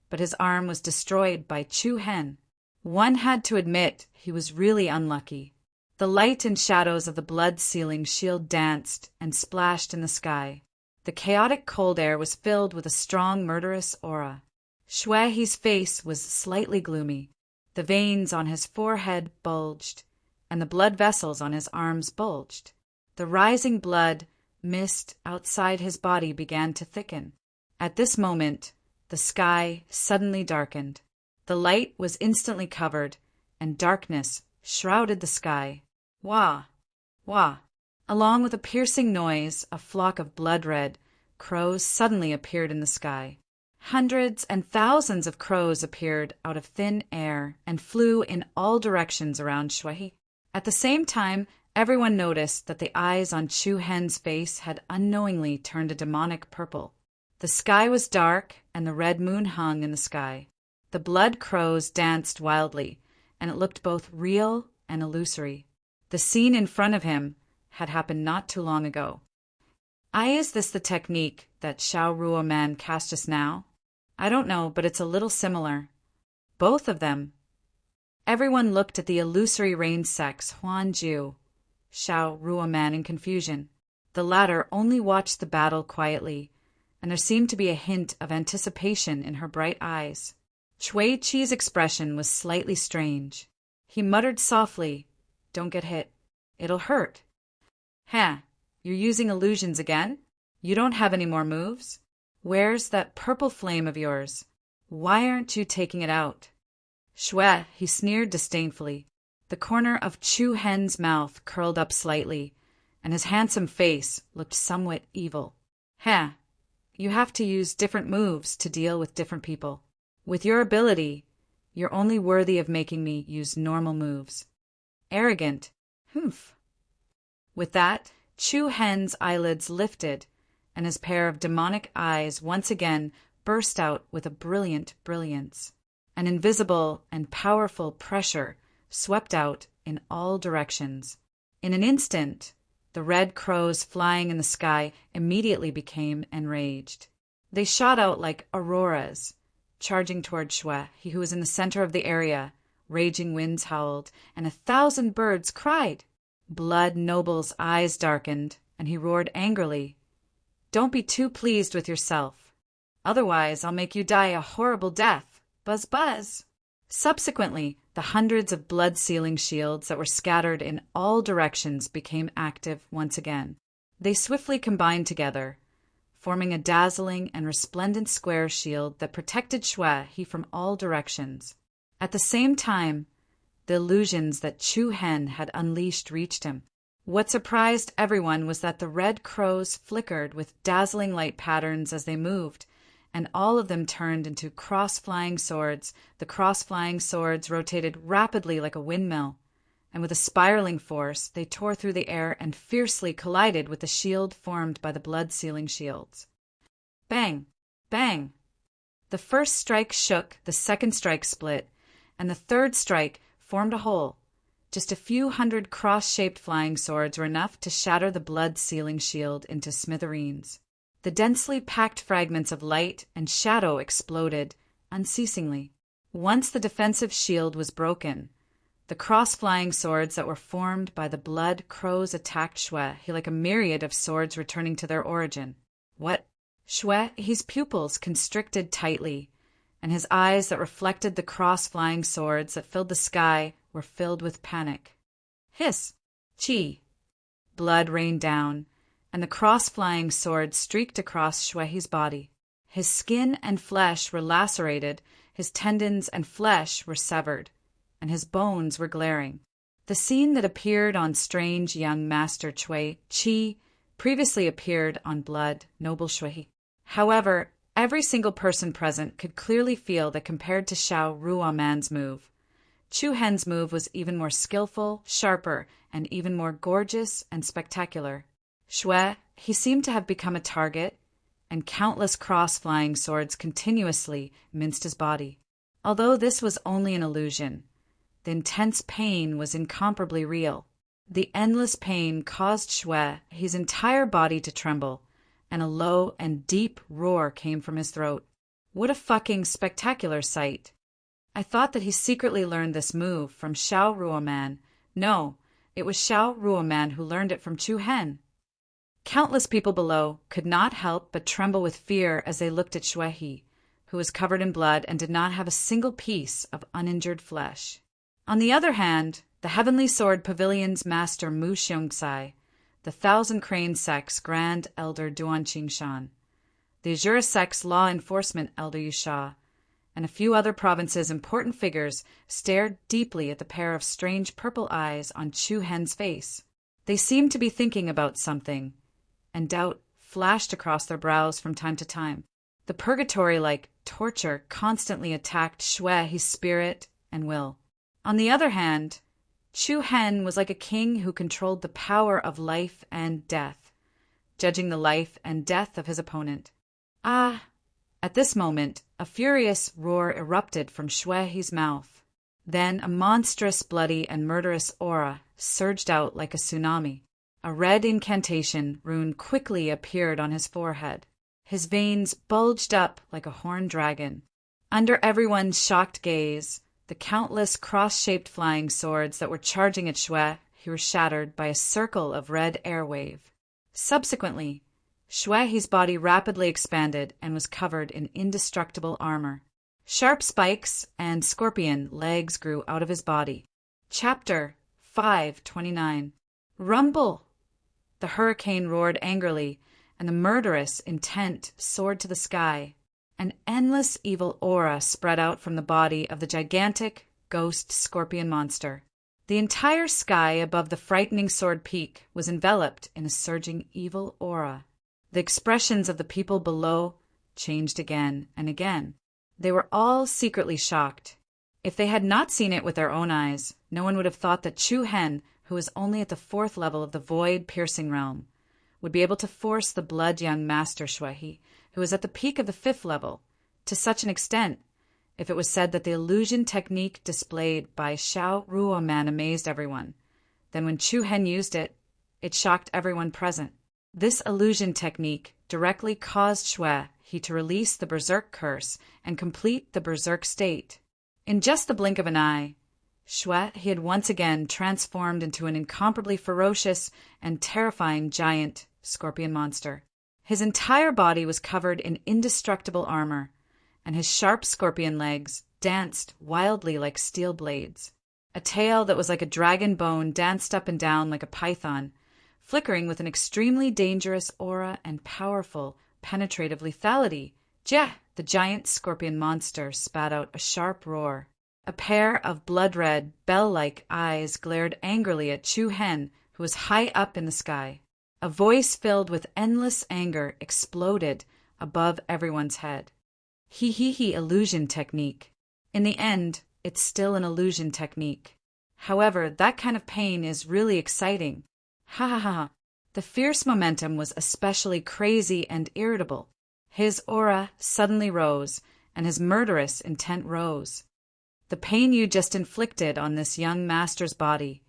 but his arm was destroyed by Chu Hen. One had to admit he was really unlucky. The light and shadows of the blood-sealing shield danced and splashed in the sky. The chaotic cold air was filled with a strong murderous aura. Shuai's face was slightly gloomy. The veins on his forehead bulged, and the blood vessels on his arms bulged. The rising blood mist outside his body began to thicken. At this moment, the sky suddenly darkened. The light was instantly covered, and darkness shrouded the sky. Wah! Wah! Along with a piercing noise, a flock of blood-red crows suddenly appeared in the sky. Hundreds and thousands of crows appeared out of thin air and flew in all directions around Shui. At the same time, everyone noticed that the eyes on Chu Hen's face had unknowingly turned a demonic purple. The sky was dark, and the red moon hung in the sky. The blood crows danced wildly, and it looked both real and illusory. The scene in front of him had happened not too long ago. Is this the technique that Xiao Ruo Man cast just now? I don't know, but it's a little similar. Both of them. Everyone looked at the illusory rain sects Huan Ju, Xiao Ruo Man in confusion. The latter only watched the battle quietly, and there seemed to be a hint of anticipation in her bright eyes. Chui Chi's expression was slightly strange. He muttered softly, "Don't get hit. It'll hurt." "Huh, you're using illusions again? You don't have any more moves? Where's that purple flame of yours? Why aren't you taking it out?" "Shwe," he sneered disdainfully. The corner of Chu Hen's mouth curled up slightly, and his handsome face looked somewhat evil. "Huh, you have to use different moves to deal with different people. With your ability, you're only worthy of making me use normal moves. Arrogant. Humph." With that, Chu Hen's eyelids lifted, and his pair of demonic eyes once again burst out with a brilliant brilliance. An invisible and powerful pressure swept out in all directions. In an instant, the red crows flying in the sky immediately became enraged. They shot out like auroras, charging toward Shwe, he who was in the center of the area. Raging winds howled, and 1,000 birds cried. Blood Noble's eyes darkened, and he roared angrily, "Don't be too pleased with yourself. Otherwise, I'll make you die a horrible death. Buzz, buzz." Subsequently, the hundreds of blood-sealing shields that were scattered in all directions became active once again. They swiftly combined together, forming a dazzling and resplendent square shield that protected Shwe from all directions. At the same time, the illusions that Chu Hen had unleashed reached him. What surprised everyone was that the red crows flickered with dazzling light patterns as they moved, and all of them turned into cross-flying swords. The cross-flying swords rotated rapidly like a windmill, and with a spiraling force, they tore through the air and fiercely collided with the shield formed by the blood-sealing shields. Bang! Bang! The first strike shook, the second strike split, and the third strike formed a hole. Just a few hundred cross-shaped flying swords were enough to shatter the blood-sealing shield into smithereens. The densely packed fragments of light and shadow exploded unceasingly. Once the defensive shield was broken, the cross-flying swords that were formed by the blood crows attacked Shwe like a myriad of swords returning to their origin. What? Shwe's pupils constricted tightly, and his eyes that reflected the cross-flying swords that filled the sky were filled with panic. Hiss! Chi! Blood rained down, and the cross-flying sword streaked across Shwe's body. His skin and flesh were lacerated, his tendons and flesh were severed, and his bones were glaring. The scene that appeared on Strange Young Master Chui Chi previously appeared on Blood Noble Shwe. However, every single person present could clearly feel that compared to Xiao Ruoman's move, Chu Hen's move was even more skillful, sharper, and even more gorgeous and spectacular. Shwe, he seemed to have become a target, and countless cross-flying swords continuously minced his body. Although this was only an illusion, the intense pain was incomparably real. The endless pain caused Shwe, his entire body to tremble, and a low and deep roar came from his throat. What a fucking spectacular sight. I thought that he secretly learned this move from Xiao Ruoman. No, it was Xiao Ruoman who learned it from Chu Hen. Countless people below could not help but tremble with fear as they looked at Shwe, who was covered in blood and did not have a single piece of uninjured flesh. On the other hand, the Heavenly Sword Pavilion's master Mu Xiongxai, the Thousand Crane Sect's Grand Elder Duan Qingshan, the Azure Sect's Law Enforcement Elder Yusha, and a few other provinces' important figures stared deeply at the pair of strange purple eyes on Chu Hen's face. They seemed to be thinking about something, and doubt flashed across their brows from time to time. The purgatory-like torture constantly attacked Shwe's spirit and will. On the other hand, Chu Hen was like a king who controlled the power of life and death, judging the life and death of his opponent. Ah! At this moment, a furious roar erupted from Shwe's mouth. Then a monstrous, bloody, and murderous aura surged out like a tsunami. A red incantation rune quickly appeared on his forehead. His veins bulged up like a horned dragon. Under everyone's shocked gaze, the countless cross-shaped flying swords that were charging at Shwe were shattered by a circle of red airwave. Subsequently, Shwe's body rapidly expanded and was covered in indestructible armor. Sharp spikes and scorpion legs grew out of his body. Chapter 529. Rumble! The hurricane roared angrily, and the murderous intent soared to the sky. An endless evil aura spread out from the body of the gigantic ghost scorpion monster. The entire sky above the frightening sword peak was enveloped in a surging evil aura. The expressions of the people below changed again and again. They were all secretly shocked. If they had not seen it with their own eyes, no one would have thought that Chu Hen, who was only at the 4th level of the void-piercing realm, would be able to force the blood young master Shui, who was at the peak of the 5th level, to such an extent. If it was said that the illusion technique displayed by Xiao Ruoman amazed everyone, then when Chu Hen used it, it shocked everyone present. This illusion technique directly caused Shui to release the berserk curse and complete the berserk state. In just the blink of an eye, Shui had once again transformed into an incomparably ferocious and terrifying giant scorpion monster. His entire body was covered in indestructible armor, and his sharp scorpion legs danced wildly like steel blades. A tail that was like a dragon bone danced up and down like a python, flickering with an extremely dangerous aura and powerful, penetrative lethality. Jah! The giant scorpion monster spat out a sharp roar. A pair of blood-red, bell-like eyes glared angrily at Chu Hen, who was high up in the sky. A voice filled with endless anger exploded above everyone's head. He, illusion technique. In the end, it's still an illusion technique. However, that kind of pain is really exciting. Ha ha ha. The fierce momentum was especially crazy and irritable. His aura suddenly rose, and his murderous intent rose. The pain you just inflicted on this young master's body,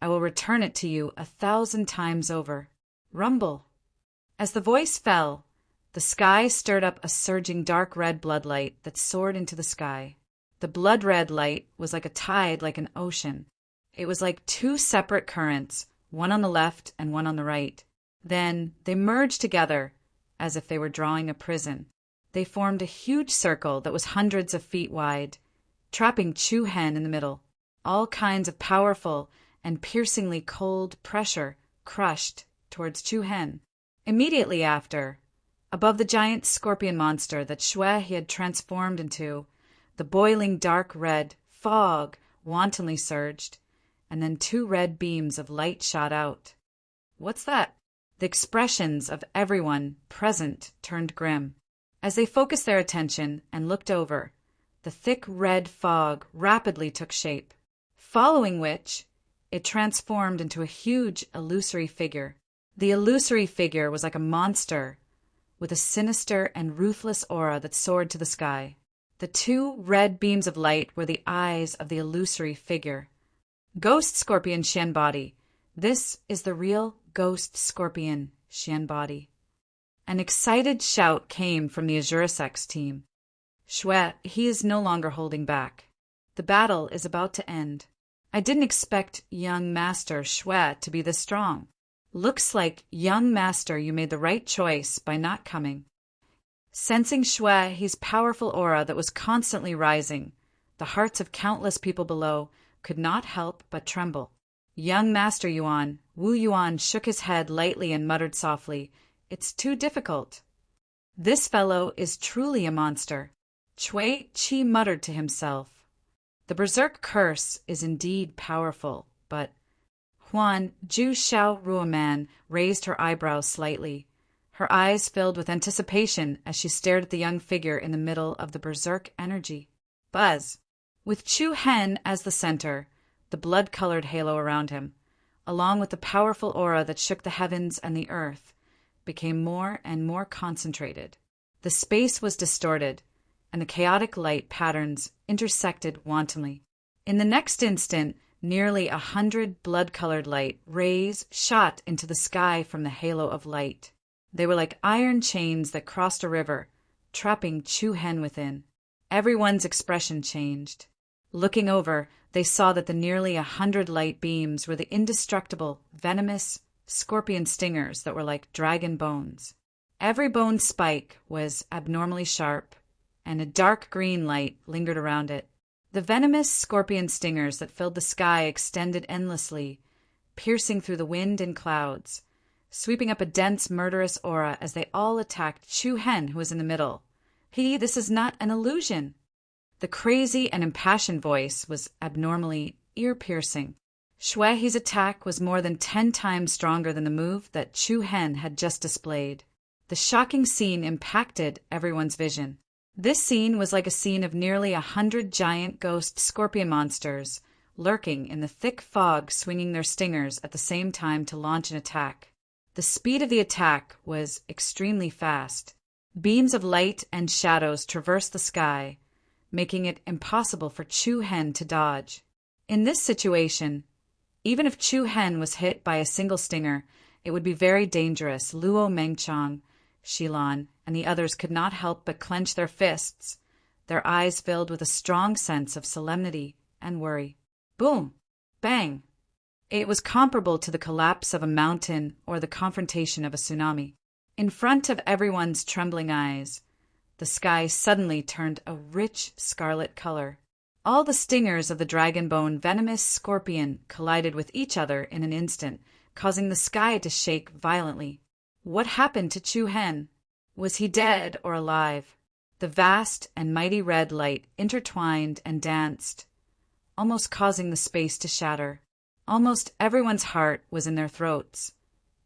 I will return it to you 1,000 times over. Rumble! As the voice fell, the sky stirred up a surging dark red bloodlight that soared into the sky. The blood-red light was like a tide, like an ocean. It was like two separate currents, one on the left and one on the right. Then they merged together, as if they were drawing a prison. They formed a huge circle that was hundreds of feet wide, trapping Chu Hen in the middle. All kinds of powerful and piercingly cold pressure crushed towards Chu Hen. Immediately after, above the giant scorpion monster that Shui had transformed into, the boiling dark red fog wantonly surged, and then 2 red beams of light shot out. What's that? The expressions of everyone present turned grim. As they focused their attention and looked over, the thick red fog rapidly took shape, following which it transformed into a huge illusory figure. The illusory figure was like a monster with a sinister and ruthless aura that soared to the sky. The 2 red beams of light were the eyes of the illusory figure. Ghost Scorpion Xian Body. This is the real Ghost Scorpion Xian Body. An excited shout came from the Azurisex team. Shui, he is no longer holding back. The battle is about to end. I didn't expect young Master Shui to be this strong. Looks like, young Master, you made the right choice by not coming. Sensing Shui's powerful aura that was constantly rising, the hearts of countless people below could not help but tremble. Young Master Yuan, Wu Yuan shook his head lightly and muttered softly, "It's too difficult. This fellow is truly a monster." Cui Qi muttered to himself, "The berserk curse is indeed powerful, but—" Huan Ju Xiao Ruoman raised her eyebrows slightly. Her eyes filled with anticipation as she stared at the young figure in the middle of the berserk energy. Buzz! With Chu Hen as the center, the blood-colored halo around him, along with the powerful aura that shook the heavens and the earth, became more and more concentrated. The space was distorted, and the chaotic light patterns intersected wantonly. In the next instant, nearly 100 blood-colored light rays shot into the sky from the halo of light. They were like iron chains that crossed a river, trapping Chu Hen within. Everyone's expression changed. Looking over, they saw that the nearly 100 light beams were the indestructible, venomous scorpion stingers that were like dragon bones. Every bone spike was abnormally sharp, and a dark green light lingered around it. The venomous scorpion stingers that filled the sky extended endlessly, piercing through the wind and clouds, sweeping up a dense, murderous aura as they all attacked Chu Hen, who was in the middle. This is not an illusion. The crazy and impassioned voice was abnormally ear-piercing. Shui's attack was more than 10 times stronger than the move that Chu Hen had just displayed. The shocking scene impacted everyone's vision. This scene was like a scene of nearly 100 giant ghost scorpion monsters, lurking in the thick fog, swinging their stingers at the same time to launch an attack. The speed of the attack was extremely fast. Beams of light and shadows traversed the sky, making it impossible for Chu Hen to dodge. In this situation, even if Chu Hen was hit by a single stinger, it would be very dangerous. Luo Mengchang, Shilan, and the others could not help but clench their fists, their eyes filled with a strong sense of solemnity and worry. Boom! Bang! It was comparable to the collapse of a mountain or the confrontation of a tsunami. In front of everyone's trembling eyes, the sky suddenly turned a rich scarlet color. All the stingers of the dragon-bone venomous scorpion collided with each other in an instant, causing the sky to shake violently. What happened to Chu Hen? Was he dead or alive? The vast and mighty red light intertwined and danced, almost causing the space to shatter. Almost everyone's heart was in their throats,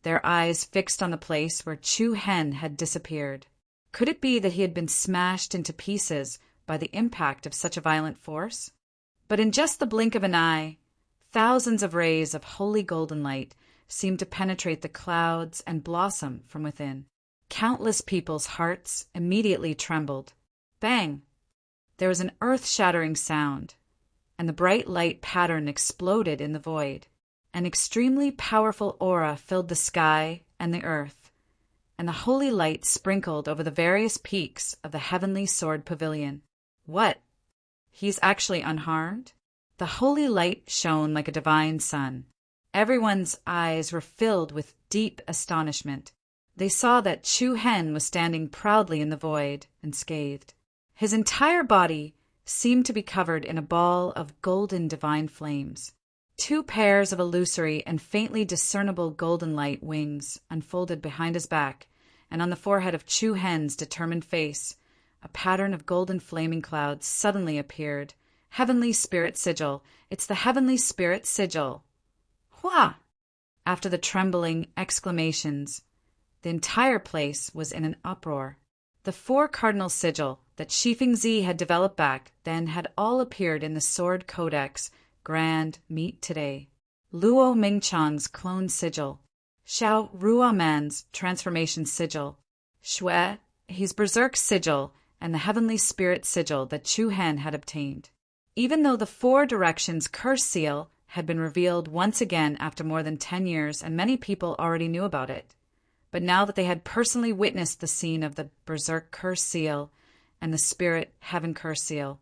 their eyes fixed on the place where Chu Hen had disappeared. Could it be that he had been smashed into pieces by the impact of such a violent force? But in just the blink of an eye, thousands of rays of holy golden light seemed to penetrate the clouds and blossom from within. Countless people's hearts immediately trembled. Bang! There was an earth-shattering sound, and the bright light pattern exploded in the void. An extremely powerful aura filled the sky and the earth, and the holy light sprinkled over the various peaks of the heavenly sword pavilion. What? He's actually unharmed? The holy light shone like a divine sun. Everyone's eyes were filled with deep astonishment. They saw that Chu Hen was standing proudly in the void, unscathed. His entire body seemed to be covered in a ball of golden divine flames. 2 pairs of illusory and faintly discernible golden light wings unfolded behind his back, and on the forehead of Chu Hen's determined face, a pattern of golden flaming clouds suddenly appeared. Heavenly Spirit Sigil. It's the Heavenly Spirit Sigil. Hua! After the trembling exclamations, the entire place was in an uproar. The 4 cardinal sigil that Shifengzi had developed back then had all appeared in the Sword Codex Grand Meet today. Luo Mingchang's clone sigil, Xiao Ruaman's transformation sigil, Shui, his berserk sigil, and the heavenly spirit sigil that Chu Hen had obtained. Even though the 4 directions curse seal had been revealed once again after more than 10 years, and many people already knew about it, but now that they had personally witnessed the scene of the berserk curse seal and the spirit heaven curse seal,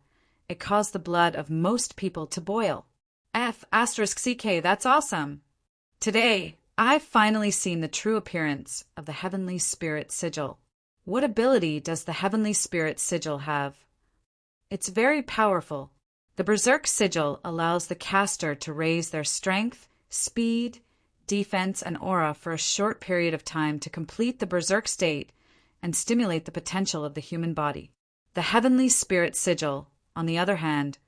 it caused the blood of most people to boil. F***CK, that's awesome! Today, I've finally seen the true appearance of the Heavenly Spirit Sigil. What ability does the Heavenly Spirit Sigil have? It's very powerful. The Berserk Sigil allows the caster to raise their strength, speed, defense, and aura for a short period of time to complete the Berserk state and stimulate the potential of the human body. The Heavenly Spirit Sigil, on the other hand,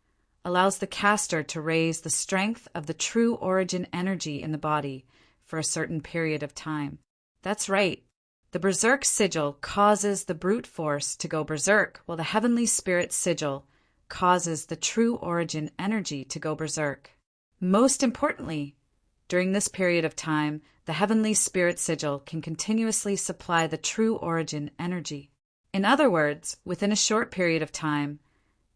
allows the caster to raise the strength of the true origin energy in the body for a certain period of time. That's right. The Berserk Sigil causes the brute force to go berserk, while the Heavenly Spirit Sigil causes the true origin energy to go berserk. Most importantly, during this period of time, the Heavenly Spirit Sigil can continuously supply the true origin energy. In other words, within a short period of time,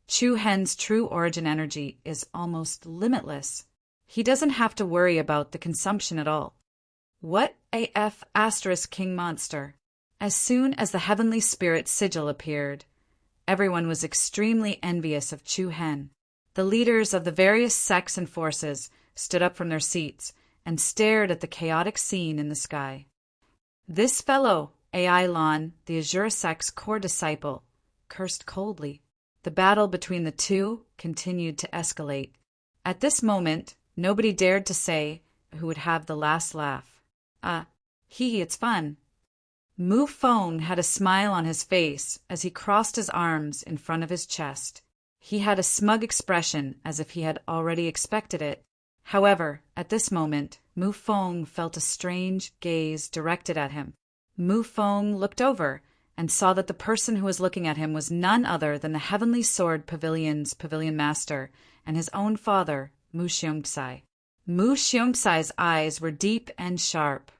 Chu Hen's true origin energy is almost limitless. He doesn't have to worry about the consumption at all. What AF * King Monster? As soon as the Heavenly Spirit Sigil appeared, everyone was extremely envious of Chu Hen. The leaders of the various sects and forces stood up from their seats and stared at the chaotic scene in the sky. This fellow, Ai Lan, the Azure sect's core disciple, cursed coldly. The battle between the two continued to escalate. At this moment, nobody dared to say who would have the last laugh. It's fun. Mu Feng had a smile on his face as he crossed his arms in front of his chest. He had a smug expression as if he had already expected it. However, at this moment, Mu Feng felt a strange gaze directed at him. Mu Feng looked over and saw that the person who was looking at him was none other than the Heavenly Sword Pavilion's pavilion master and his own father, Mu Xiongxai. Mu Xiongxai's eyes were deep and sharp.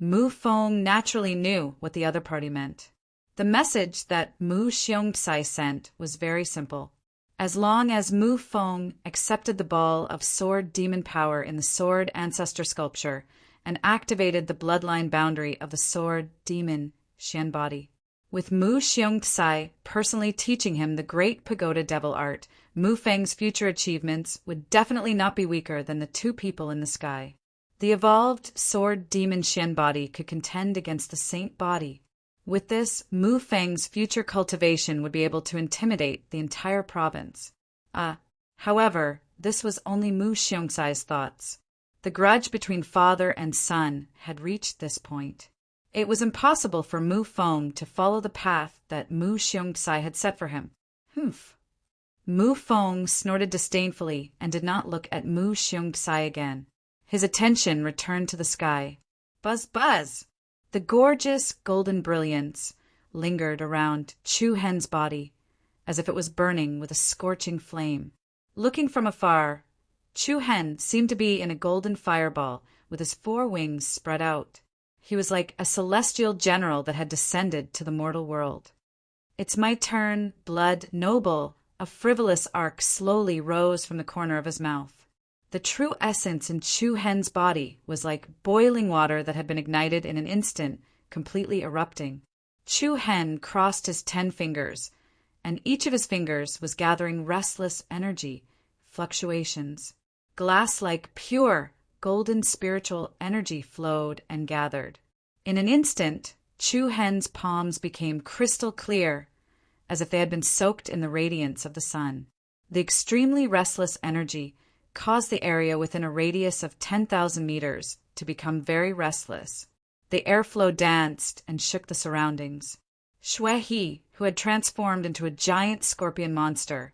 Mu Feng naturally knew what the other party meant. The message that Mu Xiongxai sent was very simple. As long as Mu Feng accepted the ball of sword demon power in the sword ancestor sculpture and activated the bloodline boundary of the sword demon Xian body. With Mu Xiongxai personally teaching him the great pagoda devil art, Mu Feng's future achievements would definitely not be weaker than the two people in the sky. The evolved sword demon Xian body could contend against the saint body. With this, Mu Feng's future cultivation would be able to intimidate the entire province. However, this was only Mu Xiongxai's thoughts. The grudge between father and son had reached this point. It was impossible for Mu Feng to follow the path that Mu Xiongxai had set for him. Humph. Mu Feng snorted disdainfully and did not look at Mu Xiongxai again. His attention returned to the sky. Buzz, buzz! The gorgeous golden brilliance lingered around Chu Hen's body, as if it was burning with a scorching flame. Looking from afar, Chu Hen seemed to be in a golden fireball with his 4 wings spread out. He was like a celestial general that had descended to the mortal world. It's my turn, blood noble. A frivolous arc slowly rose from the corner of his mouth. The true essence in Chu Hen's body was like boiling water that had been ignited in an instant, completely erupting. Chu Hen crossed his 10 fingers, and each of his fingers was gathering restless energy, fluctuations. Glass-like pure, golden spiritual energy flowed and gathered. In an instant, Chu Hen's palms became crystal clear, as if they had been soaked in the radiance of the sun. The extremely restless energy caused the area within a radius of 10,000 meters to become very restless. The airflow danced and shook the surroundings. Xue He, who had transformed into a giant scorpion monster,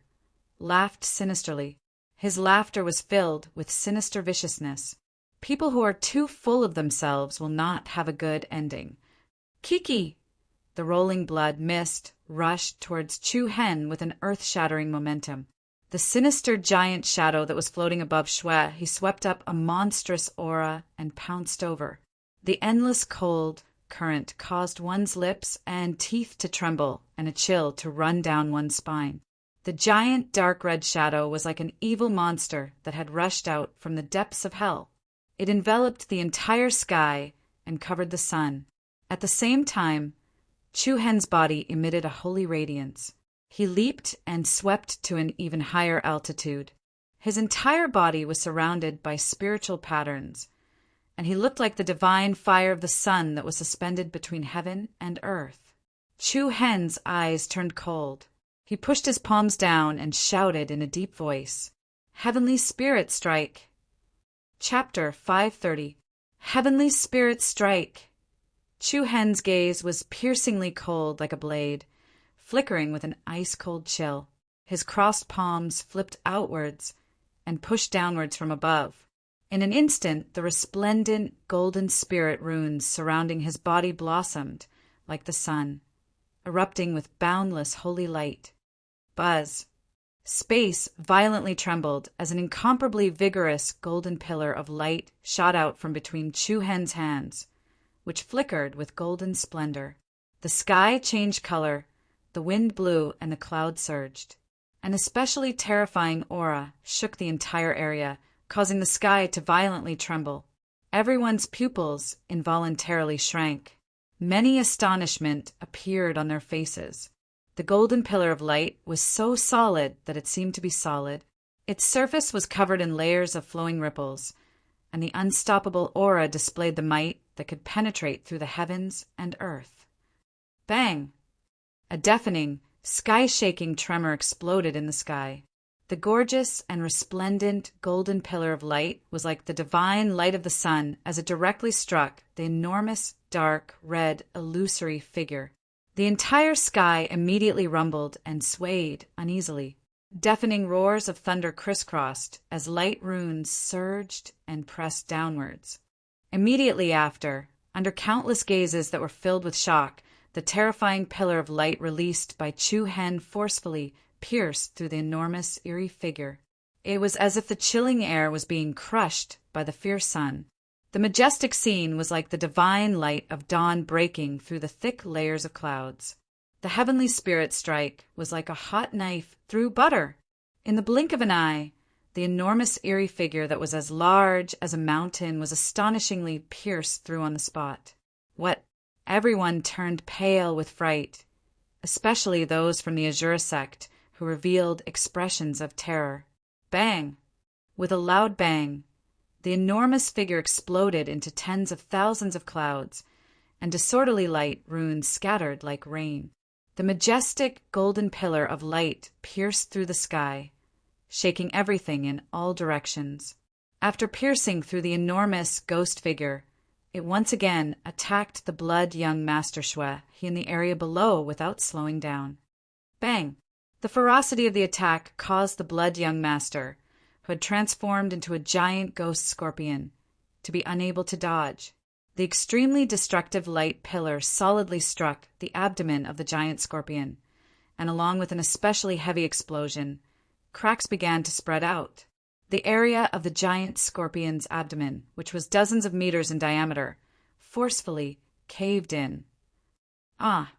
laughed sinisterly. His laughter was filled with sinister viciousness. People who are too full of themselves will not have a good ending. Kiki! The rolling blood mist rushed towards Chu Hen with an earth-shattering momentum. The sinister giant shadow that was floating above Xue, he swept up a monstrous aura and pounced over. The endless cold current caused one's lips and teeth to tremble and a chill to run down one's spine. The giant dark red shadow was like an evil monster that had rushed out from the depths of hell. It enveloped the entire sky and covered the sun. At the same time, Chu Hen's body emitted a holy radiance. He leaped and swept to an even higher altitude. His entire body was surrounded by spiritual patterns, and he looked like the divine fire of the sun that was suspended between heaven and earth. Chu Hen's eyes turned cold. He pushed his palms down and shouted in a deep voice, "Heavenly Spirit Strike!" Chapter 530. Heavenly Spirit Strike! Chu Hen's gaze was piercingly cold like a blade, flickering with an ice-cold chill. His crossed palms flipped outwards and pushed downwards from above. In an instant, the resplendent golden spirit runes surrounding his body blossomed like the sun, erupting with boundless holy light. Buzz! Space violently trembled as an incomparably vigorous golden pillar of light shot out from between Chu Hen's hands, which flickered with golden splendor. The sky changed color, the wind blew, and the clouds surged. An especially terrifying aura shook the entire area, causing the sky to violently tremble. Everyone's pupils involuntarily shrank. Many astonishment appeared on their faces. The golden pillar of light was so solid that it seemed to be solid. Its surface was covered in layers of flowing ripples, and the unstoppable aura displayed the might that could penetrate through the heavens and earth. Bang! A deafening, Sky-shaking tremor exploded in the sky. The gorgeous and resplendent golden pillar of light was like the divine light of the sun as it directly struck the enormous, dark, red, illusory figure. The entire sky immediately rumbled and swayed uneasily. Deafening roars of thunder crisscrossed as light runes surged and pressed downwards. Immediately after, under countless gazes that were filled with shock, the terrifying pillar of light released by Chu Hen forcefully pierced through the enormous, eerie figure. It was as if the chilling air was being crushed by the fierce sun. The majestic scene was like the divine light of dawn breaking through the thick layers of clouds. The heavenly spirit strike was like a hot knife through butter. In the blink of an eye, the enormous eerie figure that was as large as a mountain was astonishingly pierced through on the spot. Everyone turned pale with fright, especially those from the Azura sect, who revealed expressions of terror. Bang! With a loud bang, the enormous figure exploded into tens of thousands of clouds, and disorderly light runes scattered like rain. The majestic golden pillar of light pierced through the sky, shaking everything in all directions. After piercing through the enormous ghost figure, it once again attacked the blood young Master Shui in the area below without slowing down. Bang! The ferocity of the attack caused the blood young master, who had transformed into a giant ghost scorpion, to be unable to dodge. The extremely destructive light pillar solidly struck the abdomen of the giant scorpion, and along with an especially heavy explosion, cracks began to spread out. The area of the giant scorpion's abdomen, which was dozens of meters in diameter, forcefully caved in. Ah!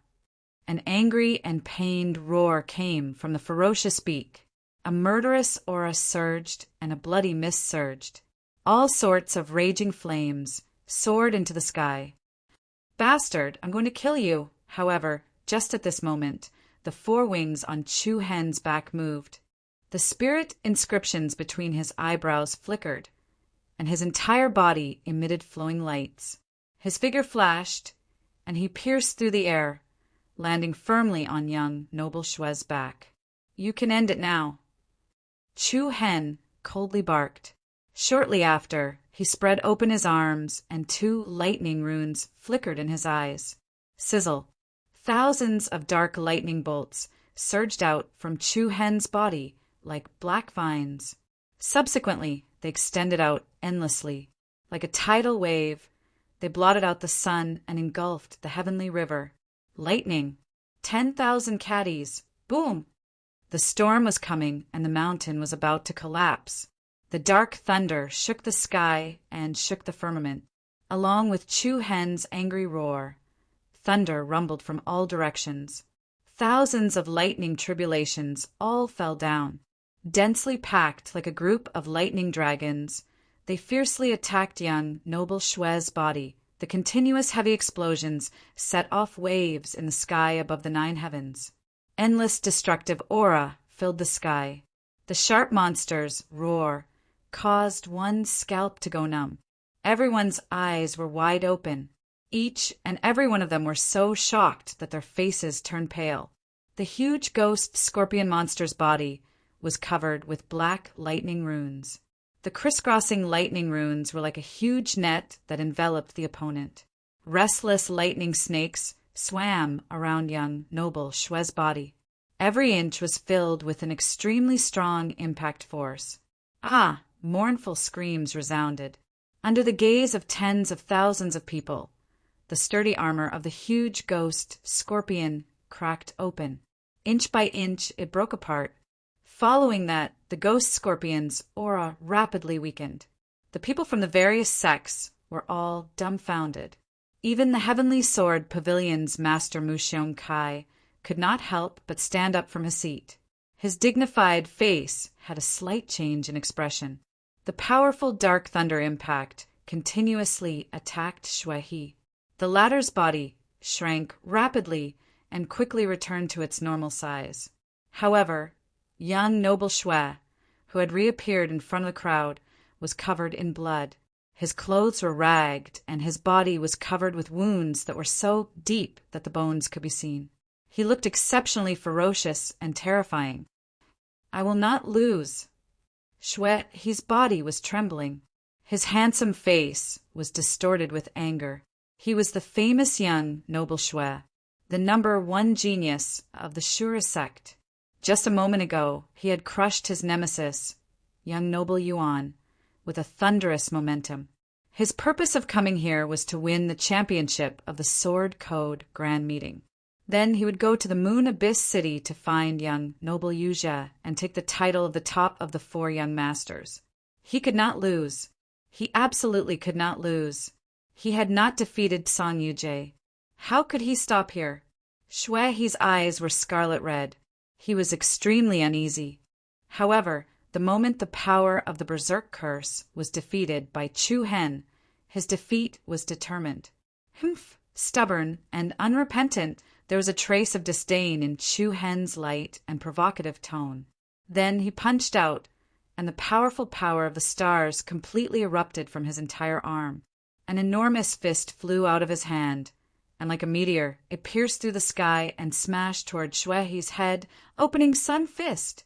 An angry and pained roar came from the ferocious beak. A murderous aura surged and a bloody mist surged. All sorts of raging flames soared into the sky. Bastard, I'm going to kill you. However, just at this moment, the four wings on Chu Hen's back moved. The spirit inscriptions between his eyebrows flickered, and his entire body emitted flowing lights. His figure flashed, and he pierced through the air, landing firmly on young Noble Shue's back. You can end it now. Chu Hen coldly barked. Shortly after, he spread open his arms, and 2 lightning runes flickered in his eyes. Sizzle! Thousands of dark lightning bolts surged out from Chu Hen's body like black vines. Subsequently, they extended out endlessly. Like a tidal wave, they blotted out the sun and engulfed the heavenly river. Lightning! 10,000 caddies! Boom! The storm was coming, and the mountain was about to collapse. The dark thunder shook the sky and shook the firmament. Along with Chu Hen's angry roar, thunder rumbled from all directions. Thousands of lightning tribulations all fell down. Densely packed like a group of lightning dragons, they fiercely attacked young Noble Shue's body. The continuous heavy explosions set off waves in the sky above the 9 heavens. Endless destructive aura filled the sky. The sharp monster's roar caused one's scalp to go numb. Everyone's eyes were wide open. Each and every one of them were so shocked that their faces turned pale. The huge ghost scorpion monster's body was covered with black lightning runes. The crisscrossing lightning runes were like a huge net that enveloped the opponent. Restless lightning snakes swam around young Noble Shue's body. Every inch was filled with an extremely strong impact force. Ah! Mournful screams resounded. Under the gaze of tens of thousands of people, the sturdy armor of the huge ghost scorpion cracked open. Inch by inch it broke apart. Following that, the ghost scorpion's aura rapidly weakened. The people from the various sects were all dumbfounded. Even the Heavenly Sword Pavilion's Master Mushiong Kai could not help but stand up from his seat. His dignified face had a slight change in expression. The powerful dark thunder impact continuously attacked Shui. The latter's body shrank rapidly and quickly returned to its normal size. However, young Noble Shui, who had reappeared in front of the crowd, was covered in blood. His clothes were ragged, and his body was covered with wounds that were so deep that the bones could be seen. He looked exceptionally ferocious and terrifying. I will not lose. His body was trembling. His handsome face was distorted with anger. He was the famous young noble Shui, the #1 genius of the Shura sect. Just a moment ago, he had crushed his nemesis, young noble Yuan, with a thunderous momentum. His purpose of coming here was to win the championship of the Sword Code Grand Meeting. Then he would go to the Moon Abyss City to find young noble Yuzhe and take the title of the top of the 4 young masters. He could not lose. He absolutely could not lose. He had not defeated Song Yujie. How could he stop here? Shui's eyes were scarlet red. He was extremely uneasy. However, the moment the power of the Berserk Curse was defeated by Chu Hen, his defeat was determined. Stubborn and unrepentant, there was a trace of disdain in Chu Hen's light and provocative tone. Then he punched out, and the powerful power of the stars completely erupted from his entire arm. An enormous fist flew out of his hand, and like a meteor, it pierced through the sky and smashed toward Shui's head, opening Sun Fist.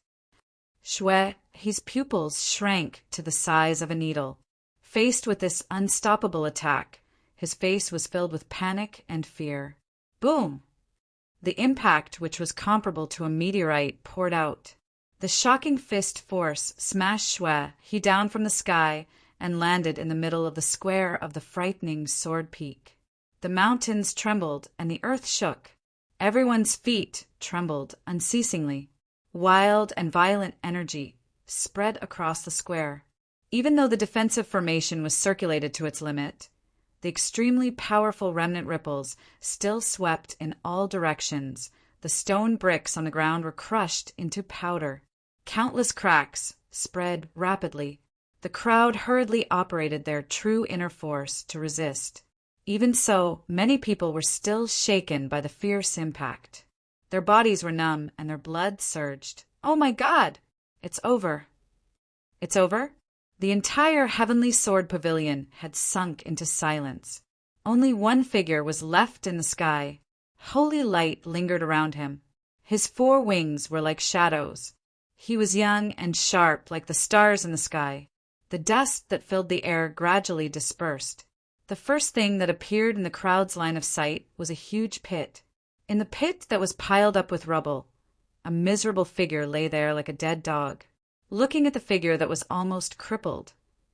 Shui's pupils shrank to the size of a needle. Faced with this unstoppable attack, his face was filled with panic and fear. Boom! The impact, which was comparable to a meteorite, poured out. The shocking fist force smashed Shui down from the sky and landed in the middle of the square of the frightening Sword Peak. The mountains trembled and the earth shook. Everyone's feet trembled unceasingly. Wild and violent energy spread across the square. Even though the defensive formation was circulated to its limit, the extremely powerful remnant ripples still swept in all directions. The stone bricks on the ground were crushed into powder. Countless cracks spread rapidly. The crowd hurriedly operated their true inner force to resist. Even so, many people were still shaken by the fierce impact. Their bodies were numb and their blood surged. Oh my God! It's over. It's over? The entire Heavenly Sword Pavilion had sunk into silence. Only one figure was left in the sky. Holy light lingered around him. His 4 wings were like shadows. He was young and sharp like the stars in the sky. The dust that filled the air gradually dispersed. The first thing that appeared in the crowd's line of sight was a huge pit. In the pit that was piled up with rubble, a miserable figure lay there like a dead dog. Looking at the figure that was almost crippled,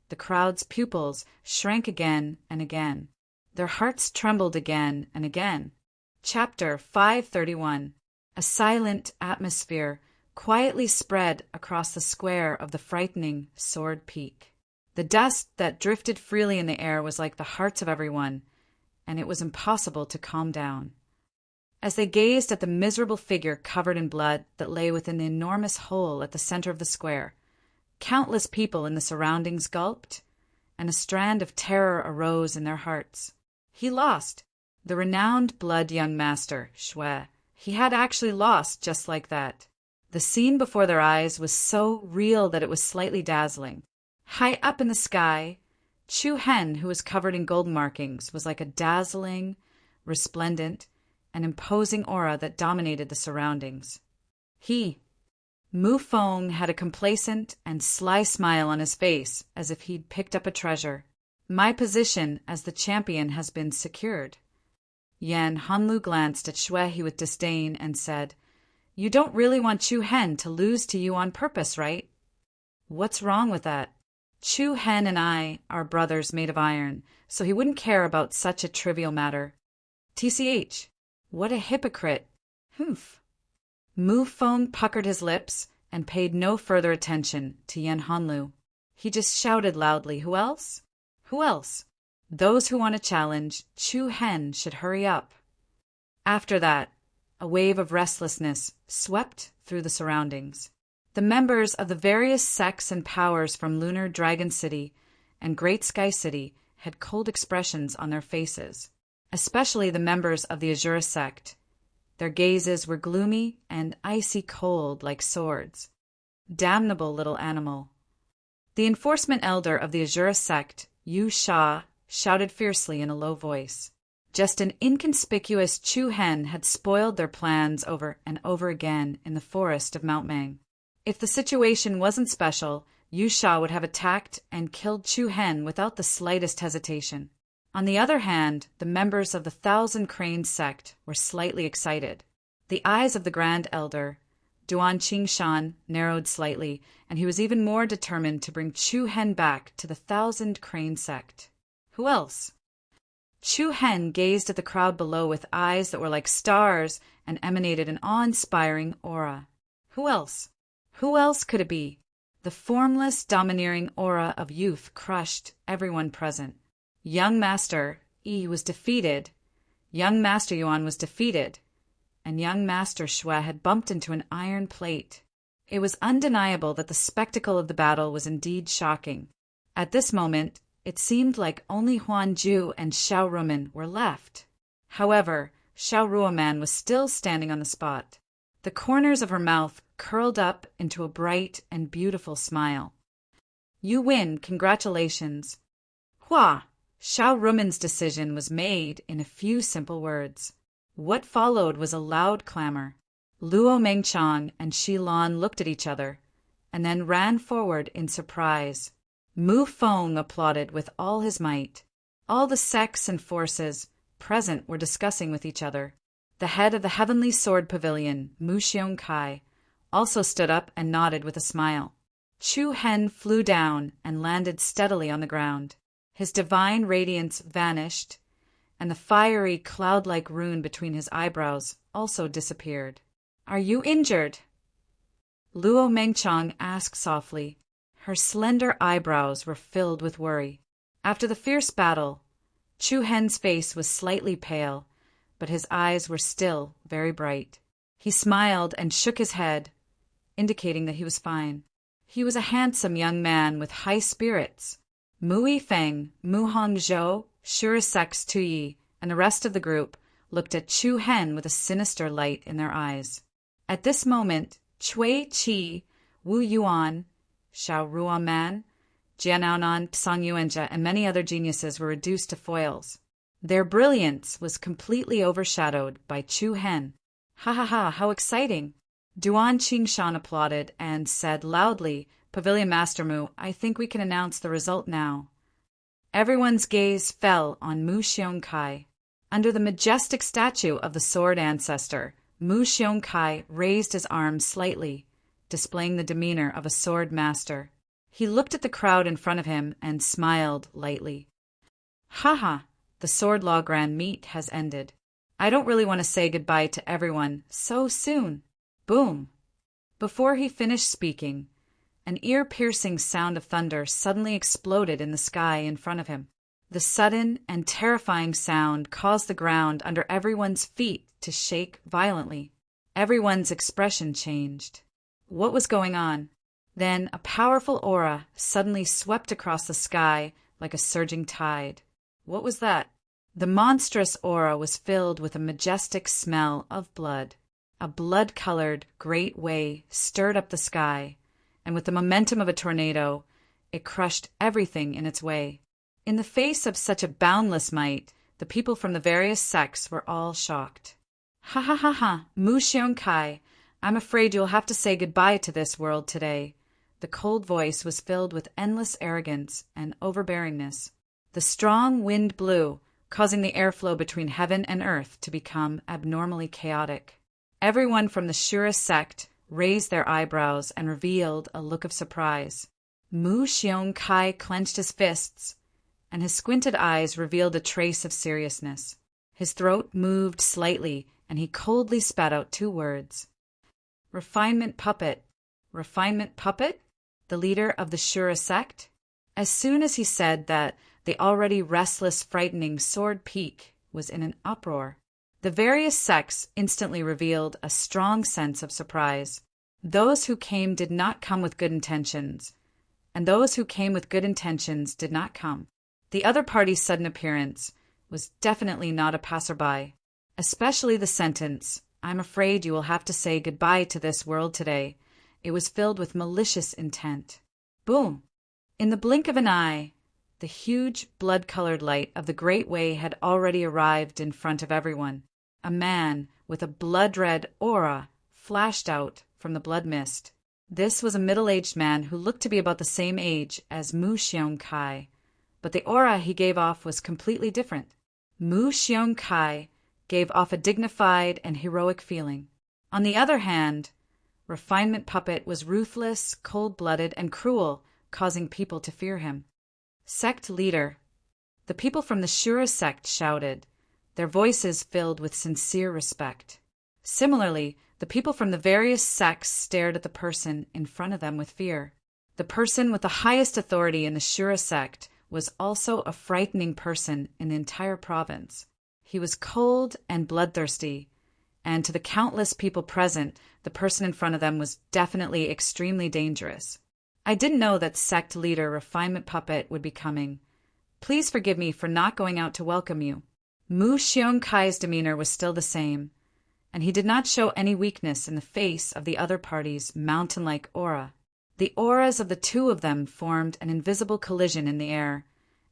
the crowd's pupils shrank again and again. Their hearts trembled again and again. Chapter 531. A silent atmosphere quietly spread across the square of the frightening Sword Peak. The dust that drifted freely in the air was like the hearts of everyone, and it was impossible to calm down. As they gazed at the miserable figure covered in blood that lay within the enormous hole at the center of the square, countless people in the surroundings gulped, and a strand of terror arose in their hearts. He lost. The renowned blood young master, Shui. He had actually lost just like that. The scene before their eyes was so real that it was slightly dazzling. High up in the sky, Chu Hen, who was covered in gold markings, was like a dazzling, resplendent, and imposing aura that dominated the surroundings. Mu Feng, had a complacent and sly smile on his face as if he'd picked up a treasure. My position as the champion has been secured. Yan Hanlu glanced at Shui with disdain and said, You don't really want Chu Hen to lose to you on purpose, right? What's wrong with that? Chu Hen and I are brothers made of iron, so he wouldn't care about such a trivial matter. TCH, what a hypocrite. Humph. Mu Feng puckered his lips and paid no further attention to Yan Hanlu. He just shouted loudly, Who else? Who else? Those who want a challenge, Chu Hen should hurry up. After that, a wave of restlessness swept through the surroundings. The members of the various sects and powers from Lunar Dragon City and Great Sky City had cold expressions on their faces, especially the members of the Azura sect. Their gazes were gloomy and icy cold like swords. Damnable little animal. The enforcement elder of the Azura sect, Yu Sha, shouted fiercely in a low voice. Just an inconspicuous Chu Hen had spoiled their plans over and over again in the forest of Mount Mang. If the situation wasn't special, Yu Sha would have attacked and killed Chu Hen without the slightest hesitation. On the other hand, the members of the Thousand Cranes sect were slightly excited. The eyes of the Grand Elder, Duan Qingshan, narrowed slightly, and he was even more determined to bring Chu Hen back to the Thousand Crane sect. Who else? Chu Hen gazed at the crowd below with eyes that were like stars and emanated an awe-inspiring aura. Who else? Who else could it be? The formless, domineering aura of youth crushed everyone present. Young Master Yi was defeated. Young Master Yuan was defeated. And young Master Xue had bumped into an iron plate. It was undeniable that the spectacle of the battle was indeed shocking. At this moment, it seemed like only Huan Ju and Xiao Ruoman were left. However, Xiao Ruoman was still standing on the spot. The corners of her mouth curled up into a bright and beautiful smile. You win, congratulations. Hua! Xiao Ruoman's decision was made in a few simple words. What followed was a loud clamor. Luo Mengchang and Shi Lan looked at each other, and then ran forward in surprise. Mu Feng applauded with all his might. All the sects and forces present were discussing with each other. The head of the Heavenly Sword Pavilion, Mu Xiongkai, also stood up and nodded with a smile. Chu Hen flew down and landed steadily on the ground. His divine radiance vanished, and the fiery cloud-like rune between his eyebrows also disappeared. Are you injured? Luo Mengchang asked softly. Her slender eyebrows were filled with worry. After the fierce battle, Chu Hen's face was slightly pale, but his eyes were still very bright. He smiled and shook his head, indicating that he was fine. He was a handsome young man with high spirits. Mu Yifeng, Mu Hongzhou, Shurisex Tuyi, and the rest of the group looked at Chu Hen with a sinister light in their eyes. At this moment, Cui Qi, Wu Yuan, Xiao Ruoman, Jianaonan, Song Yuanjia, and many other geniuses were reduced to foils. Their brilliance was completely overshadowed by Chu Hen. Ha ha ha, how exciting! Duan Qingshan applauded and said loudly, Pavilion Master Mu, I think we can announce the result now. Everyone's gaze fell on Mu Xiongkai. Under the majestic statue of the sword ancestor, Mu Xiongkai raised his arms slightly, displaying the demeanor of a sword master. He looked at the crowd in front of him and smiled lightly. Haha, the sword law grand meet has ended. I don't really want to say goodbye to everyone so soon. Boom! Before he finished speaking, an ear-piercing sound of thunder suddenly exploded in the sky in front of him. The sudden and terrifying sound caused the ground under everyone's feet to shake violently. Everyone's expression changed. What was going on? Then a powerful aura suddenly swept across the sky like a surging tide. What was that? The monstrous aura was filled with a majestic smell of blood. A blood-colored great wave stirred up the sky, and with the momentum of a tornado, it crushed everything in its way. In the face of such a boundless might, the people from the various sects were all shocked. Ha ha ha ha, Mu Xiongkai, I'm afraid you'll have to say goodbye to this world today. The cold voice was filled with endless arrogance and overbearingness. The strong wind blew, causing the airflow between heaven and earth to become abnormally chaotic. Everyone from the Shura sect raised their eyebrows and revealed a look of surprise. Mu Xiongkai clenched his fists, and his squinted eyes revealed a trace of seriousness. His throat moved slightly, and he coldly spat out 2 words. Refinement puppet. Refinement puppet? The leader of the Shura sect? As soon as he said that, the already restless, frightening Sword Peak was in an uproar. The various sects instantly revealed a strong sense of surprise. Those who came did not come with good intentions, and those who came with good intentions did not come. The other party's sudden appearance was definitely not a passerby, especially the sentence, I'm afraid you will have to say goodbye to this world today. It was filled with malicious intent. Boom! In the blink of an eye, The huge, blood-colored light of the Great Way had already arrived in front of everyone. A man with a blood-red aura flashed out from the blood mist. This was a middle-aged man who looked to be about the same age as Mu Xiong-kai, but the aura he gave off was completely different. Mu Xiong-kai gave off a dignified and heroic feeling. On the other hand, Refinement Puppet was ruthless, cold-blooded, and cruel, causing people to fear him. Sect leader. The people from the Shura sect shouted, their voices filled with sincere respect. Similarly, the people from the various sects stared at the person in front of them with fear. The person with the highest authority in the Shura sect was also a frightening person in the entire province. He was cold and bloodthirsty, and to the countless people present, the person in front of them was definitely extremely dangerous. I didn't know that sect leader Refinement Puppet would be coming. Please forgive me for not going out to welcome you. Mu Xiong-kai's demeanor was still the same, and he did not show any weakness in the face of the other party's mountain-like aura. The auras of the two of them formed an invisible collision in the air,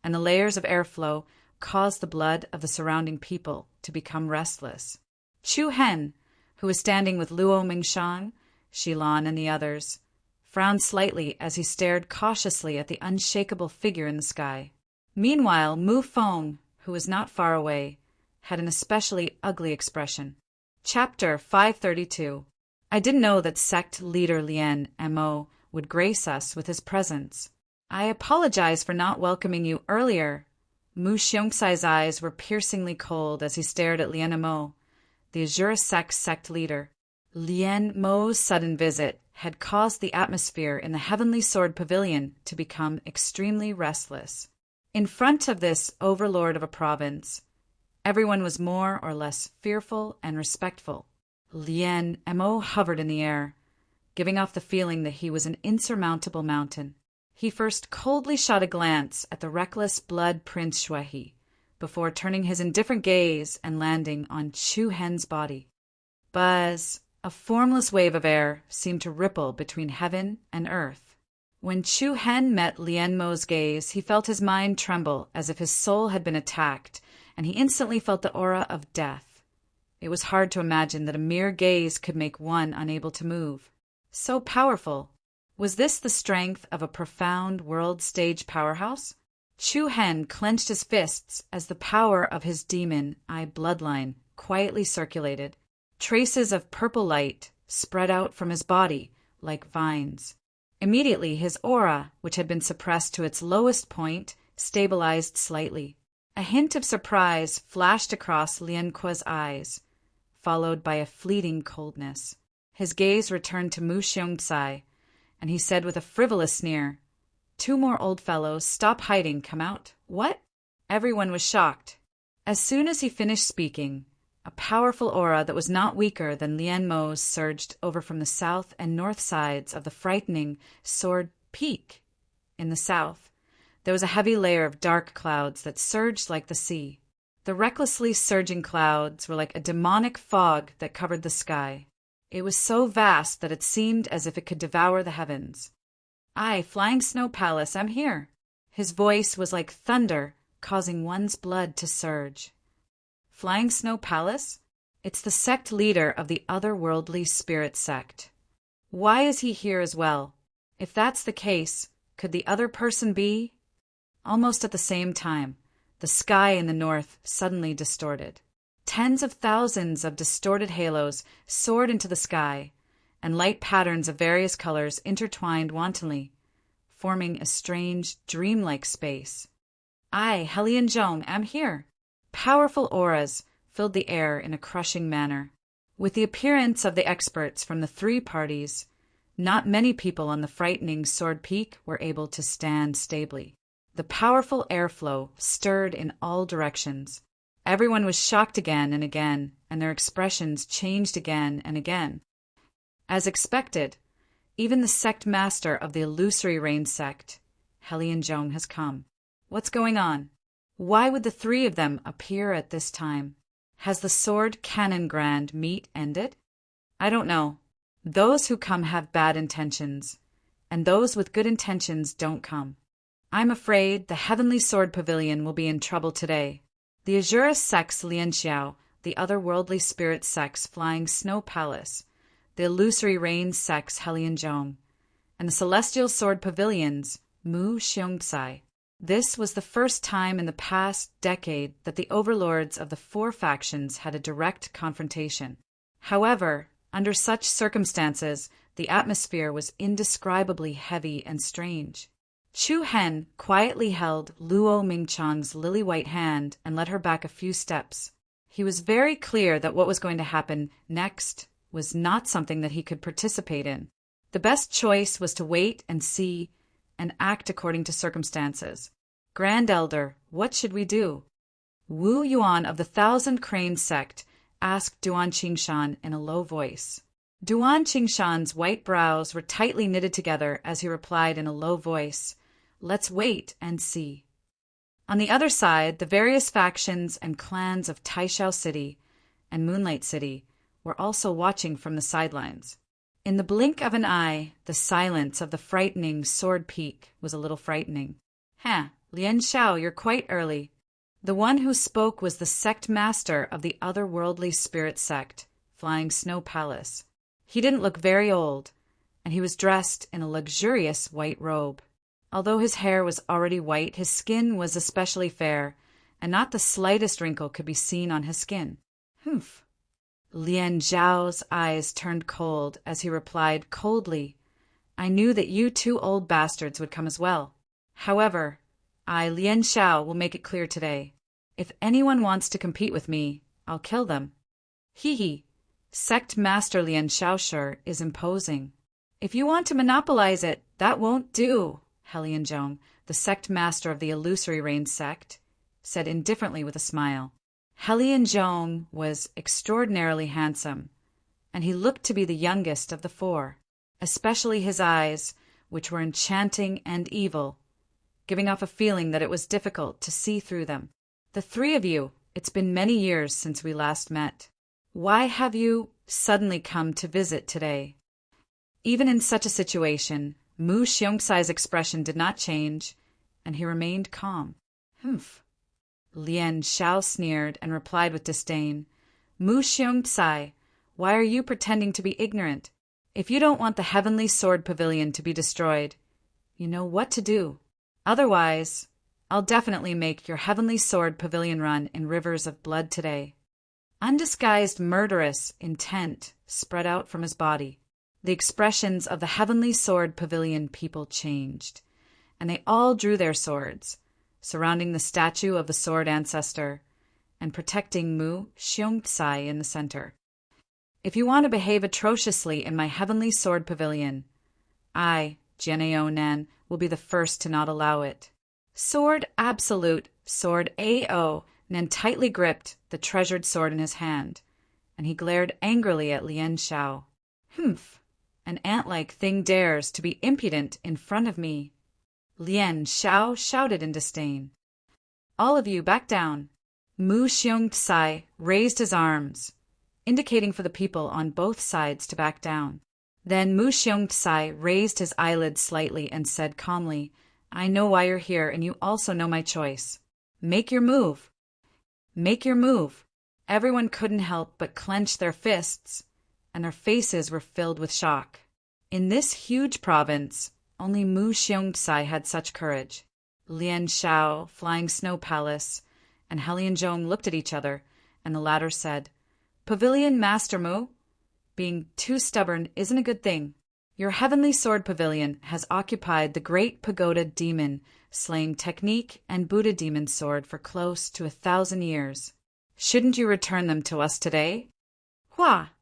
and the layers of airflow caused the blood of the surrounding people to become restless. Chu Hen, who was standing with Luo Mingshan, Shilan, and the others, frowned slightly as he stared cautiously at the unshakable figure in the sky. Meanwhile, Mu Feng, who was not far away, had an especially ugly expression. Chapter 532. I didn't know that sect leader Lien Mo would grace us with his presence. I apologize for not welcoming you earlier. Mu Xiongxai's eyes were piercingly cold as he stared at Lien Mo, the Azura sect leader. Lien Mo's sudden visit had caused the atmosphere in the Heavenly Sword Pavilion to become extremely restless. In front of this overlord of a province, everyone was more or less fearful and respectful. Lien Mo hovered in the air, giving off the feeling that he was an insurmountable mountain. He first coldly shot a glance at the reckless blood Prince Shuehi, before turning his indifferent gaze and landing on Chu Hen's body. Buzz, a formless wave of air, seemed to ripple between heaven and earth. When Chu Hen met Lien Mo's gaze, he felt his mind tremble as if his soul had been attacked, and he instantly felt the aura of death. It was hard to imagine that a mere gaze could make one unable to move. So powerful. Was this the strength of a profound world-stage powerhouse? Chu Hen clenched his fists as the power of his demon eye bloodline quietly circulated. Traces of purple light spread out from his body like vines. Immediately, his aura, which had been suppressed to its lowest point, stabilized slightly. A hint of surprise flashed across Lien Kuo's eyes, followed by a fleeting coldness. His gaze returned to Mu Xiongxai, and he said with a frivolous sneer, "Two more old fellows, stop hiding, come out." "What?" Everyone was shocked. As soon as he finished speaking, a powerful aura that was not weaker than Lien Mo's surged over from the south and north sides of the frightening Sword Peak. In the south, there was a heavy layer of dark clouds that surged like the sea. The recklessly surging clouds were like a demonic fog that covered the sky. It was so vast that it seemed as if it could devour the heavens. "I, Flying Snow Palace, am here." His voice was like thunder, causing one's blood to surge. Flying Snow Palace? It's the sect leader of the otherworldly spirit sect. Why is he here as well? If that's the case, could the other person be? Almost at the same time, the sky in the north suddenly distorted. Tens of thousands of distorted halos soared into the sky, and light patterns of various colors intertwined wantonly, forming a strange, dreamlike space. I, Helian Zhong, am here. Powerful auras filled the air in a crushing manner. With the appearance of the experts from the three parties, not many people on the frightening Sword Peak were able to stand stably. The powerful airflow stirred in all directions. Everyone was shocked again and again, and their expressions changed again and again. As expected, even the sect master of the Illusory Rain sect, Helian Zhong, has come. What's going on? Why would the three of them appear at this time? Has the Sword Cannon Grand meet ended? I don't know. Those who come have bad intentions, and those with good intentions don't come. I'm afraid the Heavenly Sword Pavilion will be in trouble today. The Azura Sex Lianxiao, the otherworldly spirit sex Flying Snow Palace, the illusory rain sex Helianzhong, and the Celestial Sword Pavilions Mu Xiongcai. This was the first time in the past decade that the overlords of the four factions had a direct confrontation. However, under such circumstances, the atmosphere was indescribably heavy and strange. Chu Hen quietly held Luo Mingchang's lily-white hand and led her back a few steps. He was very clear that what was going to happen next was not something that he could participate in. The best choice was to wait and see and act according to circumstances. Grand Elder, what should we do? Wu Yuan of the Thousand Crane sect asked Duan Qingshan in a low voice. Duan Qingshan's white brows were tightly knitted together as he replied in a low voice, "Let's wait and see." On the other side, the various factions and clans of Taishao City and Moonlight City were also watching from the sidelines. In the blink of an eye, the silence of the frightening Sword Peak was a little frightening. Lian Xiao, you're quite early. The one who spoke was the sect master of the otherworldly spirit sect, Flying Snow Palace. He didn't look very old, and he was dressed in a luxurious white robe. Although his hair was already white, his skin was especially fair, and not the slightest wrinkle could be seen on his skin. Humph. Lian Zhao's eyes turned cold as he replied coldly, "I knew that you two old bastards would come as well. However, I, Lian Xiao, will make it clear today. If anyone wants to compete with me, I'll kill them." Hee. Sect Master Lian Xiaosher is imposing. "If you want to monopolize it, that won't do," Helianzhong, the sect master of the illusory rain sect, said indifferently with a smile. Helianzhong was extraordinarily handsome, and he looked to be the youngest of the four, especially his eyes, which were enchanting and evil, giving off a feeling that it was difficult to see through them. "The three of you, it's been many years since we last met. Why have you suddenly come to visit today?" Even in such a situation, Mu Xiongcai's expression did not change, and he remained calm. "Humph." Lian Xiao sneered and replied with disdain, "Mu Xiongcai, why are you pretending to be ignorant? If you don't want the Heavenly Sword Pavilion to be destroyed, you know what to do. Otherwise, I'll definitely make your Heavenly Sword Pavilion run in rivers of blood today." Undisguised murderous intent spread out from his body. The expressions of the Heavenly Sword Pavilion people changed, and they all drew their swords, surrounding the statue of the Sword Ancestor and protecting Mu Xiongcai in the center. "If you want to behave atrociously in my Heavenly Sword Pavilion, I, Jianeo Nan, will be the first to not allow it." Sword Absolute, Sword A.O. Nan tightly gripped the treasured sword in his hand, and he glared angrily at Lian Xiao. "Humph! An ant-like thing dares to be impudent in front of me." Lian Xiao shouted in disdain. "All of you, back down." Mu Xiongcai raised his arms, indicating for the people on both sides to back down. Then Mu Xiongcai raised his eyelids slightly and said calmly, "I know why you're here, and you also know my choice. Make your move. Make your move." Everyone couldn't help but clench their fists, and their faces were filled with shock. In this huge province, only Mu Xiongcai had such courage. Lian Xiao, Flying Snow Palace, and Helianzhong looked at each other, and the latter said, "Pavilion Master Mu, being too stubborn isn't a good thing. Your Heavenly Sword Pavilion has occupied the Great Pagoda Demon slaying technique and Buddha Demon sword for close to 1,000 years. Shouldn't you return them to us today?" Hua!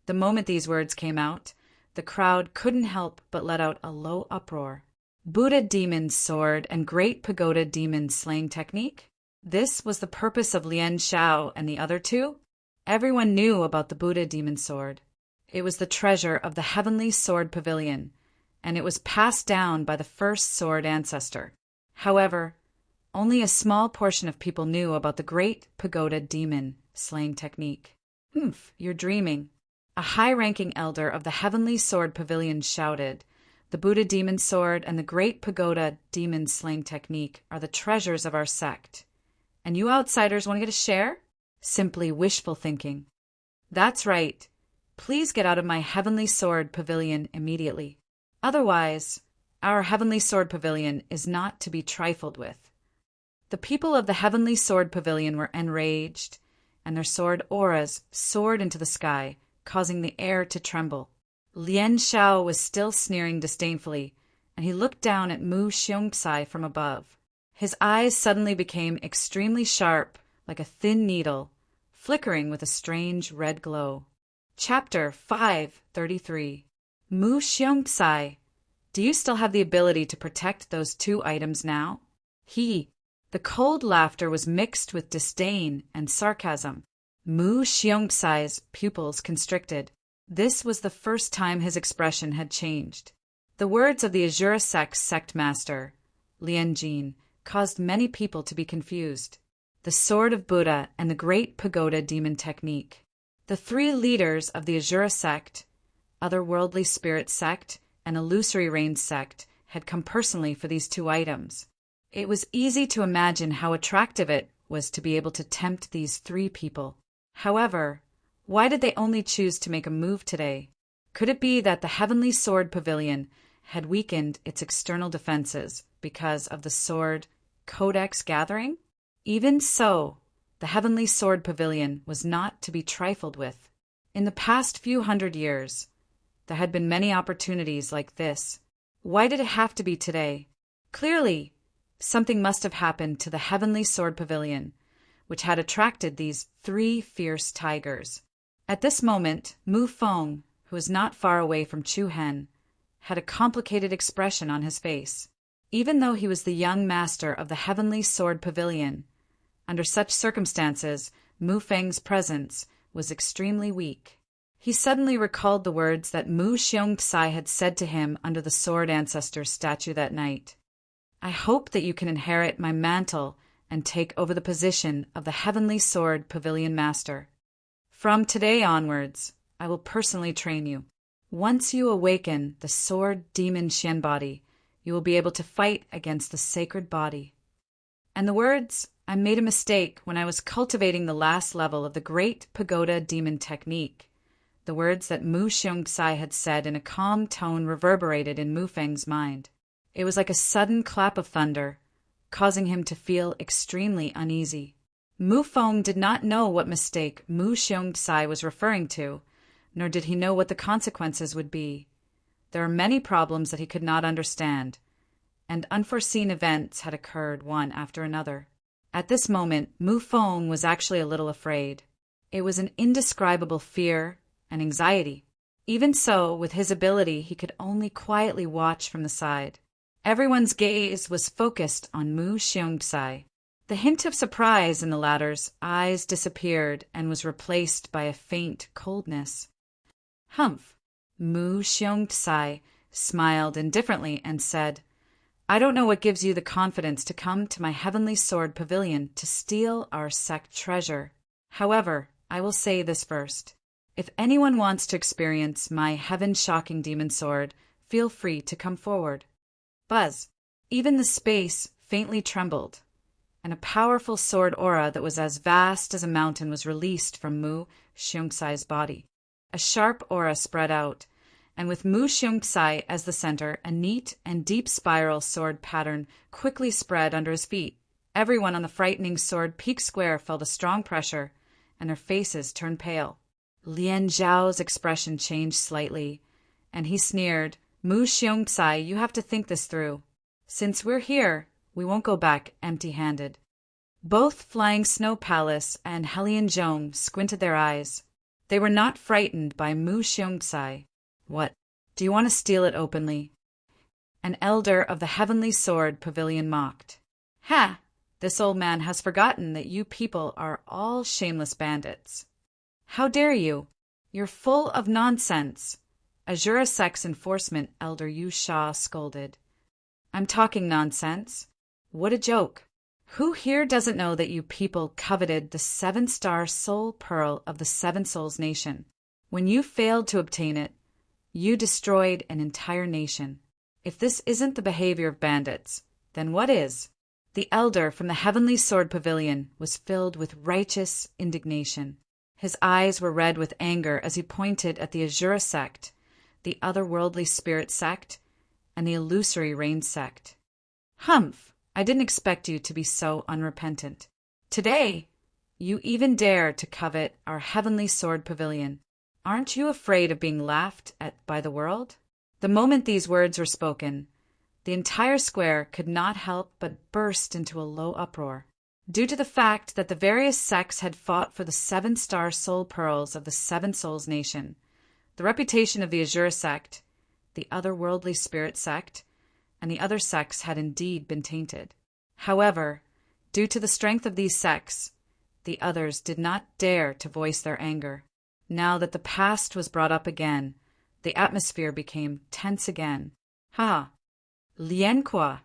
The moment these words came out, the crowd couldn't help but let out a low uproar. Buddha Demon sword and Great Pagoda Demon slaying technique? This was the purpose of Lian Xiao and the other two? Everyone knew about the Buddha Demon sword. It was the treasure of the Heavenly Sword Pavilion, and it was passed down by the first sword ancestor. However, only a small portion of people knew about the Great Pagoda Demon slaying technique. "Humph, you're dreaming." A high-ranking elder of the Heavenly Sword Pavilion shouted, the Buddha demon sword, and the great pagoda demon slaying technique are the treasures of our sect. And you outsiders want to get a share? Simply wishful thinking. That's right. Please get out of my Heavenly Sword Pavilion immediately. Otherwise, our Heavenly Sword Pavilion is not to be trifled with. The people of the Heavenly Sword Pavilion were enraged, and their sword auras soared into the sky, causing the air to tremble. Lien Xiao was still sneering disdainfully, and he looked down at Mu Xiongxai from above. His eyes suddenly became extremely sharp, like a thin needle, flickering with a strange red glow. Chapter 533. Mu Xiongxai, do you still have the ability to protect those 2 items now? The cold laughter was mixed with disdain and sarcasm. Mu Xiongxai's pupils constricted. This was the first time his expression had changed. The words of the Azura sect master, Lien Jin, caused many people to be confused. The Sword of Buddha and the Great Pagoda Demon Technique. The 3 leaders of the Azura sect, Otherworldly Spirit sect, and Illusory Reign sect had come personally for these 2 items. It was easy to imagine how attractive it was to be able to tempt these 3 people. However, why did they only choose to make a move today? Could it be that the Heavenly Sword Pavilion had weakened its external defenses because of the Sword Codex gathering? Even so, the Heavenly Sword Pavilion was not to be trifled with. In the past few hundred years, there had been many opportunities like this. Why did it have to be today? Clearly, something must have happened to the Heavenly Sword Pavilion, which had attracted these 3 fierce tigers. At this moment, Mu Feng, who was not far away from Chu Hen, had a complicated expression on his face. Even though he was the young master of the Heavenly Sword Pavilion, under such circumstances, Mu Feng's presence was extremely weak. He suddenly recalled the words that Mu Xiongxai had said to him under the Sword Ancestor's statue that night. I hope that you can inherit my mantle and take over the position of the Heavenly Sword Pavilion Master. From today onwards, I will personally train you. Once you awaken the Sword Demon Xian body, you will be able to fight against the sacred body. And the words, I made a mistake when I was cultivating the last level of the Great Pagoda Demon Technique. The words that Mu Xiongxai had said in a calm tone reverberated in Mu Feng's mind. It was like a sudden clap of thunder, causing him to feel extremely uneasy. Mu Feng did not know what mistake Mu Xiongxai was referring to, nor did he know what the consequences would be. There were many problems that he could not understand, and unforeseen events had occurred one after another. At this moment, Mu Feng was actually a little afraid. It was an indescribable fear and anxiety. Even so, with his ability, he could only quietly watch from the side. Everyone's gaze was focused on Mu Xiongxai. The hint of surprise in the latter's eyes disappeared and was replaced by a faint coldness. Humph! Mu Xiongxai smiled indifferently and said, I don't know what gives you the confidence to come to my Heavenly Sword Pavilion to steal our sect treasure. However, I will say this first. If anyone wants to experience my heaven-shocking demon sword, feel free to come forward. Buzz! Even the space faintly trembled, and a powerful sword aura that was as vast as a mountain was released from Mu Xiongxai's body. A sharp aura spread out, and with Mu Xiongxai as the center, a neat and deep spiral sword pattern quickly spread under his feet. Everyone on the frightening sword peak square felt a strong pressure, and their faces turned pale. Lien Zhao's expression changed slightly, and he sneered, Mu Xiongxai, you have to think this through. Since we're here, we won't go back empty-handed. Both Flying Snow Palace and Helian Zhong squinted their eyes. They were not frightened by Mu Xiongxai. What? Do you want to steal it openly? An elder of the Heavenly Sword Pavilion mocked. Ha! This old man has forgotten that you people are all shameless bandits. How dare you? You're full of nonsense. Azura Sect's enforcement elder Yu Sha scolded. I'm talking nonsense. What a joke. Who here doesn't know that you people coveted the 7-star soul pearl of the Seven Souls Nation? When you failed to obtain it, you destroyed an entire nation. If this isn't the behavior of bandits, then what is? The elder from the heavenly sword pavilion was filled with righteous indignation. His eyes were red with anger as he pointed at the Azura sect, the otherworldly spirit sect, and the illusory rain sect. Humph! I didn't expect you to be so unrepentant. Today, you even dare to covet our heavenly sword pavilion. Aren't you afraid of being laughed at by the world? The moment these words were spoken, the entire square could not help but burst into a low uproar, due to the fact that the various sects had fought for the 7-star soul pearls of the Seven Souls Nation. The reputation of the Azura sect, the otherworldly spirit sect, and the other sects had indeed been tainted. However, due to the strength of these sects, the others did not dare to voice their anger. Now that the past was brought up again, the atmosphere became tense again. Ha! Lianqua,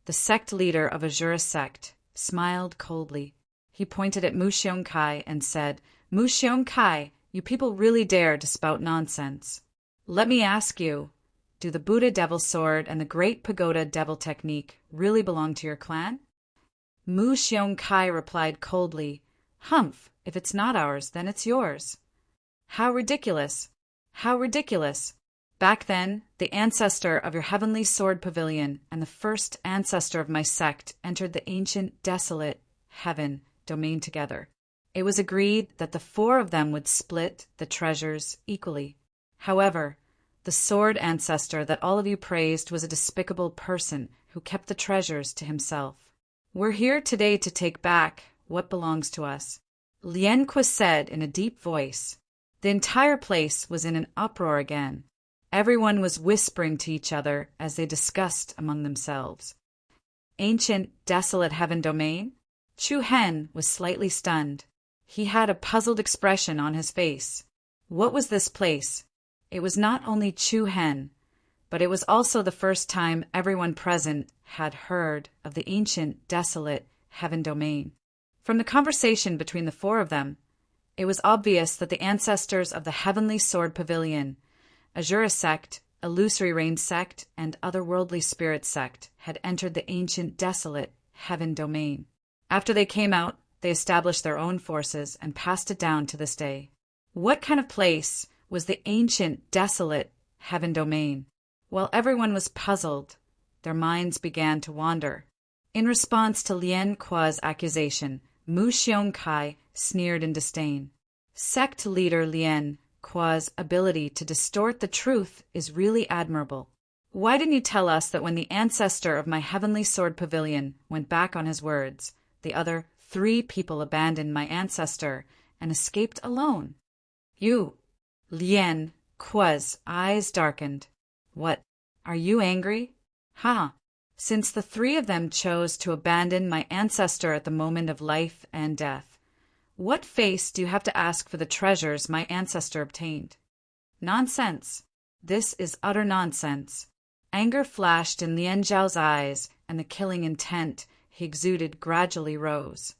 the sect leader of Azura sect, smiled coldly. He pointed at Mu Xiongkai and said, Mu Xiongkai, you people really dare to spout nonsense. Let me ask you, do the Buddha Devil Sword and the Great Pagoda Devil Technique really belong to your clan? Mu Xiongkai replied coldly, Humph, if it's not ours, then it's yours. How ridiculous! How ridiculous! Back then, the ancestor of your heavenly sword pavilion and the first ancestor of my sect entered the ancient, desolate heaven domain together. It was agreed that the 4 of them would split the treasures equally. However, the sword ancestor that all of you praised was a despicable person who kept the treasures to himself. We're here today to take back what belongs to us, Lianqua said in a deep voice. The entire place was in an uproar again. Everyone was whispering to each other as they discussed among themselves. Ancient, desolate heaven domain? Chu Hen was slightly stunned. He had a puzzled expression on his face. What was this place? It was not only Chu Hen, but it was also the first time everyone present had heard of the ancient, desolate heaven domain. From the conversation between the 4 of them, it was obvious that the ancestors of the heavenly sword pavilion, Azura sect, illusory rain sect, and otherworldly spirit sect had entered the ancient, desolate heaven domain. After they came out, they established their own forces and passed it down to this day. What kind of place was the ancient, desolate heaven domain? While everyone was puzzled, their minds began to wander. In response to Lian Kua's accusation, Mu Xiongkai sneered in disdain. Sect leader Lian Kua's ability to distort the truth is really admirable. Why didn't you tell us that when the ancestor of my heavenly sword pavilion went back on his words, the other 3 people abandoned my ancestor and escaped alone? You, Lian Kua's eyes darkened. What, are you angry? Ha! Since the 3 of them chose to abandon my ancestor at the moment of life and death, what face do you have to ask for the treasures my ancestor obtained? Nonsense. This is utter nonsense. Anger flashed in Lian Zhao's eyes, and the killing intent he exuded gradually rose.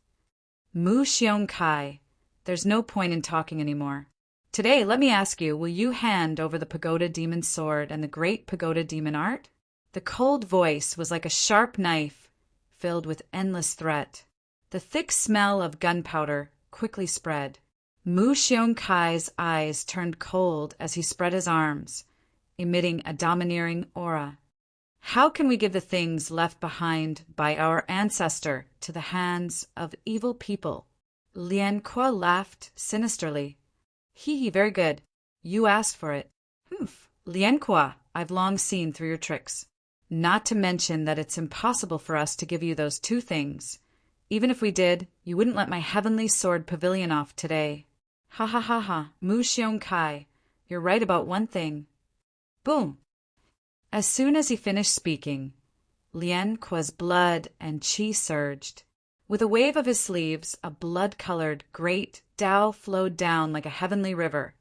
Mu Xiongkai, there's no point in talking anymore. Today, let me ask you, will you hand over the Pagoda Demon Sword and the Great Pagoda Demon Art? The cold voice was like a sharp knife, filled with endless threat. The thick smell of gunpowder quickly spread. Mu Xiongkai's eyes turned cold as he spread his arms, emitting a domineering aura. How can we give the things left behind by our ancestor to the hands of evil people? Lian Kua laughed sinisterly. Hee, very good. You asked for it. Humph, Lian Kua, I've long seen through your tricks. Not to mention that it's impossible for us to give you those 2 things. Even if we did, you wouldn't let my heavenly sword pavilion off today. Ha ha ha ha, Mu Xiongkai, you're right about one thing. Boom! As soon as he finished speaking, Lian Kua's blood and qi surged. With a wave of his sleeves, a blood-colored great Tao flowed down like a heavenly river,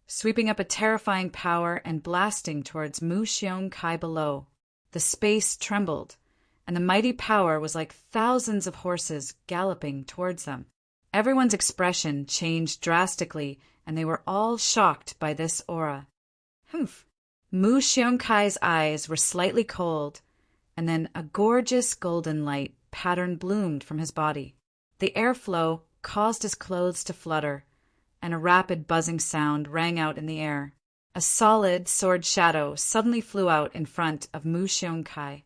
sweeping up a terrifying power and blasting towards Mu Xiongkai below. The space trembled, and the mighty power was like thousands of horses galloping towards them. Everyone's expression changed drastically, and they were all shocked by this aura. Humph! Mu Xiongkai's eyes were slightly cold, and then a gorgeous golden light pattern bloomed from his body. The airflow caused his clothes to flutter, and a rapid buzzing sound rang out in the air. A solid sword shadow suddenly flew out in front of Mu Xiongkai.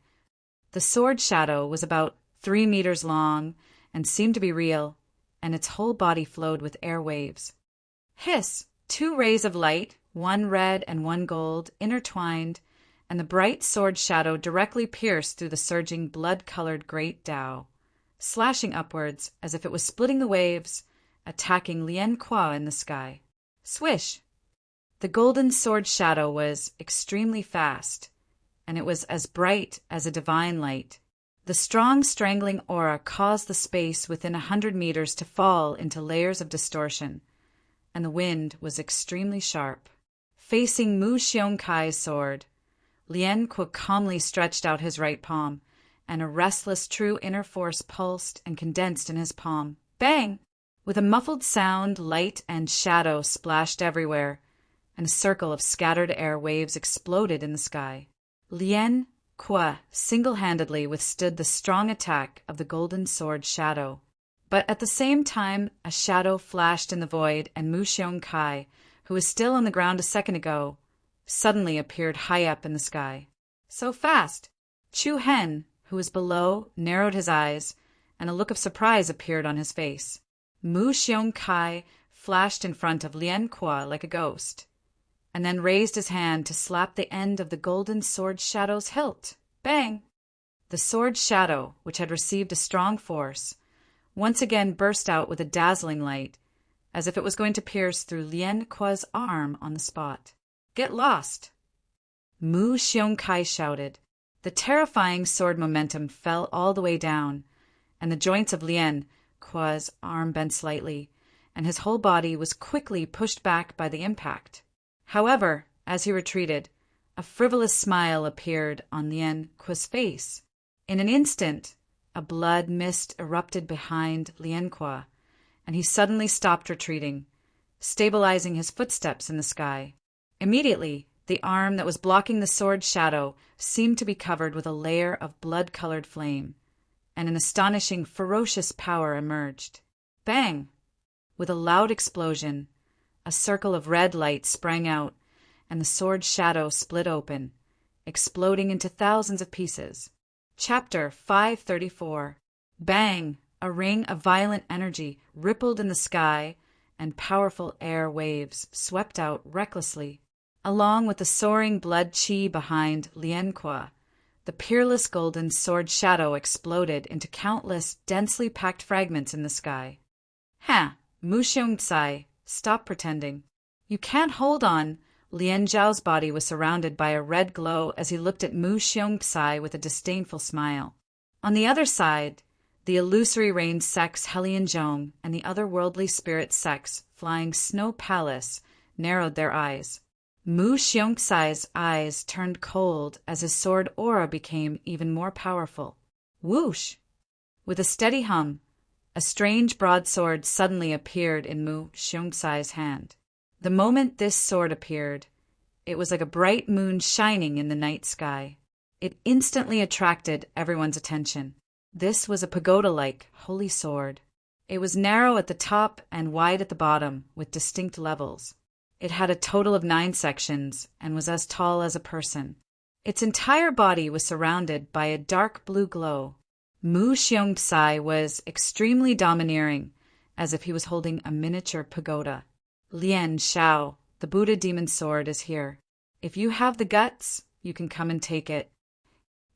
The sword shadow was about 3 meters long and seemed to be real, and its whole body flowed with air waves. Hiss! 2 rays of light, one red and one gold, intertwined, and the bright sword shadow directly pierced through the surging blood-colored great Tao, slashing upwards as if it was splitting the waves, attacking Lien Kuo in the sky. Swish! The golden sword shadow was extremely fast, and it was as bright as a divine light. The strong strangling aura caused the space within 100 meters to fall into layers of distortion, and the wind was extremely sharp. Facing Mu Xiongkai's sword, Lien Kuo calmly stretched out his right palm, and a restless true inner force pulsed and condensed in his palm. Bang! With a muffled sound, light and shadow splashed everywhere, and a circle of scattered air waves exploded in the sky. Lien Kuo single-handedly withstood the strong attack of the golden sword shadow. But at the same time, a shadow flashed in the void, and Mu Xiongkai, who was still on the ground a second ago, suddenly appeared high up in the sky. So fast! Chu Hen, who was below, narrowed his eyes, and a look of surprise appeared on his face. Mu Xiongkai flashed in front of Lien Kuo like a ghost, and then raised his hand to slap the end of the golden sword shadow's hilt. Bang! The sword shadow, which had received a strong force, once again burst out with a dazzling light, as if it was going to pierce through Lien Kuo's arm on the spot. Get lost! Mu Xiongkai shouted. The terrifying sword momentum fell all the way down, and the joints of Lien Kuo's arm bent slightly, and his whole body was quickly pushed back by the impact. However, as he retreated, a frivolous smile appeared on Lien Kuo's face. In an instant, a blood mist erupted behind Lien Kuo, and he suddenly stopped retreating, stabilizing his footsteps in the sky. Immediately, the arm that was blocking the sword shadow seemed to be covered with a layer of blood-colored flame, and an astonishing, ferocious power emerged. Bang! With a loud explosion, a circle of red light sprang out, and the sword shadow split open, exploding into thousands of pieces. Chapter 534. Bang! A ring of violent energy rippled in the sky, and powerful air waves swept out recklessly. Along with the soaring blood qi behind Lien Kuo, the peerless golden sword shadow exploded into countless densely packed fragments in the sky. Ha! Mu Xiongcai, stop pretending. You can't hold on. Lien Zhao's body was surrounded by a red glow as he looked at Mu Xiongcai with a disdainful smile. On the other side, the illusory rain sects Helian Zhong and the otherworldly spirit sects flying Snow Palace narrowed their eyes. Mu Xiongcai's eyes turned cold as his sword aura became even more powerful. Whoosh! With a steady hum, a strange broadsword suddenly appeared in Mu Xiongcai's hand. The moment this sword appeared, it was like a bright moon shining in the night sky. It instantly attracted everyone's attention. This was a pagoda-like holy sword. It was narrow at the top and wide at the bottom, with distinct levels. It had a total of 9 sections and was as tall as a person. Its entire body was surrounded by a dark blue glow. Mu Xiongcai was extremely domineering, as if he was holding a miniature pagoda. Lien Shao, the Buddha demon sword, is here. If you have the guts, you can come and take it.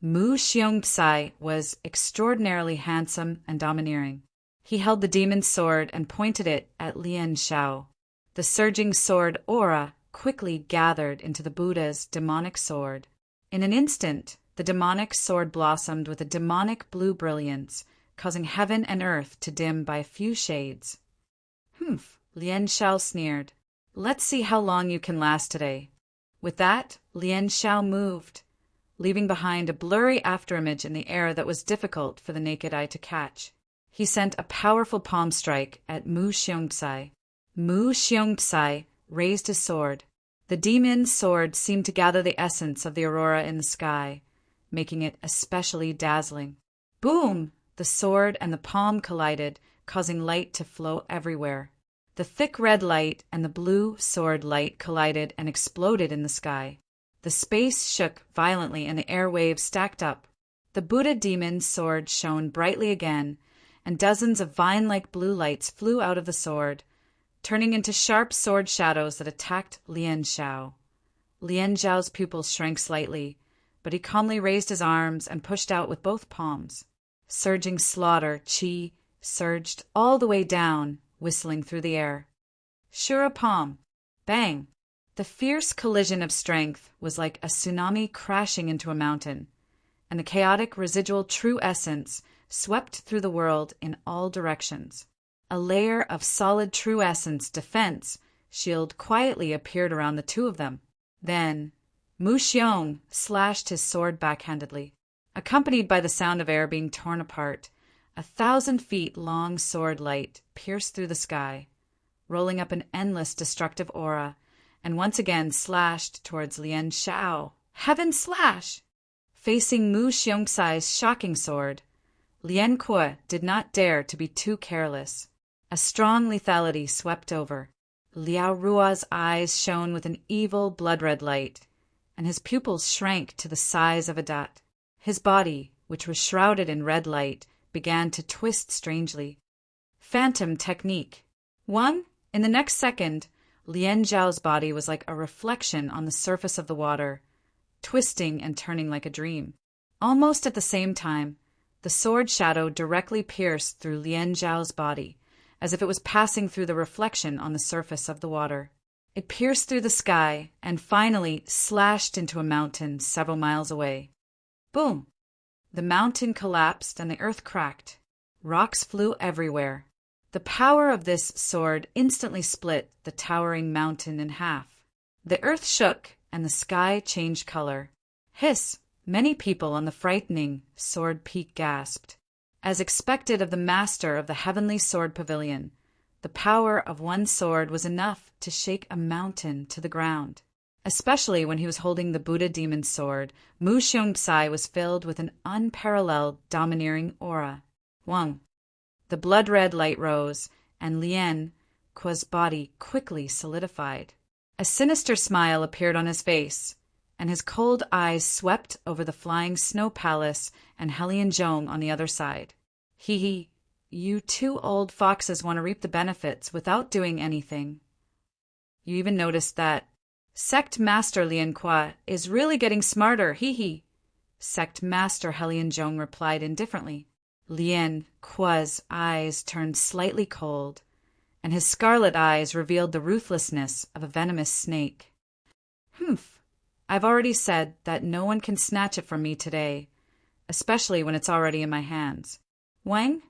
Mu Xiongcai was extraordinarily handsome and domineering. He held the demon sword and pointed it at Lien Shao. The surging sword aura quickly gathered into the Buddha's demonic sword. In an instant, the demonic sword blossomed with a demonic blue brilliance, causing heaven and earth to dim by a few shades. Humph, Lien Shao sneered. Let's see how long you can last today. With that, Lien Shao moved, leaving behind a blurry afterimage in the air that was difficult for the naked eye to catch. He sent a powerful palm strike at Mu Xiongcai. Mu Xiongcai raised his sword, The demon's sword seemed to gather the essence of the aurora in the sky, making it especially dazzling. Boom! The sword and the palm collided, causing light to flow everywhere. The thick red light and the blue sword light collided and exploded in the sky. The space shook violently and the airwaves stacked up. The Buddha demon's sword shone brightly again, and dozens of vine-like blue lights flew out of the sword, turning into sharp sword shadows that attacked Lian Zhao. Lian Zhao's pupils shrank slightly, but he calmly raised his arms and pushed out with both palms. Surging slaughter, qi, surged all the way down, whistling through the air. Shura palm. Bang! The fierce collision of strength was like a tsunami crashing into a mountain, and the chaotic residual true essence swept through the world in all directions. A layer of solid true essence defense shield quietly appeared around the two of them. Then, Mu Xiong slashed his sword backhandedly. Accompanied by the sound of air being torn apart, 1,000 feet long sword light pierced through the sky, rolling up an endless destructive aura, and once again slashed towards Lian Zhao. Heaven slash! Facing Mu Xiongxai's shocking sword, Lian Kuo did not dare to be too careless. A strong lethality swept over. Liao Rua's eyes shone with an evil blood-red light, and his pupils shrank to the size of a dot. His body, which was shrouded in red light, began to twist strangely. Phantom technique. In the next second, Lian Zhao's body was like a reflection on the surface of the water, twisting and turning like a dream. Almost at the same time, the sword shadow directly pierced through Lian Zhao's body, as if it was passing through the reflection on the surface of the water. It pierced through the sky and finally slashed into a mountain several miles away. Boom! The mountain collapsed and the earth cracked. Rocks flew everywhere. The power of this sword instantly split the towering mountain in half. The earth shook and the sky changed color. Hiss! Many people on the frightening sword peak gasped. As expected of the master of the heavenly sword pavilion, the power of one sword was enough to shake a mountain to the ground. Especially when he was holding the Buddha demon's sword, Mu Xiongxai was filled with an unparalleled domineering aura. Wang. The blood-red light rose, and Lian Kuo's body quickly solidified. A sinister smile appeared on his face, and his cold eyes swept over the flying snow palace and Helianzhong on the other side. Hee, you two old foxes want to reap the benefits without doing anything. You even noticed that Sect Master Lian Kuo is really getting smarter, hee. Sect Master Helianzhong replied indifferently. Lian Kuo's eyes turned slightly cold, and his scarlet eyes revealed the ruthlessness of a venomous snake. I've already said that no one can snatch it from me today, especially when it's already in my hands. Wang?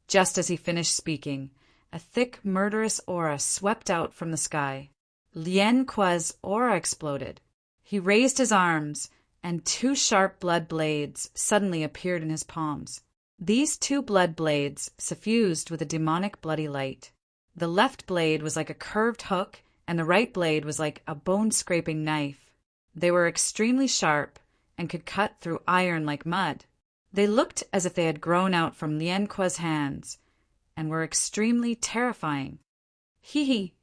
Just as he finished speaking, a thick, murderous aura swept out from the sky. Lian Kuo's aura exploded. He raised his arms, and 2 sharp blood blades suddenly appeared in his palms. These 2 blood blades suffused with a demonic bloody light. The left blade was like a curved hook, and the right blade was like a bone-scraping knife. They were extremely sharp and could cut through iron like mud. They looked as if they had grown out from Lian Kuo's hands and were extremely terrifying. Hee,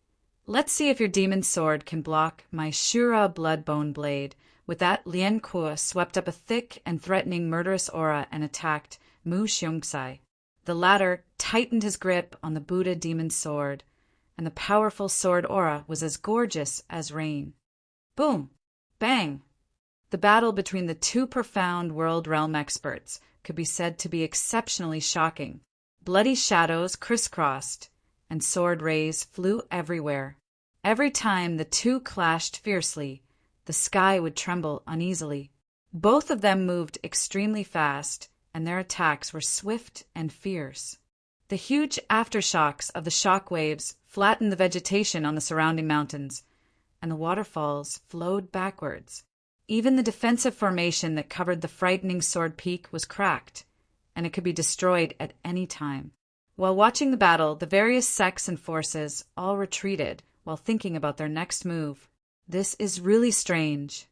let's see if your demon sword can block my Shura blood-bone blade. With that, Lian Kuo swept up a thick and threatening murderous aura and attacked Mu Xiongxai. The latter tightened his grip on the Buddha demon's sword, and the powerful sword aura was as gorgeous as rain. Boom! Bang! The battle between the 2 profound world realm experts could be said to be exceptionally shocking. Bloody shadows crisscrossed, and sword rays flew everywhere. Every time the 2 clashed fiercely, the sky would tremble uneasily. Both of them moved extremely fast, and their attacks were swift and fierce. The huge aftershocks of the shock waves flattened the vegetation on the surrounding mountains, and the waterfalls flowed backwards. Even the defensive formation that covered the frightening sword peak was cracked, and it could be destroyed at any time. While watching the battle, the various sects and forces all retreated while thinking about their next move. This is really strange.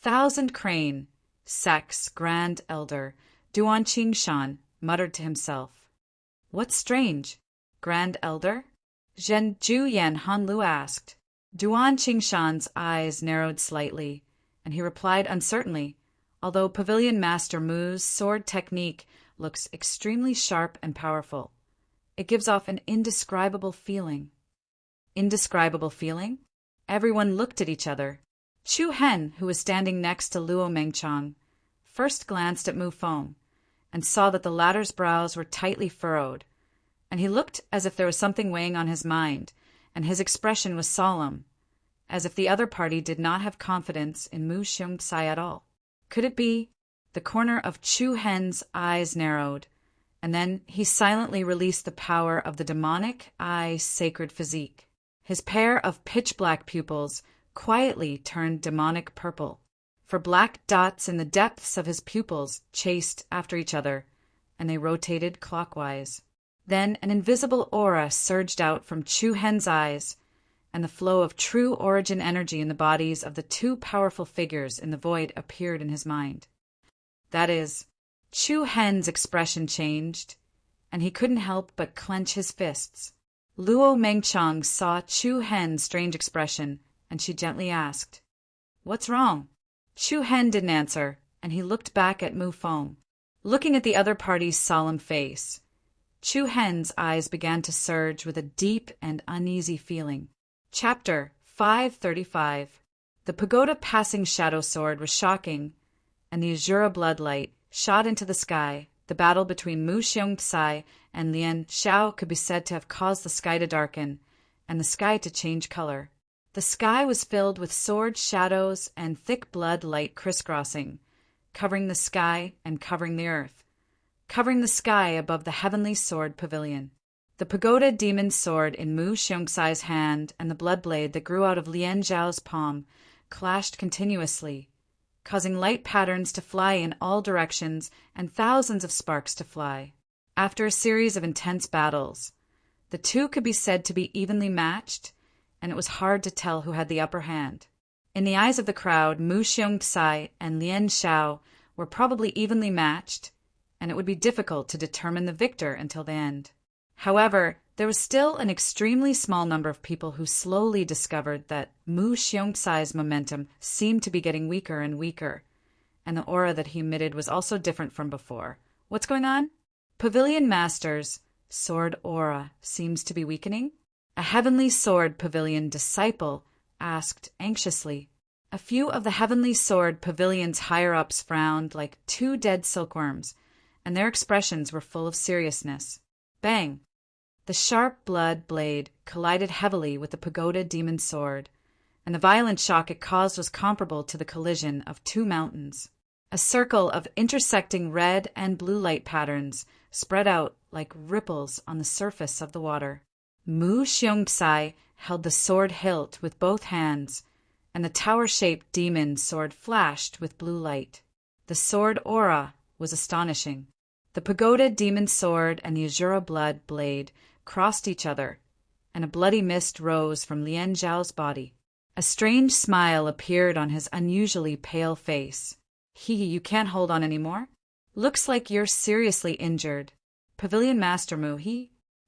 Thousand Crane, Sex, Grand Elder, Duan Qingshan, muttered to himself. What's strange? Grand Elder? Zhen Juyan Hanlu asked. Duan Qingshan's eyes narrowed slightly, and he replied uncertainly, although Pavilion Master Mu's sword technique looks extremely sharp and powerful. It gives off an indescribable feeling. Indescribable feeling? Everyone looked at each other. Chu Hen, who was standing next to Luo Mengchang, first glanced at Mu Feng and saw that the latter's brows were tightly furrowed, and he looked as if there was something weighing on his mind, and his expression was solemn, as if the other party did not have confidence in Mu Xiongxai at all. Could it be? The corner of Chu Hen's eyes narrowed, and then he silently released the power of the demonic sacred physique. His pair of pitch-black pupils quietly turned demonic purple, for black dots in the depths of his pupils chased after each other, and they rotated clockwise. Then an invisible aura surged out from Chu Hen's eyes, and the flow of true origin energy in the bodies of the two powerful figures in the void appeared in his mind. That is, Chu Hen's expression changed, and he couldn't help but clench his fists. Luo Mengchang saw Chu Hen's strange expression, and she gently asked, "What's wrong?" Chu Hen didn't answer, and he looked back at Mu Feng. Looking at the other party's solemn face, Chu Hen's eyes began to surge with a deep and uneasy feeling. Chapter 535. The pagoda passing shadow sword was shocking, and the azure bloodlight shot into the sky. The battle between Mu Xiongxai and Lian Xiao could be said to have caused the sky to darken, and the sky to change color. The sky was filled with sword shadows and thick blood light crisscrossing, covering the sky and covering the earth, covering the sky above the heavenly sword pavilion. The pagoda demon's sword in Mu Xiongxai's hand and the blood blade that grew out of Lian Zhao's palm clashed continuously, causing light patterns to fly in all directions and thousands of sparks to fly. After a series of intense battles, the two could be said to be evenly matched, and it was hard to tell who had the upper hand. In the eyes of the crowd, Mu Xiongxai and Lian Xiao were probably evenly matched, and it would be difficult to determine the victor until the end. However, there was still an extremely small number of people who slowly discovered that Mu Xiongxai's momentum seemed to be getting weaker and weaker, and the aura that he emitted was also different from before. What's going on? Pavilion Master's sword aura seems to be weakening? A heavenly sword pavilion disciple asked anxiously. A few of the heavenly sword pavilion's higher-ups frowned like two dead silkworms, and their expressions were full of seriousness. Bang! The sharp blood blade collided heavily with the pagoda demon's sword, and the violent shock it caused was comparable to the collision of two mountains. A circle of intersecting red and blue light patterns spread out like ripples on the surface of the water. Mu Xiongxai held the sword hilt with both hands, and the tower-shaped demon sword flashed with blue light. The sword aura was astonishing. The pagoda demon sword and the azure blood blade crossed each other, and a bloody mist rose from Lian Zhao's body. A strange smile appeared on his unusually pale face. You can't hold on anymore? Looks like you're seriously injured. Pavilion Master Mu,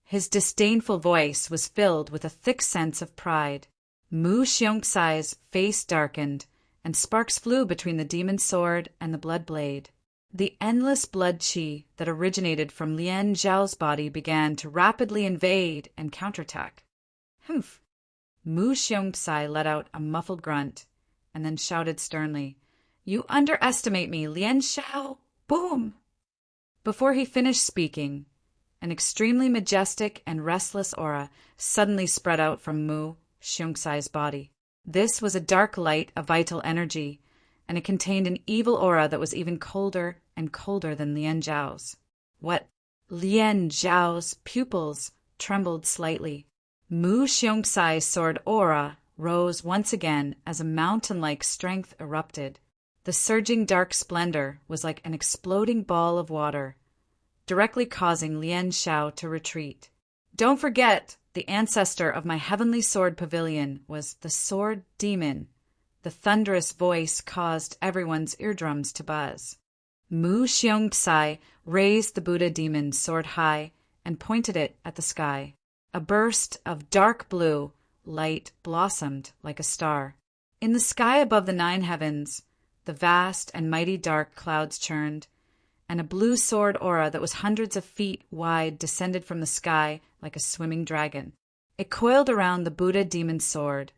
His disdainful voice was filled with a thick sense of pride. Mu Xiongxai's face darkened, and sparks flew between the demon sword and the blood blade. The endless blood qi that originated from Lian Zhao's body began to rapidly invade and counterattack. Humph! Mu Xiongxai let out a muffled grunt, and then shouted sternly, "You underestimate me, Lian Zhao! Boom!" Before he finished speaking, an extremely majestic and restless aura suddenly spread out from Mu Xiongxai's body. This was a dark light of vital energy, and it contained an evil aura that was even colder and colder than Lian Zhao's. What? Lian Zhao's pupils trembled slightly. Mu Xiongxai's sword aura rose once again as a mountain-like strength erupted. The surging dark splendor was like an exploding ball of water, directly causing Lian Xiao to retreat. "Don't forget," The ancestor of my heavenly sword pavilion was the sword demon. The thunderous voice caused everyone's eardrums to buzz. Mu Xiong Psi raised the Buddha demon's sword high and pointed it at the sky. A burst of dark blue light blossomed like a star. In the sky above the 9 heavens, the vast and mighty dark clouds churned, and a blue sword aura that was hundreds of feet wide descended from the sky like a swimming dragon. It coiled around the Buddha demon's sword,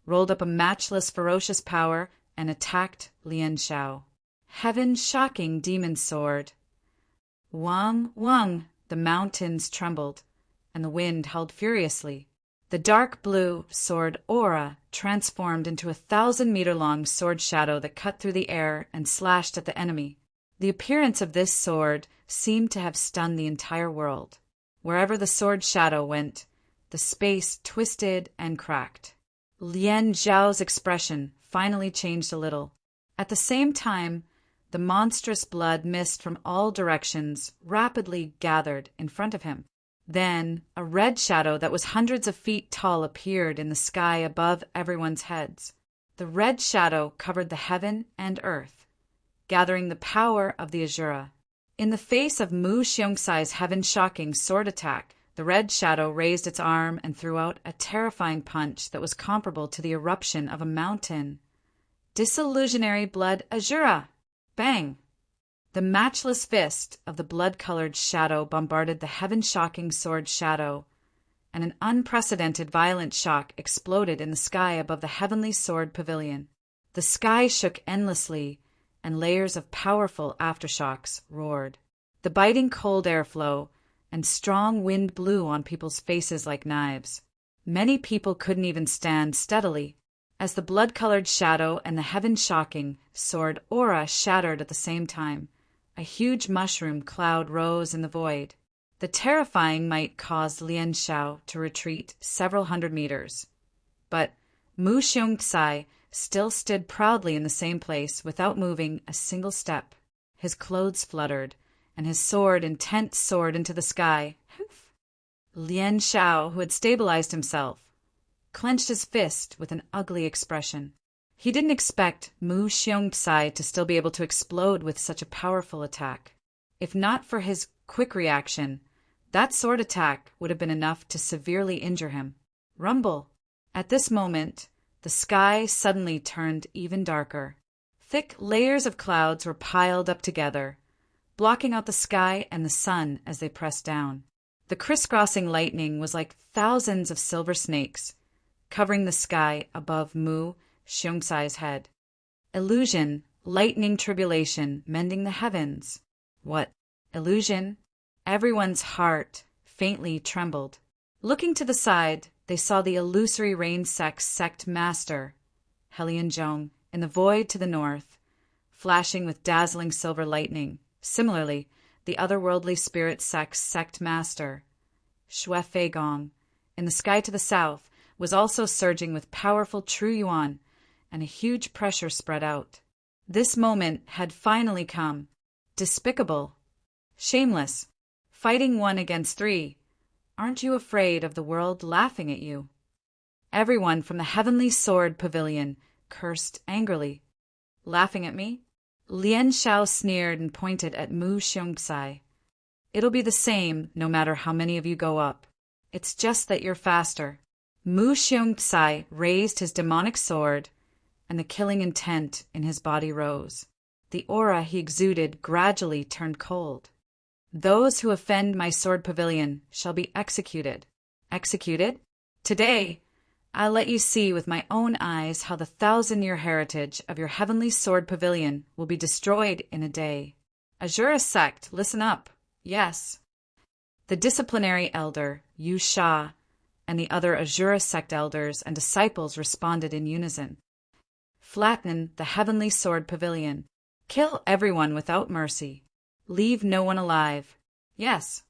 rolled up a matchless ferocious power, and attacked Lian Shao. Heaven-shocking demon sword. Wang, wang, the mountains trembled, and the wind howled furiously. The dark blue sword aura transformed into a 1,000-meter-long sword shadow that cut through the air and slashed at the enemy. The appearance of this sword seemed to have stunned the entire world. Wherever the sword shadow went, the space twisted and cracked. Lian Zhao's expression finally changed a little. At the same time, the monstrous blood mist from all directions rapidly gathered in front of him. Then, a red shadow that was hundreds of feet tall appeared in the sky above everyone's heads. The red shadow covered the heaven and earth, gathering the power of the Asura. In the face of Mu Xiongxai's heaven-shocking sword attack, the red shadow raised its arm and threw out a terrifying punch that was comparable to the eruption of a mountain. Disillusionary blood Asura! Bang! The matchless fist of the blood-colored shadow bombarded the heaven-shocking sword shadow, and an unprecedented violent shock exploded in the sky above the heavenly sword pavilion. The sky shook endlessly, and layers of powerful aftershocks roared. The biting cold airflow and strong wind blew on people's faces like knives. Many people couldn't even stand steadily. As the blood-colored shadow and the heaven-shocking sword aura shattered at the same time, a huge mushroom cloud rose in the void. The terrifying might caused Lian Shao to retreat several hundred meters. But Mu Xiongxai still stood proudly in the same place without moving a single step. His clothes fluttered, and his sword intent soared into the sky. Lian Shao, who had stabilized himself, clenched his fist with an ugly expression. He didn't expect Mu Xiongxai to still be able to explode with such a powerful attack. If not for his quick reaction, that sword attack would have been enough to severely injure him. Rumble! At this moment, the sky suddenly turned even darker. Thick layers of clouds were piled up together, blocking out the sky and the sun as they pressed down. The crisscrossing lightning was like thousands of silver snakes, covering the sky above Mu Xiongxai's head. Illusion, lightning tribulation, mending the heavens. What? Illusion? Everyone's heart faintly trembled. Looking to the side, they saw the illusory rain sect master, Helianzhong, in the void to the north, flashing with dazzling silver lightning. Similarly, the otherworldly spirit sect master, Shui Gong, in the sky to the south, was also surging with powerful true yuan, and a huge pressure spread out. This moment had finally come. Despicable. Shameless. Fighting 1 against 3. Aren't you afraid of the world laughing at you? Everyone from the heavenly sword pavilion cursed angrily. Laughing at me? Lian Shao sneered and pointed at Mu Xiongxai. It'll be the same no matter how many of you go up. It's just that you're faster. Mu Xiongxai raised his demonic sword, and the killing intent in his body rose. The aura he exuded gradually turned cold. Those who offend my sword pavilion shall be executed. Executed? Today, I'll let you see with my own eyes how the 1,000-year heritage of your heavenly sword pavilion will be destroyed in a day. Asura sect, listen up. Yes. The disciplinary elder, Yu Sha, and the other Asura sect elders and disciples responded in unison. Flatten the heavenly sword pavilion. Kill everyone without mercy. Leave no one alive. Yes.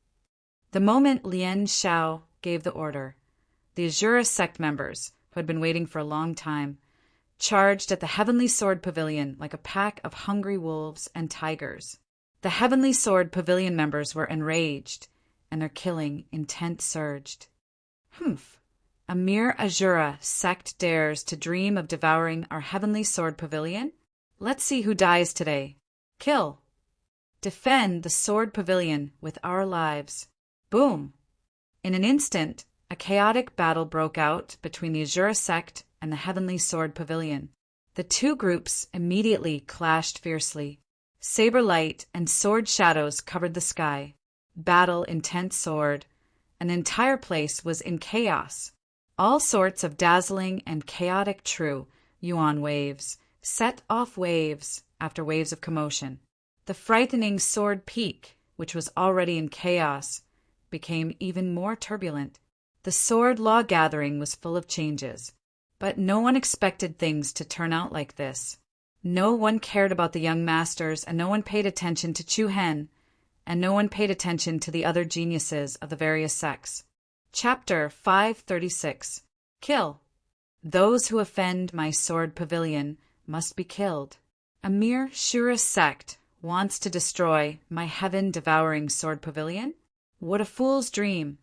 The moment Lian Shao gave the order, the Asura sect members, who had been waiting for a long time, charged at the heavenly sword pavilion like a pack of hungry wolves and tigers. The heavenly sword pavilion members were enraged, and their killing intent surged. Humph. A mere Azura sect dares to dream of devouring our heavenly sword pavilion? Let's see who dies today. Kill. Defend the sword pavilion with our lives. Boom. In an instant, a chaotic battle broke out between the Azura sect and the heavenly sword pavilion. The two groups immediately clashed fiercely. Saber light and sword shadows covered the sky. Battle intense soared. An entire place was in chaos. All sorts of dazzling and chaotic true yuan waves set off waves after waves of commotion. The frightening sword peak, which was already in chaos, became even more turbulent. The sword law gathering was full of changes, but no one expected things to turn out like this. No one cared about the young masters, and no one paid attention to Chu Hen, and no one paid attention to the other geniuses of the various sects. Chapter 536. Kill. Those who offend my sword pavilion must be killed. A mere Shura sect wants to destroy my heaven-devouring sword pavilion? What a fool's dream!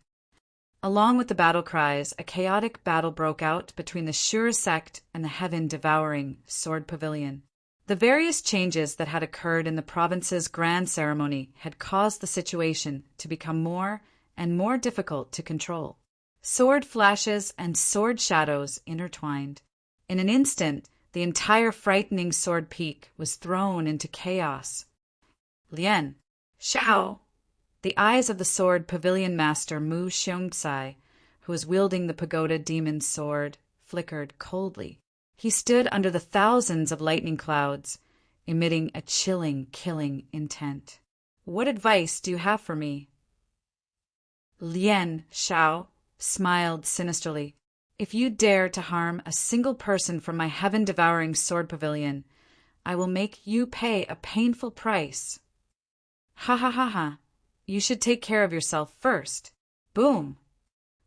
Along with the battle cries, a chaotic battle broke out between the Shura sect and the heaven-devouring sword pavilion. The various changes that had occurred in the province's grand ceremony had caused the situation to become more and more difficult to control. Sword flashes and sword shadows intertwined. In an instant, the entire frightening sword peak was thrown into chaos. Lian, Shao! The eyes of the sword pavilion master Mu Xiongcai, who was wielding the pagoda demon's sword, flickered coldly. He stood under the thousands of lightning clouds, emitting a chilling, killing intent. What advice do you have for me? Lian Shao smiled sinisterly. If you dare to harm a single person from my heaven-devouring sword pavilion, I will make you pay a painful price. Ha ha ha ha. You should take care of yourself first. Boom.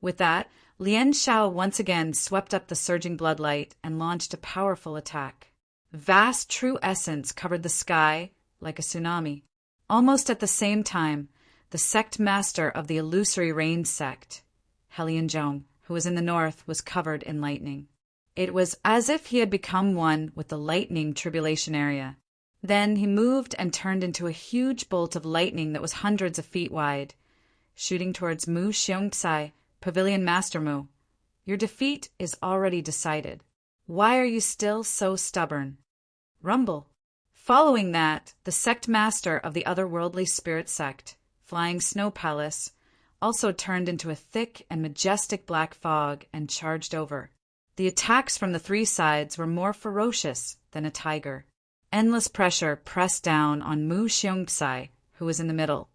With that, Lian Shao once again swept up the surging bloodlight and launched a powerful attack. Vast true essence covered the sky like a tsunami. Almost at the same time, the sect master of the illusory rain sect, Helianzhong, who was in the north, was covered in lightning. It was as if he had become one with the lightning tribulation area. Then he moved and turned into a huge bolt of lightning that was hundreds of feet wide, shooting towards Mu Xiongcai, Pavilion Master Mu. Your defeat is already decided. Why are you still so stubborn? Rumble. Following that, the sect master of the otherworldly spirit sect, Flying Snow Palace, also turned into a thick and majestic black fog and charged over. The attacks from the three sides were more ferocious than a tiger. Endless pressure pressed down on Mu Xiongcai, who was in the middle.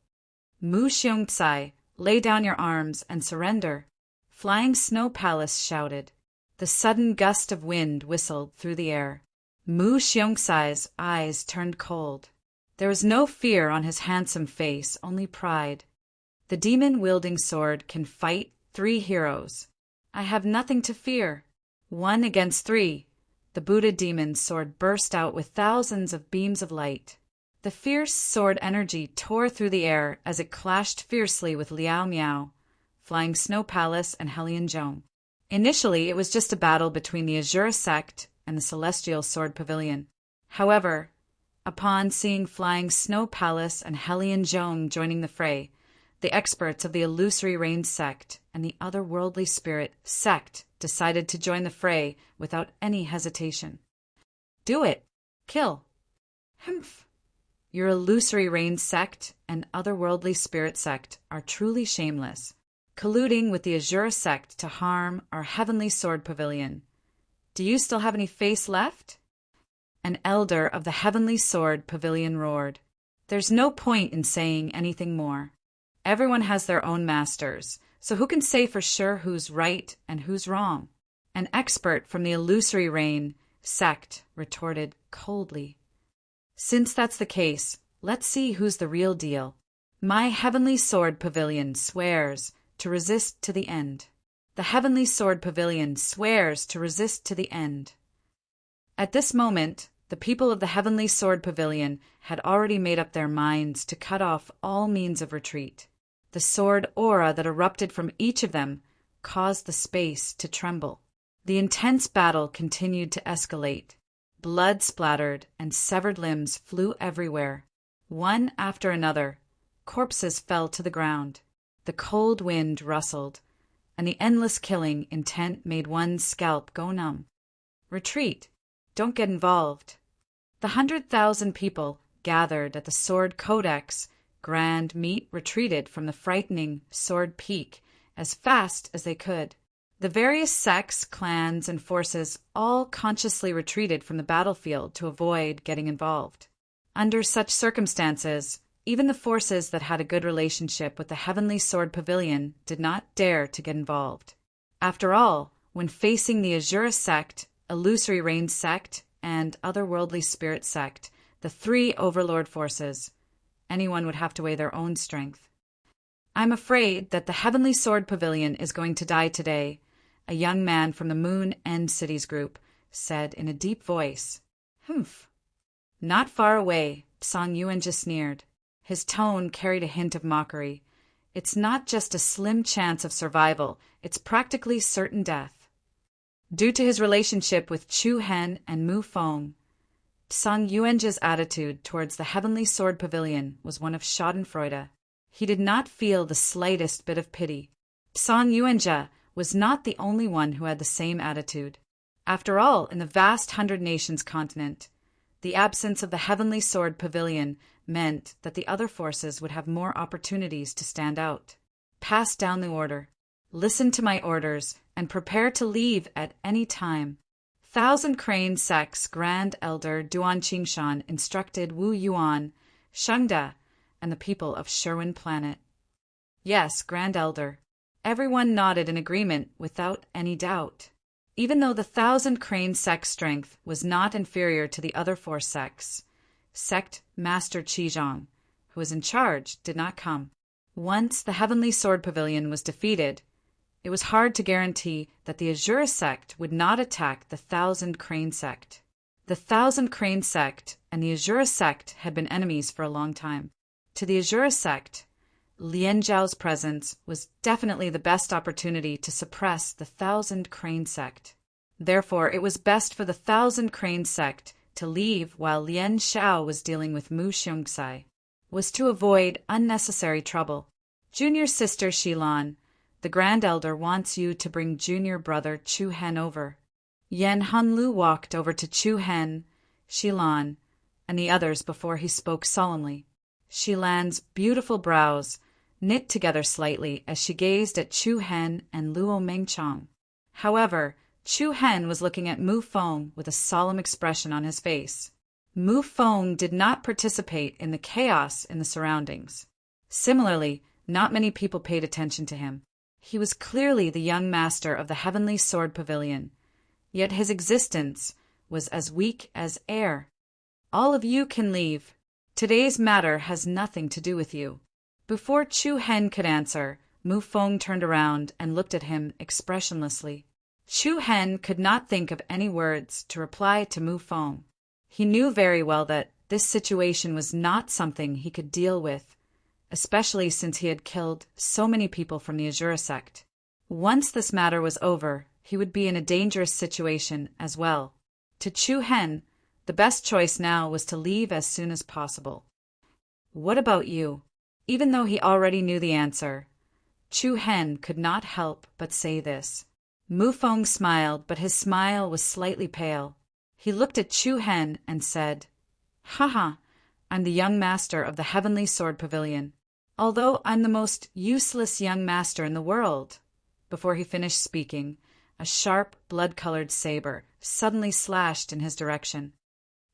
Mu Xiongcai, lay down your arms and surrender. Flying Snow Palace shouted. The sudden gust of wind whistled through the air. Mu Xiongcai's eyes turned cold. There was no fear on his handsome face, only pride. The demon-wielding sword can fight 3 heroes. I have nothing to fear. 1 against 3. The Buddha demon's sword burst out with thousands of beams of light. The fierce sword energy tore through the air as it clashed fiercely with Liao Miao, Flying Snow Palace, and Helianzhong. Initially, it was just a battle between the Azura sect and the Celestial Sword Pavilion. However, upon seeing Flying Snow Palace and Helianzhong joining the fray, the experts of the Illusory Rain sect and the Otherworldly Spirit sect decided to join the fray without any hesitation. Do it! Kill! Humph! Your Illusory Rain sect and Otherworldly Spirit sect are truly shameless, colluding with the Azura sect to harm our Heavenly Sword Pavilion. Do you still have any face left? An elder of the Heavenly Sword Pavilion roared. There's no point in saying anything more. Everyone has their own masters, so who can say for sure who's right and who's wrong? An expert from the Illusory Rain sect retorted coldly. Since that's the case, let's see who's the real deal. My Heavenly Sword Pavilion swears to resist to the end. The Heavenly Sword Pavilion swears to resist to the end. At this moment, the people of the Heavenly Sword Pavilion had already made up their minds to cut off all means of retreat. The sword aura that erupted from each of them caused the space to tremble. The intense battle continued to escalate. Blood splattered and severed limbs flew everywhere. One after another, corpses fell to the ground. The cold wind rustled, and the endless killing intent made one's scalp go numb. Retreat. Don't get involved. The 100,000 people gathered at the Sword Codex Grand Meet retreated from the frightening Sword Peak as fast as they could. The various sects, clans, and forces all consciously retreated from the battlefield to avoid getting involved. Under such circumstances, even the forces that had a good relationship with the Heavenly Sword Pavilion did not dare to get involved. After all, when facing the Azura sect, Illusory Reign sect, and Otherworldly Spirit sect, the three overlord forces, anyone would have to weigh their own strength. "I'm afraid that the Heavenly Sword Pavilion is going to die today," a young man from the Moon End Cities group said in a deep voice. "Humph." Not far away, Song Yuan sneered. His tone carried a hint of mockery. "It's not just a slim chance of survival, it's practically certain death." Due to his relationship with Chu Hen and Mu Feng, Song Yuan's attitude towards the Heavenly Sword Pavilion was one of schadenfreude. He did not feel the slightest bit of pity. Song Yuan was not the only one who had the same attitude. After all, in the vast 100 Nations continent, the absence of the Heavenly Sword Pavilion meant that the other forces would have more opportunities to stand out. Pass down the order. Listen to my orders and prepare to leave at any time. Thousand Crane Sect's Grand Elder Duan Qingshan instructed Wu Yuan, Shengda, and the people of Sherwin Planet. Yes, Grand Elder. Everyone nodded in agreement without any doubt. Even though the Thousand Crane Sect's strength was not inferior to the other four sects, Sect Master Qizhong, who was in charge, did not come. Once the Heavenly Sword Pavilion was defeated, it was hard to guarantee that the Azura sect would not attack the Thousand Crane sect. The Thousand Crane sect and the Azura sect had been enemies for a long time. To the Azura sect, Lian Zhao's presence was definitely the best opportunity to suppress the Thousand Crane sect. Therefore, it was best for the Thousand Crane sect to leave while Lian Xiao was dealing with Mu Xiongxai, was to avoid unnecessary trouble. Junior sister Shilan, the Grand Elder wants you to bring junior brother Chu Hen over. Yan Hanlu walked over to Chu Hen, Shilan, and the others before he spoke solemnly. Shilan's beautiful brows knit together slightly as she gazed at Chu Hen and Luo Mengchong. However, Chu Hen was looking at Mu Feng with a solemn expression on his face. Mu Feng did not participate in the chaos in the surroundings. Similarly, not many people paid attention to him. He was clearly the young master of the Heavenly Sword Pavilion, yet his existence was as weak as air. "All of you can leave. Today's matter has nothing to do with you." Before Chu Hen could answer, Mu Feng turned around and looked at him expressionlessly. Chu Hen could not think of any words to reply to Mu Feng. He knew very well that this situation was not something he could deal with, especially since he had killed so many people from the Azura sect. Once this matter was over, he would be in a dangerous situation as well. To Chu Hen, the best choice now was to leave as soon as possible. "What about you?" Even though he already knew the answer, Chu Hen could not help but say this. Mu Feng smiled, but his smile was slightly pale. He looked at Chu Hen and said, "Haha, I'm the young master of the Heavenly Sword Pavilion. Although I'm the most useless young master in the world." Before he finished speaking, a sharp, blood-colored saber suddenly slashed in his direction.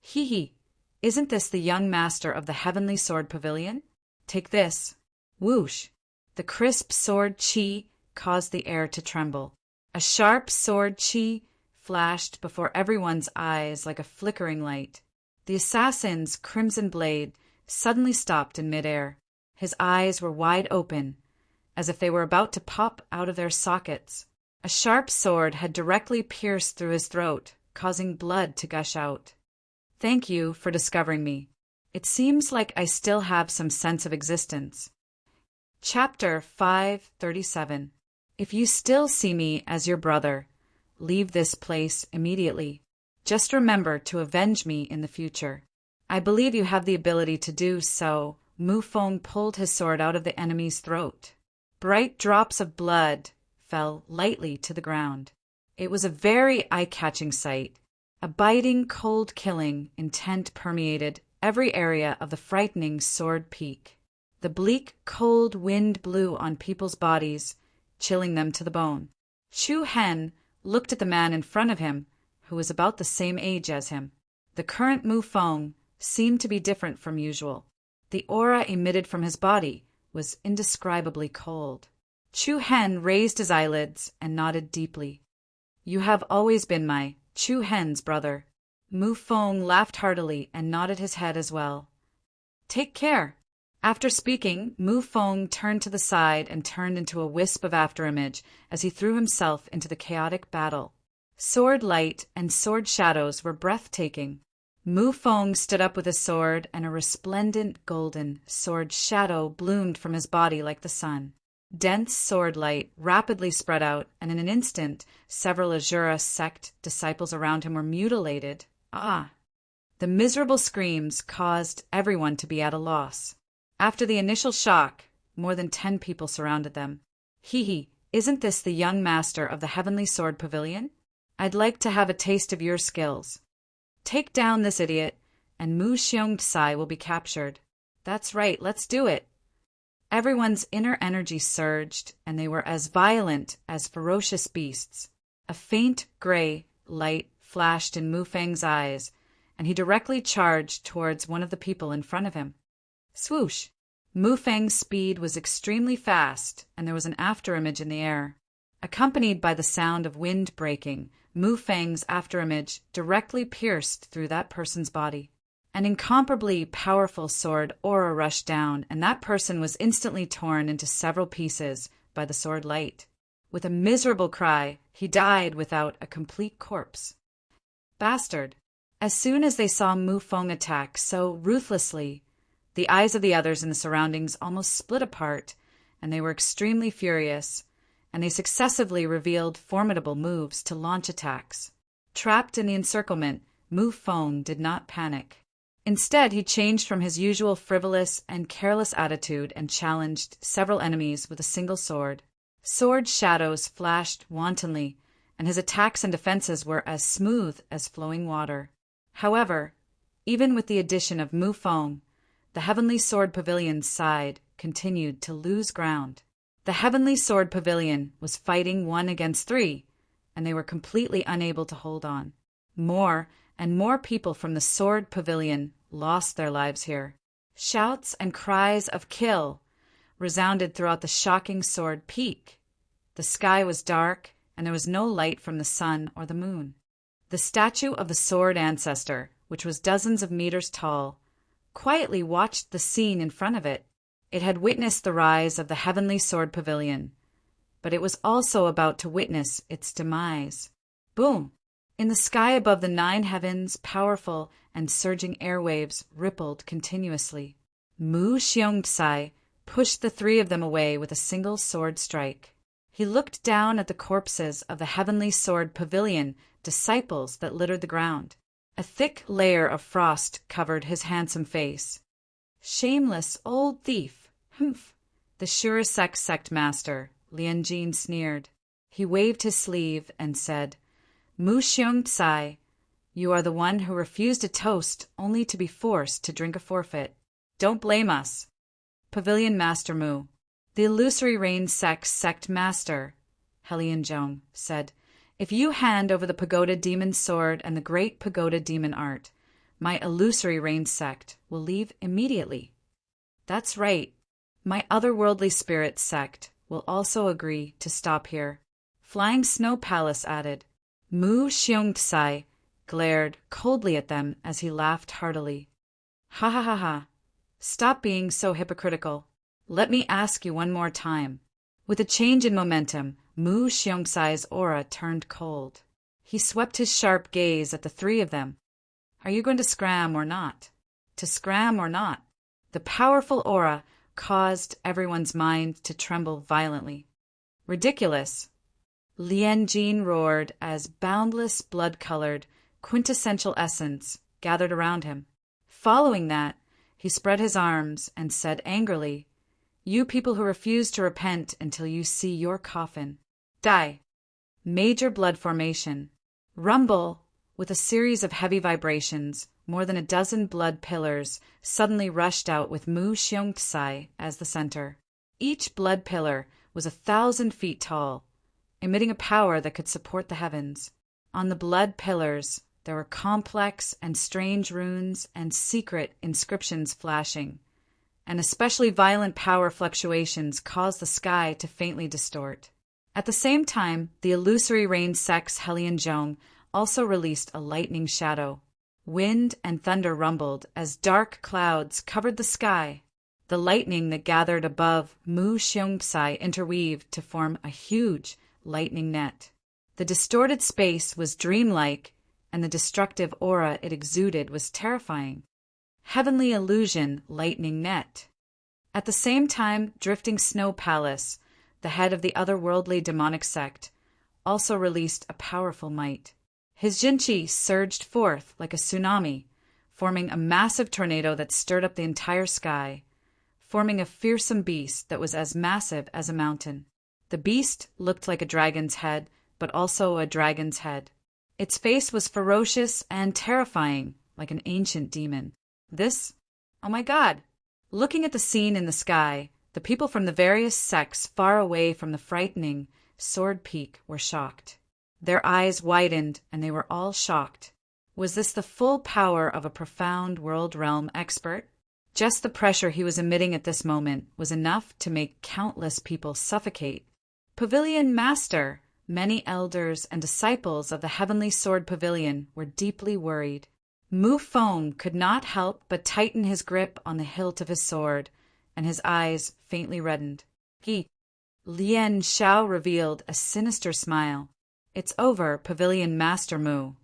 "Hee, isn't this the young master of the Heavenly Sword Pavilion? Take this." Whoosh! The crisp sword chi caused the air to tremble. A sharp sword chi flashed before everyone's eyes like a flickering light. The assassin's crimson blade suddenly stopped in midair. His eyes were wide open, as if they were about to pop out of their sockets. A sharp sword had directly pierced through his throat, causing blood to gush out. "Thank you for discovering me. It seems like I still have some sense of existence." Chapter 537. If you still see me as your brother, leave this place immediately. Just remember to avenge me in the future. I believe you have the ability to do so. Mu Feng pulled his sword out of the enemy's throat. Bright drops of blood fell lightly to the ground. It was a very eye-catching sight. A biting, cold killing intent permeated every area of the frightening sword peak. The bleak, cold wind blew on people's bodies, chilling them to the bone. Chu Hen looked at the man in front of him, who was about the same age as him. The current Mu Feng seemed to be different from usual. The aura emitted from his body was indescribably cold. Chu Hen raised his eyelids and nodded deeply. You have always been my Chu Hen's brother. Mu Feng laughed heartily and nodded his head as well. Take care. After speaking, Mu Feng turned to the side and turned into a wisp of afterimage as he threw himself into the chaotic battle. Sword light and sword shadows were breathtaking. Mu Feng stood up with his sword, and a resplendent golden sword shadow bloomed from his body like the sun. Dense sword light rapidly spread out, and in an instant, several Azura sect disciples around him were mutilated. The miserable screams caused everyone to be at a loss. After the initial shock, more than 10 people surrounded them. Hee, isn't this the young master of the Heavenly Sword Pavilion? I'd like to have a taste of your skills. Take down this idiot, and Mu Xiongtsai will be captured. That's right, let's do it. Everyone's inner energy surged, and they were as violent as ferocious beasts. A faint gray light flashed in Mu Feng's eyes, and he directly charged towards one of the people in front of him. Swoosh! Mu Feng's speed was extremely fast, and there was an afterimage in the air. Accompanied by the sound of wind breaking, Mu Feng's afterimage directly pierced through that person's body. An incomparably powerful sword aura rushed down, and that person was instantly torn into several pieces by the sword light. With a miserable cry, he died without a complete corpse. Bastard! As soon as they saw Mu Feng attack so ruthlessly, the eyes of the others in the surroundings almost split apart, and they were extremely furious, and they successively revealed formidable moves to launch attacks. Trapped in the encirclement, Mu Feng did not panic. Instead, he changed from his usual frivolous and careless attitude and challenged several enemies with a single sword. Sword shadows flashed wantonly, and his attacks and defenses were as smooth as flowing water. However, even with the addition of Mu Feng, the Heavenly Sword Pavilion's side continued to lose ground. The Heavenly Sword Pavilion was fighting 1 against 3, and they were completely unable to hold on. More and more people from the Sword Pavilion lost their lives here. Shouts and cries of kill resounded throughout the shocking sword peak. The sky was dark, and there was no light from the sun or the moon. The statue of the sword ancestor, which was dozens of meters tall, quietly watched the scene in front of it. It had witnessed the rise of the Heavenly Sword Pavilion, but it was also about to witness its demise. Boom! In the sky above the 9 heavens, powerful and surging airwaves rippled continuously. Mu Xiongtsai pushed the 3 of them away with a single sword strike. He looked down at the corpses of the Heavenly Sword Pavilion disciples that littered the ground. A thick layer of frost covered his handsome face. Shameless old thief! Humph! The Shurasek sect master, Lian Jin, sneered. He waved his sleeve and said, Mu Xiongtsai, you are the one who refused a toast only to be forced to drink a forfeit. Don't blame us. Pavilion Master Mu, the Illusory Rain sect master, Helianjong, said, if you hand over the Pagoda Demon Sword and the Great Pagoda Demon Art, my Illusory Rain sect will leave immediately. That's right. My otherworldly spirit sect will also agree to stop here. Flying Snow Palace added. Mu Xiongtsai glared coldly at them as he laughed heartily. Ha ha ha ha. Stop being so hypocritical. Let me ask you one more time. With a change in momentum, Mu Xiongtsai's aura turned cold. He swept his sharp gaze at the 3 of them. Are you going to scram or not? To scram or not? The powerful aura caused everyone's mind to tremble violently. Ridiculous! Lien Jin roared as boundless, blood-colored, quintessential essence gathered around him. Following that, he spread his arms and said angrily, "You people who refuse to repent until you see your coffin. Die." Major blood formation. Rumble. With a series of heavy vibrations, more than a dozen blood pillars suddenly rushed out with Mu Xiongtsai as the center. Each blood pillar was 1,000 feet tall, emitting a power that could support the heavens. On the blood pillars, there were complex and strange runes and secret inscriptions flashing, and especially violent power fluctuations caused the sky to faintly distort. At the same time, the illusory rain sex Helianzhong also released a lightning shadow. Wind and thunder rumbled as dark clouds covered the sky. The lightning that gathered above Mu Xiongtsai interweaved to form a huge lightning net. The distorted space was dreamlike, and the destructive aura it exuded was terrifying. Heavenly illusion lightning net. At the same time, Drifting Snow Palace, the head of the otherworldly demonic sect, also released a powerful might. His Jinchi surged forth like a tsunami, forming a massive tornado that stirred up the entire sky, forming a fearsome beast that was as massive as a mountain. The beast looked like a dragon's head, but also a dragon's head. Its face was ferocious and terrifying, like an ancient demon. Oh my God! Looking at the scene in the sky, the people from the various sects far away from the frightening Sword Peak were shocked. Their eyes widened, and they were all shocked. Was this the full power of a profound world realm expert? Just the pressure he was emitting at this moment was enough to make countless people suffocate. Pavilion Master! Many elders and disciples of the Heavenly Sword Pavilion were deeply worried. Mu Feng could not help but tighten his grip on the hilt of his sword, and his eyes faintly reddened. Lien Xiao revealed a sinister smile. "It's over, Pavilion Master Mu."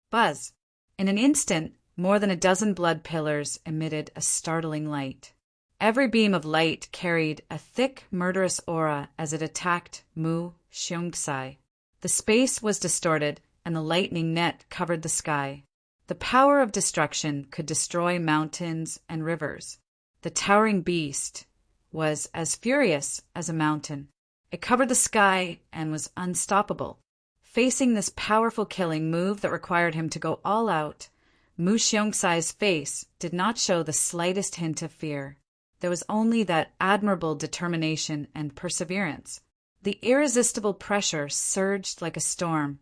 Buzz. In an instant, more than a dozen blood pillars emitted a startling light. Every beam of light carried a thick, murderous aura as it attacked Mu Xiongtsai. The space was distorted, and the lightning net covered the sky. The power of destruction could destroy mountains and rivers. The towering beast was as furious as a mountain. It covered the sky and was unstoppable. Facing this powerful killing move that required him to go all out, Mu Xiongtsai's face did not show the slightest hint of fear. There was only that admirable determination and perseverance. The irresistible pressure surged like a storm,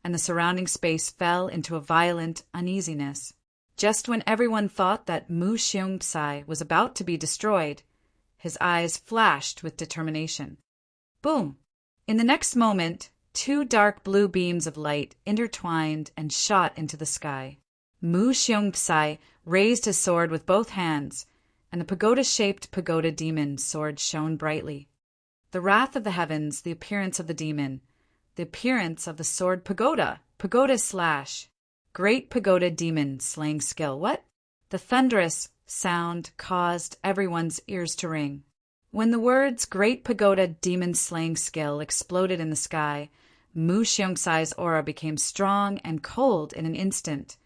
and the surrounding space fell into a violent uneasiness. Just when everyone thought that Mu Xiongtsai was about to be destroyed, his eyes flashed with determination. Boom! In the next moment, two dark blue beams of light intertwined and shot into the sky. Mu Xiongtsai raised his sword with both hands, and the pagoda-shaped pagoda demon sword shone brightly. The wrath of the heavens, the appearance of the demon, the appearance of the sword pagoda slash. Great pagoda demon slaying skill. What? The thunderous sound caused everyone's ears to ring. When the words Great Pagoda Demon Slaying Skill exploded in the sky, Mu Xiongtsai's aura became strong and cold in an instant.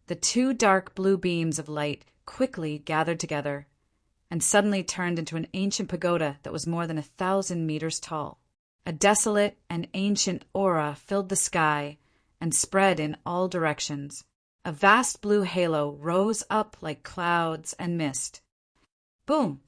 The two dark blue beams of light quickly gathered together and suddenly turned into an ancient pagoda that was more than 1,000 meters tall. A desolate and ancient aura filled the sky and spread in all directions. A vast blue halo rose up like clouds and mist. Boom!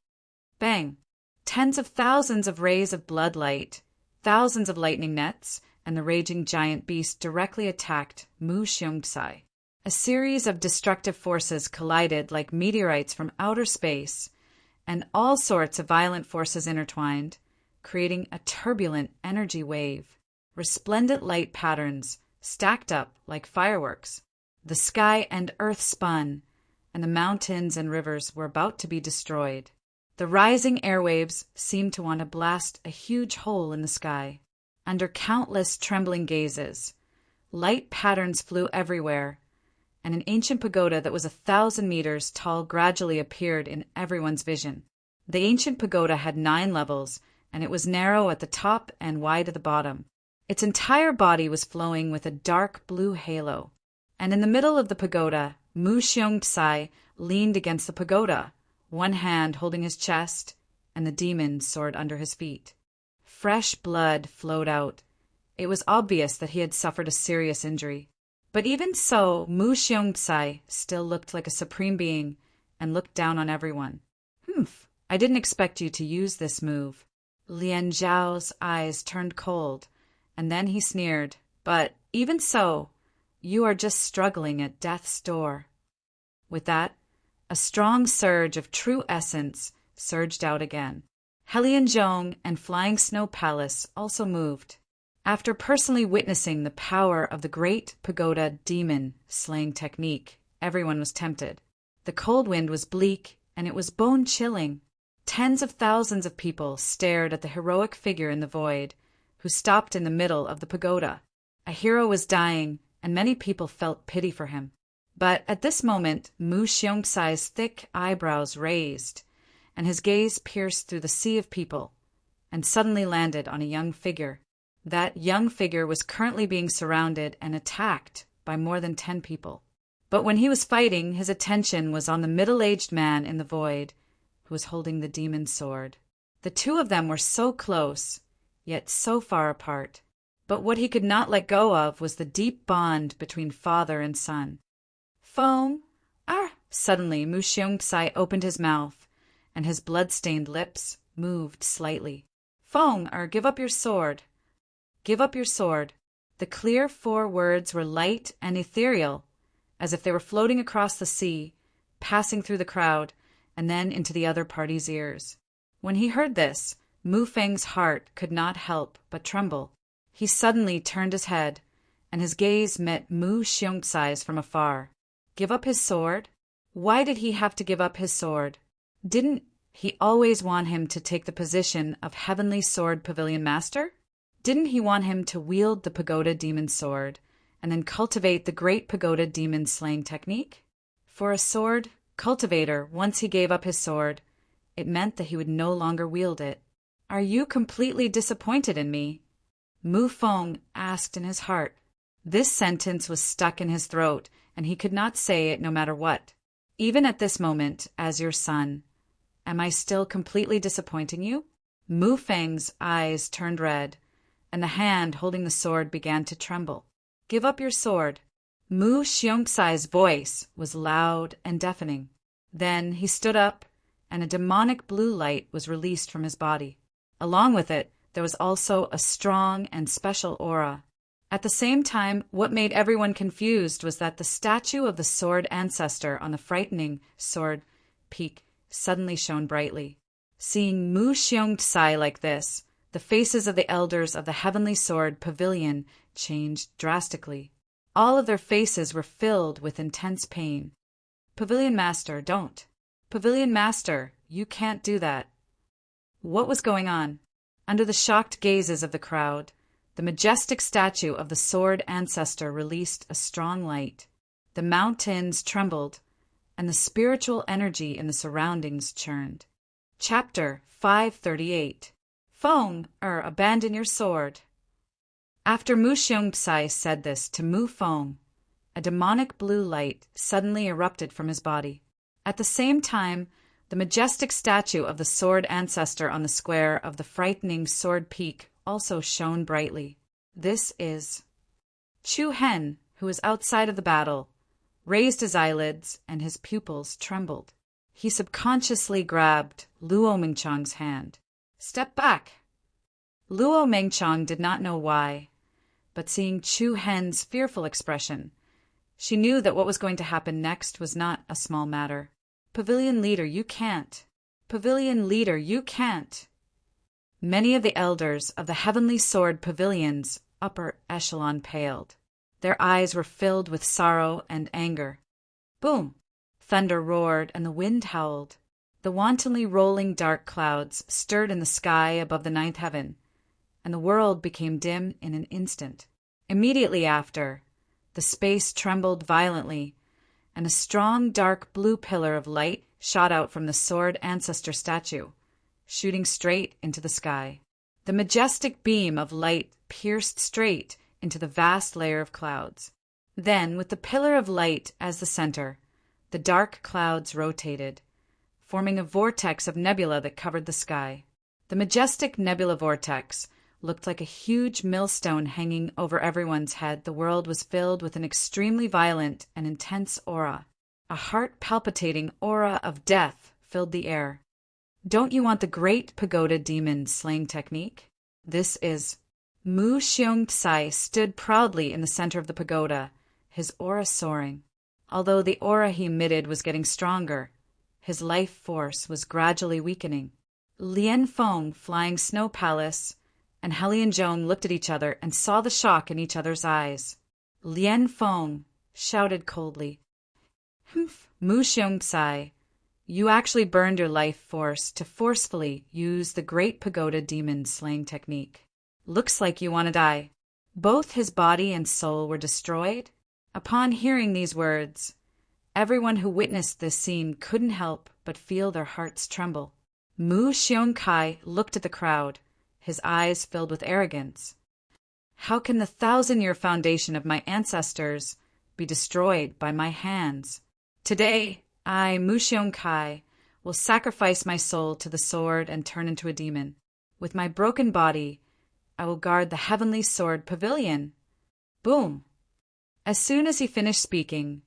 Bang! Tens of thousands of rays of blood light, thousands of lightning nets, and the raging giant beast directly attacked Mu Xiongtsai. A series of destructive forces collided like meteorites from outer space, and all sorts of violent forces intertwined, creating a turbulent energy wave. Resplendent light patterns stacked up like fireworks. The sky and earth spun, and the mountains and rivers were about to be destroyed. The rising airwaves seemed to want to blast a huge hole in the sky. Under countless trembling gazes, light patterns flew everywhere, and an ancient pagoda that was 1,000 meters tall gradually appeared in everyone's vision. The ancient pagoda had 9 levels and it was narrow at the top and wide at the bottom. Its entire body was flowing with a dark blue halo, and in the middle of the pagoda, Mu Xiong-tsai leaned against the pagoda, one hand holding his chest and the demon's sword under his feet. Fresh blood flowed out. It was obvious that he had suffered a serious injury. But even so, Mu Xiong-tsai still looked like a supreme being and looked down on everyone. "Humph, I didn't expect you to use this move." Lian Zhao's eyes turned cold, and then he sneered, "But even so, you are just struggling at death's door." With that, a strong surge of true essence surged out again. Helianzhong and Flying Snow Palace also moved. After personally witnessing the power of the great pagoda demon slaying technique, everyone was tempted. The cold wind was bleak, and it was bone-chilling. Tens of thousands of people stared at the heroic figure in the void, who stopped in the middle of the pagoda. A hero was dying, and many people felt pity for him. But at this moment, Mu Xiong-tsai's thick eyebrows raised, and his gaze pierced through the sea of people, and suddenly landed on a young figure. That young figure was currently being surrounded and attacked by more than 10 people. But when he was fighting, his attention was on the middle-aged man in the void, who was holding the demon's sword. The two of them were so close, yet so far apart. But what he could not let go of was the deep bond between father and son. "Feng, Suddenly, Mu Xiong-tsai opened his mouth, and his blood-stained lips moved slightly. "Feng, give up your sword. Give up your sword." The clear 4 words were light and ethereal, as if they were floating across the sea, passing through the crowd, and then into the other party's ears. When he heard this, Mu Feng's heart could not help but tremble. He suddenly turned his head, and his gaze met Mu Xiong-tsai's from afar. Give up his sword? Why did he have to give up his sword? Didn't he always want him to take the position of Heavenly Sword Pavilion Master? Didn't he want him to wield the pagoda demon's sword, and then cultivate the great pagoda demon slaying technique? For a sword cultivator, once he gave up his sword, it meant that he would no longer wield it. "Are you completely disappointed in me?" Mu Feng asked in his heart. This sentence was stuck in his throat, and he could not say it no matter what. "Even at this moment, as your son, am I still completely disappointing you?" Mu Feng's eyes turned red, and the hand holding the sword began to tremble. "Give up your sword." Mu Xiong-tsai's voice was loud and deafening. Then he stood up, and a demonic blue light was released from his body. Along with it, there was also a strong and special aura. At the same time, what made everyone confused was that the statue of the sword ancestor on the frightening sword peak suddenly shone brightly. Seeing Mu Xiong-tsai like this, the faces of the elders of the Heavenly Sword Pavilion changed drastically. All of their faces were filled with intense pain. "Pavilion Master, don't. Pavilion Master, you can't do that." What was going on? Under the shocked gazes of the crowd, the majestic statue of the sword ancestor released a strong light. The mountains trembled, and the spiritual energy in the surroundings churned. Chapter 538. "Feng, abandon your sword." After Mu Xiong-tsai said this to Mu Feng, a demonic blue light suddenly erupted from his body. At the same time, the majestic statue of the sword ancestor on the square of the frightening sword peak also shone brightly. This is Chu Hen, who was outside of the battle, raised his eyelids and his pupils trembled. He subconsciously grabbed Luo Mingchong's hand. "Step back." Luo Mengchong did not know why, but seeing Chu Hen's fearful expression, she knew that what was going to happen next was not a small matter. "Pavilion leader, you can't. Pavilion leader, you can't." Many of the elders of the Heavenly Sword Pavilion's upper echelon paled. Their eyes were filled with sorrow and anger. Boom! Thunder roared and the wind howled. The wantonly rolling dark clouds stirred in the sky above the 9th heaven, and the world became dim in an instant. Immediately after, the space trembled violently, and a strong dark blue pillar of light shot out from the sword ancestor statue, shooting straight into the sky. The majestic beam of light pierced straight into the vast layer of clouds. Then, with the pillar of light as the center, the dark clouds rotated, forming a vortex of nebula that covered the sky. The majestic nebula vortex looked like a huge millstone hanging over everyone's head. The world was filled with an extremely violent and intense aura. A heart-palpitating aura of death filled the air. Don't you want the great pagoda demon slaying technique? This is. Mu Xiong Tsai stood proudly in the center of the pagoda, his aura soaring. Although the aura he emitted was getting stronger, his life force was gradually weakening. Lian Feng, flying Snow Palace, and Helianzhong looked at each other and saw the shock in each other's eyes. Lian Feng shouted coldly, "Humph, Mu Xiong Tsai, you actually burned your life force to forcefully use the great pagoda demon slaying technique. Looks like you want to die." Both his body and soul were destroyed. Upon hearing these words, everyone who witnessed this scene couldn't help but feel their hearts tremble. Mu Xiong Kai looked at the crowd, his eyes filled with arrogance. How can the 1,000-year foundation of my ancestors be destroyed by my hands? Today, I, Mu Xiong Kai, will sacrifice my soul to the sword and turn into a demon. With my broken body, I will guard the heavenly sword pavilion. Boom! As soon as he finished speaking,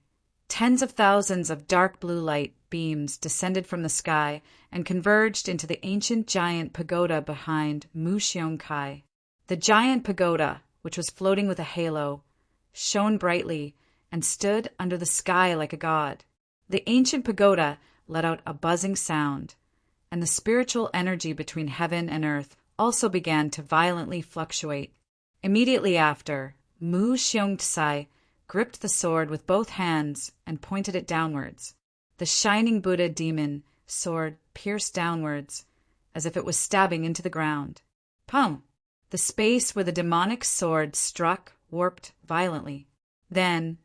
tens of thousands of dark blue light beams descended from the sky and converged into the ancient giant pagoda behind Mu Xiong Kai. The giant pagoda, which was floating with a halo, shone brightly and stood under the sky like a god. The ancient pagoda let out a buzzing sound, and the spiritual energy between heaven and earth also began to violently fluctuate. Immediately after, Mu Xiong Tsai gripped the sword with both hands and pointed it downwards. The shining Buddha demon sword pierced downwards, as if it was stabbing into the ground. Pum! The space where the demonic sword struck warped violently. Then,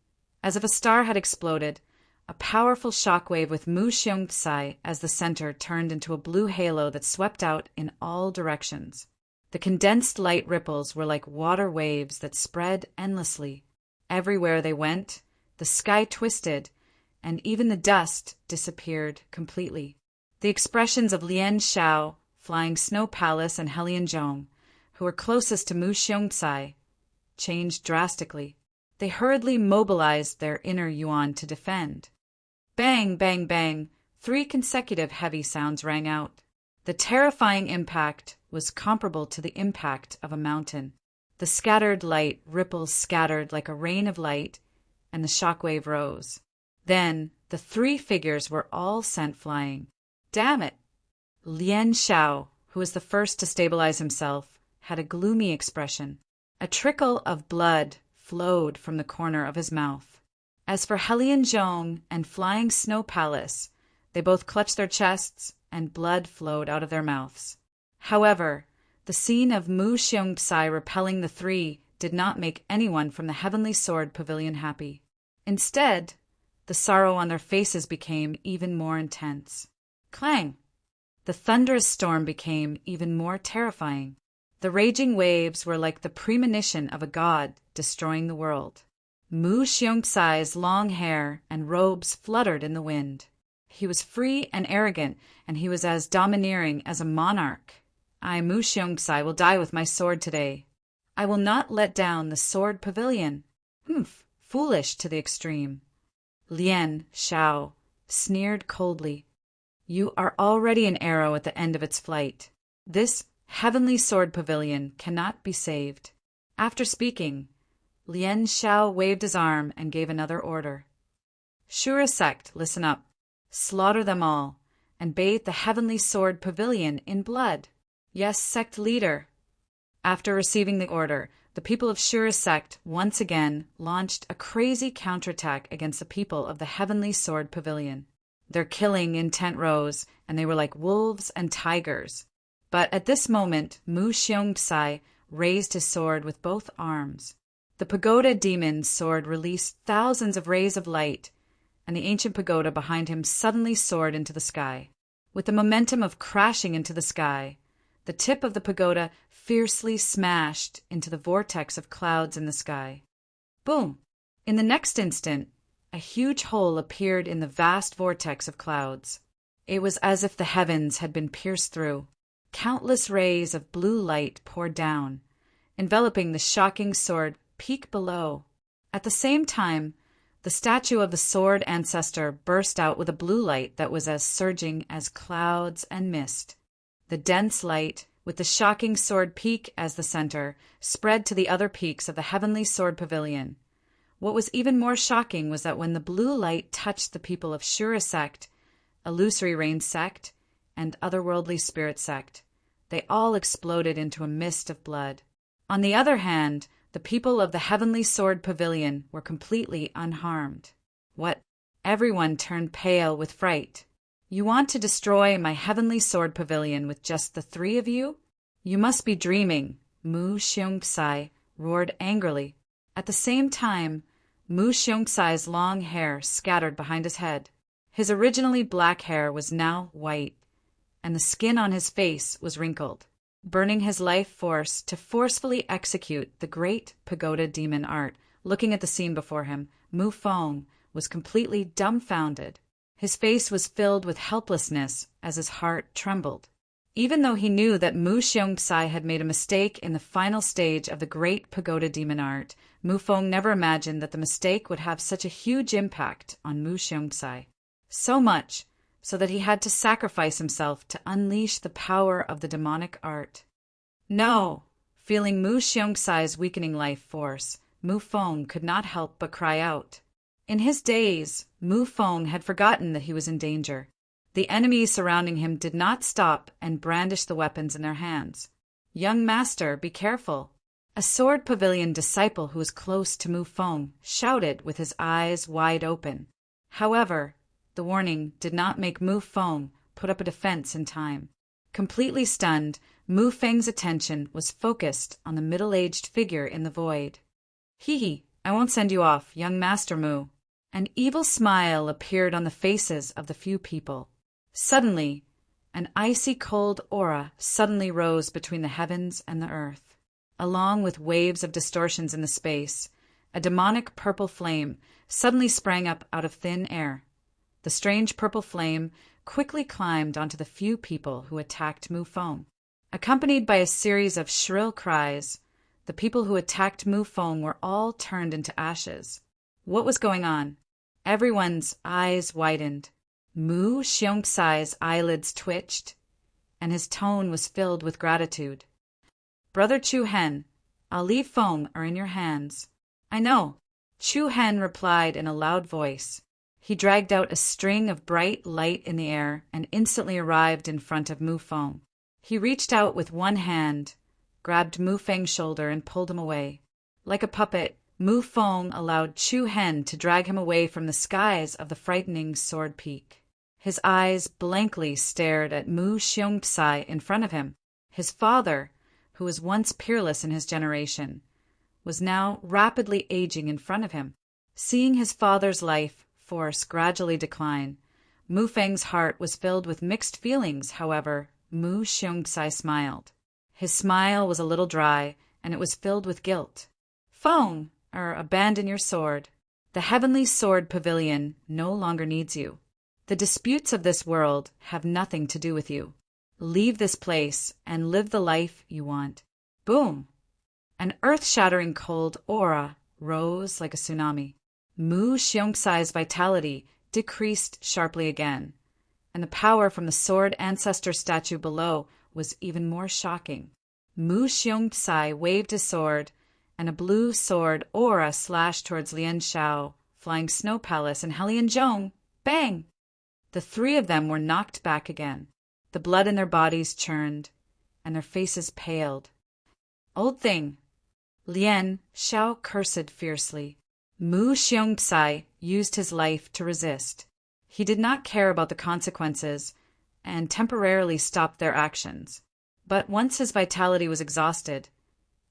as if a star had exploded, a powerful shockwave with Mu Xiong Tsai as the center turned into a blue halo that swept out in all directions. The condensed light ripples were like water waves that spread endlessly. Everywhere they went, the sky twisted, and even the dust disappeared completely. The expressions of Lian Shao, flying Snow Palace, and Helianzhong, who were closest to Mu Xiong Tsai, changed drastically. They hurriedly mobilized their inner yuan to defend. Bang, bang, bang, 3 consecutive heavy sounds rang out. The terrifying impact was comparable to the impact of a mountain. The scattered light ripples scattered like a rain of light, and the shockwave rose. Then the 3 figures were all sent flying. Damn it! Lian Shao, who was the first to stabilize himself, had a gloomy expression. A trickle of blood flowed from the corner of his mouth. As for Helianzhong and Flying Snow Palace, they both clutched their chests, and blood flowed out of their mouths. However, the scene of Mu Xiong Tsai repelling the 3 did not make anyone from the Heavenly Sword Pavilion happy. Instead, the sorrow on their faces became even more intense. Clang! The thunderous storm became even more terrifying. The raging waves were like the premonition of a god destroying the world. Mu Xiong Tsai's long hair and robes fluttered in the wind. He was free and arrogant, and he was as domineering as a monarch. I, Mu Xiong Tsai, will die with my sword today. I will not let down the sword pavilion. Humph, foolish to the extreme. Lian Shao sneered coldly. You are already an arrow at the end of its flight. This heavenly sword pavilion cannot be saved. After speaking, Lian Shao waved his arm and gave another order. Shura sect, listen up. Slaughter them all, and bathe the heavenly sword pavilion in blood. Yes, sect leader. After receiving the order, the people of Shura sect once again launched a crazy counterattack against the people of the heavenly sword pavilion. Their killing intent rose, and they were like wolves and tigers. But at this moment, Mu Xiong Tsai raised his sword with both arms. The pagoda demon's sword released thousands of rays of light, and the ancient pagoda behind him suddenly soared into the sky. With the momentum of crashing into the sky, the tip of the pagoda fiercely smashed into the vortex of clouds in the sky. Boom! In the next instant, a huge hole appeared in the vast vortex of clouds. It was as if the heavens had been pierced through. Countless rays of blue light poured down, enveloping the shocking sword peak below. At the same time, the statue of the sword ancestor burst out with a blue light that was as surging as clouds and mist. The dense light, with the shocking sword peak as the center, spread to the other peaks of the heavenly sword pavilion. What was even more shocking was that when the blue light touched the people of Shura sect, Illusory Rain sect, and Otherworldly Spirit sect, they all exploded into a mist of blood. On the other hand, the people of the Heavenly Sword Pavilion were completely unharmed. What? Everyone turned pale with fright. You want to destroy my Heavenly Sword Pavilion with just the three of you? You must be dreaming, Mu Xiongpsai roared angrily. At the same time, Mu Xiongpsai's long hair scattered behind his head. His originally black hair was now white, and the skin on his face was wrinkled, burning his life force to forcefully execute the great pagoda demon art. Looking at the scene before him, Mu Feng was completely dumbfounded. His face was filled with helplessness as his heart trembled. Even though he knew that Mu Xiongpsai had made a mistake in the final stage of the great pagoda demon art, Mu Feng never imagined that the mistake would have such a huge impact on Mu Xiongpsai. So much so that he had to sacrifice himself to unleash the power of the demonic art. No! Feeling Mu Xiongpsai's weakening life force, Mu Feng could not help but cry out. In his daze, Mu Feng had forgotten that he was in danger. The enemies surrounding him did not stop and brandish the weapons in their hands. Young master, be careful! A sword pavilion disciple who was close to Mu Feng shouted with his eyes wide open. However, the warning did not make Mu Feng put up a defense in time. Completely stunned, Mu Feng's attention was focused on the middle-aged figure in the void. Hee, I won't send you off, young Master Mu. An evil smile appeared on the faces of the few people. Suddenly, an icy cold aura suddenly rose between the heavens and the earth. Along with waves of distortions in the space, a demonic purple flame suddenly sprang up out of thin air. The strange purple flame quickly climbed onto the few people who attacked Mu Feng. Accompanied by a series of shrill cries, the people who attacked Mu Feng were all turned into ashes. What was going on? Everyone's eyes widened. Mu Xiongpsai's eyelids twitched, and his tone was filled with gratitude. Brother Chu Hen, Ali Feng are in your hands. I know, Chu Hen replied in a loud voice. He dragged out a string of bright light in the air and instantly arrived in front of Mu Feng. He reached out with one hand, grabbed Mu Feng's shoulder and pulled him away. Like a puppet, Mu Feng allowed Chu Hen to drag him away from the skies of the frightening sword peak. His eyes blankly stared at Mu Xiongpsai in front of him. His father, who was once peerless in his generation, was now rapidly aging in front of him. Seeing his father's life force gradually decline, Mu Feng's heart was filled with mixed feelings. However, Mu Xiongpsai smiled. His smile was a little dry, and it was filled with guilt. Feng, abandon your sword. The Heavenly Sword Pavilion no longer needs you. The disputes of this world have nothing to do with you. Leave this place and live the life you want. Boom! An earth-shattering cold aura rose like a tsunami. Mu Xiongpsai's vitality decreased sharply again, and the power from the sword ancestor statue below was even more shocking. Mu Xiongpsai waved his sword, and a blue sword aura slashed towards Lian Shao, Flying Snow Palace, and Helian Zhong. Bang! The three of them were knocked back again. The blood in their bodies churned, and their faces paled. Old thing! Lian Shao cursed fiercely. Mu Xiongpsai used his life to resist. He did not care about the consequences and temporarily stopped their actions. But once his vitality was exhausted,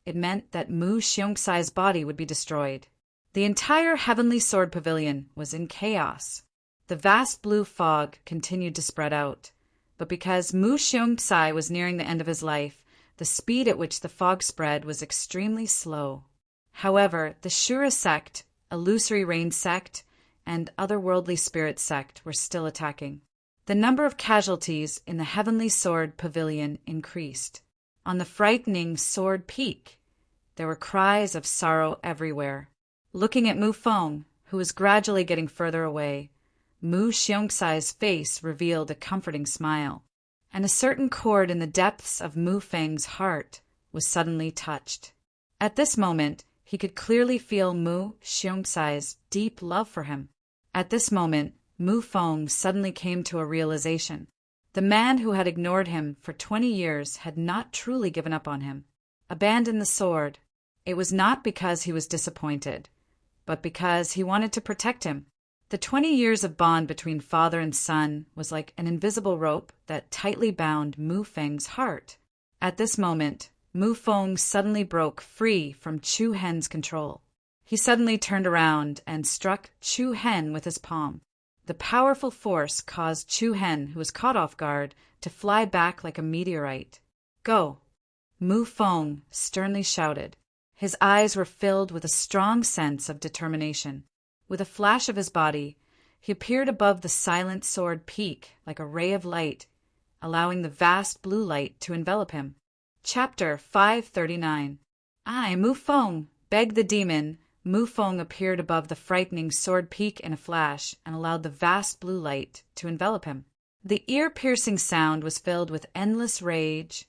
it meant that Mu Xiongpsai's body would be destroyed. The entire Heavenly Sword Pavilion was in chaos. The vast blue fog continued to spread out, but because Mu Xiongpsai was nearing the end of his life, The speed at which the fog spread was extremely slow. However, the Shura sect, Illusory Rain sect, and Otherworldly Spirit sect were still attacking. The number of casualties in the Heavenly Sword Pavilion increased. On the frightening Sword Peak, there were cries of sorrow everywhere. Looking at Mu Feng, who was gradually getting further away, Mu Xiongxai's face revealed a comforting smile, and a certain chord in the depths of Mu Feng's heart was suddenly touched. At this moment, he could clearly feel Mu Xiongxai's deep love for him. At this moment, Mu Feng suddenly came to a realization. The man who had ignored him for 20 years had not truly given up on him, abandoned the sword. It was not because he was disappointed, but because he wanted to protect him. The 20 years of bond between father and son was like an invisible rope that tightly bound Mu Feng's heart. At this moment, Mu Feng suddenly broke free from Chu Hen's control. He suddenly turned around and struck Chu Hen with his palm. The powerful force caused Chu Hen, who was caught off guard, to fly back like a meteorite. "Go!" Mu Feng sternly shouted. His eyes were filled with a strong sense of determination. With a flash of his body, he appeared above the silent sword peak like a ray of light, allowing the vast blue light to envelop him. Chapter 539. "I, Mu Feng," begged the demon. Mu Feng appeared above the frightening sword peak in a flash and allowed the vast blue light to envelop him. The ear-piercing sound was filled with endless rage,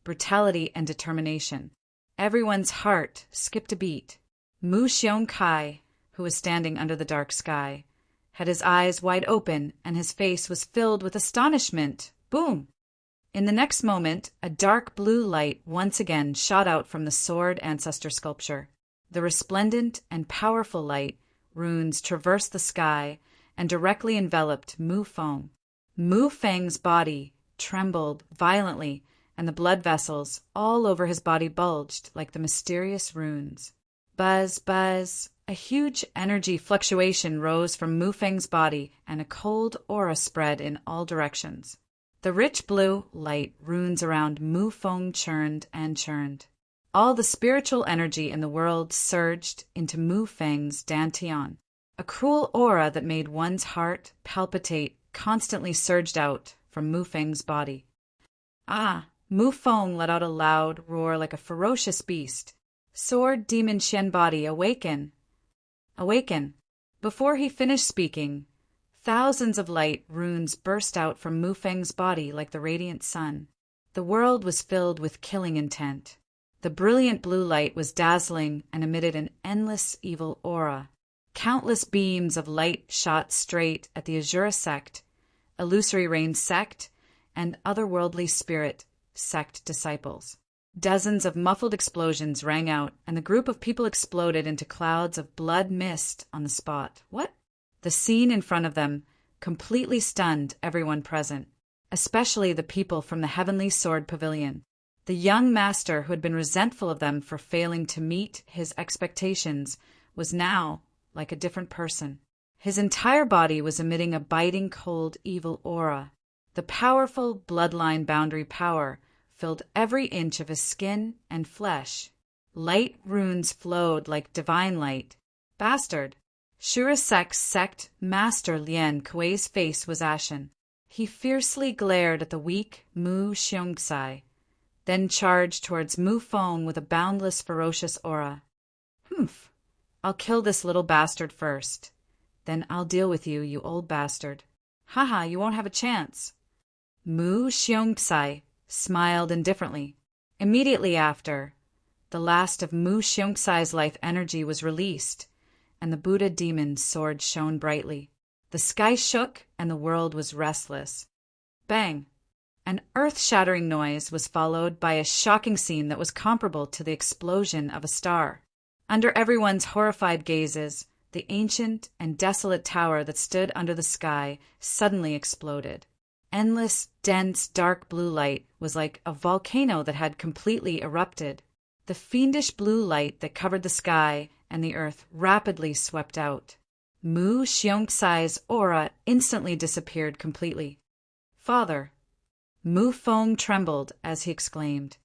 brutality, and determination. Everyone's heart skipped a beat. Mu Xiongkai, who was standing under the dark sky, had his eyes wide open and his face was filled with astonishment. Boom! In the next moment, a dark blue light once again shot out from the sword ancestor sculpture. The resplendent and powerful light runes traversed the sky and directly enveloped Mu Feng. Mu Feng's body trembled violently, and the blood vessels all over his body bulged like the mysterious runes. Buzz, buzz! A huge energy fluctuation rose from Mu Feng's body, and a cold aura spread in all directions. The rich blue light runes around Mu Feng churned and churned. All the spiritual energy in the world surged into Mu Feng's dantian. A cruel aura that made one's heart palpitate constantly surged out from Mu Feng's body. Ah! Mu Feng let out a loud roar like a ferocious beast. "Sword demon Shen body, awaken! Awaken!" Before he finished speaking, thousands of light runes burst out from Mu Feng's body like the radiant sun. The world was filled with killing intent. The brilliant blue light was dazzling and emitted an endless evil aura. Countless beams of light shot straight at the Azura sect, Illusory Rain sect, and Otherworldly Spirit sect disciples. Dozens of muffled explosions rang out, and the group of people exploded into clouds of blood mist on the spot. What? The scene in front of them completely stunned everyone present, especially the people from the Heavenly Sword Pavilion. The young master who had been resentful of them for failing to meet his expectations was now like a different person. His entire body was emitting a biting cold evil aura. The powerful bloodline boundary power filled every inch of his skin and flesh. Light runes flowed like divine light. Bastard! Shura sect master Lien Kuei's face was ashen. He fiercely glared at the weak Mu Xiongxai, then charged towards Mu Feng with a boundless, ferocious aura. "Humph! I'll kill this little bastard first. Then I'll deal with you, you old bastard. Haha, you won't have a chance." Mu Xiongxai smiled indifferently. Immediately after, the last of Mu Xiongxai's life energy was released, and the Buddha demon's sword shone brightly. The sky shook, and the world was restless. Bang! An earth-shattering noise was followed by a shocking scene that was comparable to the explosion of a star. Under everyone's horrified gazes, the ancient and desolate tower that stood under the sky suddenly exploded. Endless, dense, dark blue light was like a volcano that had completely erupted. The fiendish blue light that covered the sky and the earth rapidly swept out. Mu Xiongxai's aura instantly disappeared completely. "Father!" Mu Feng trembled as he exclaimed.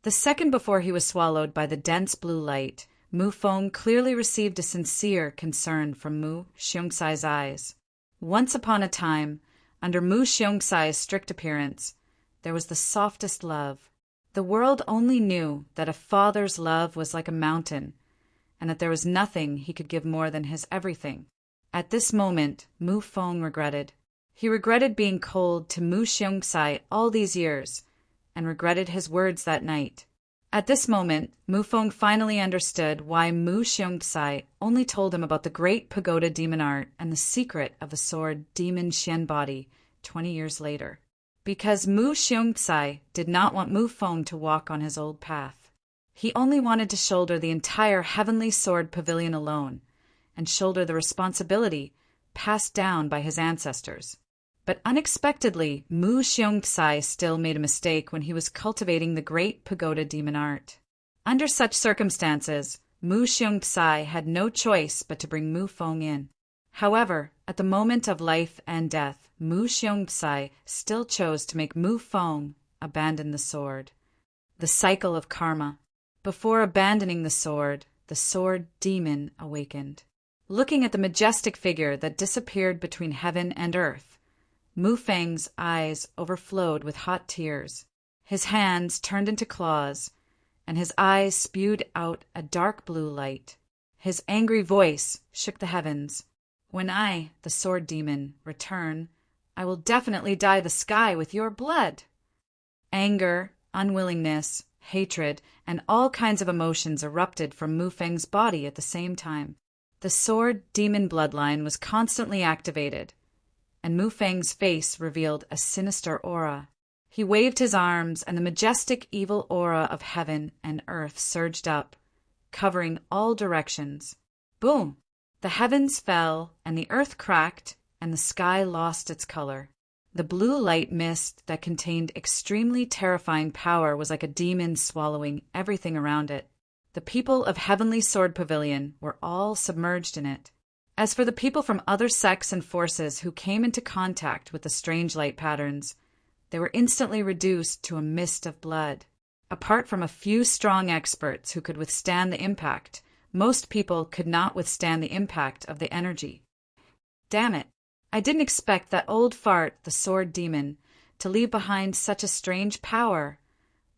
The second before he was swallowed by the dense blue light, Mu Feng clearly received a sincere concern from Mu Xiongxai's eyes. Once upon a time, under Mu Xiongxai's strict appearance, there was the softest love. The world only knew that a father's love was like a mountain, and that there was nothing he could give more than his everything. At this moment, Mu Feng regretted. He regretted being cold to Mu Xiongxai all these years, and regretted his words that night. At this moment, Mu Feng finally understood why Mu Xiongxai only told him about the great pagoda demon art and the secret of the sword demon Xian body 20 years later. Because Mu Xiongxai did not want Mu Feng to walk on his old path. He only wanted to shoulder the entire heavenly sword pavilion alone, and shoulder the responsibility passed down by his ancestors. But unexpectedly, Mu Xiongxai still made a mistake when he was cultivating the great pagoda demon art. Under such circumstances, Mu Xiongxai had no choice but to bring Mu Feng in. However, at the moment of life and death, Mu Xiongxai still chose to make Mu Feng abandon the sword. The cycle of karma. Before abandoning the sword demon awakened. Looking at the majestic figure that disappeared between heaven and earth, Mu Feng's eyes overflowed with hot tears. His hands turned into claws, and his eyes spewed out a dark blue light. His angry voice shook the heavens. When I, the sword demon, return, I will definitely dye the sky with your blood. Anger, unwillingness, hatred, and all kinds of emotions erupted from Mu Feng's body at the same time. The sword demon bloodline was constantly activated, and Mu Feng's face revealed a sinister aura. He waved his arms, and the majestic evil aura of heaven and earth surged up, covering all directions. Boom! The heavens fell, and the earth cracked, and the sky lost its color. The blue light mist that contained extremely terrifying power was like a demon swallowing everything around it. The people of Heavenly Sword Pavilion were all submerged in it. As for the people from other sects and forces who came into contact with the strange light patterns, they were instantly reduced to a mist of blood. Apart from a few strong experts who could withstand the impact, most people could not withstand the impact of the energy. Damn it! I didn't expect that old fart, the sword demon, to leave behind such a strange power.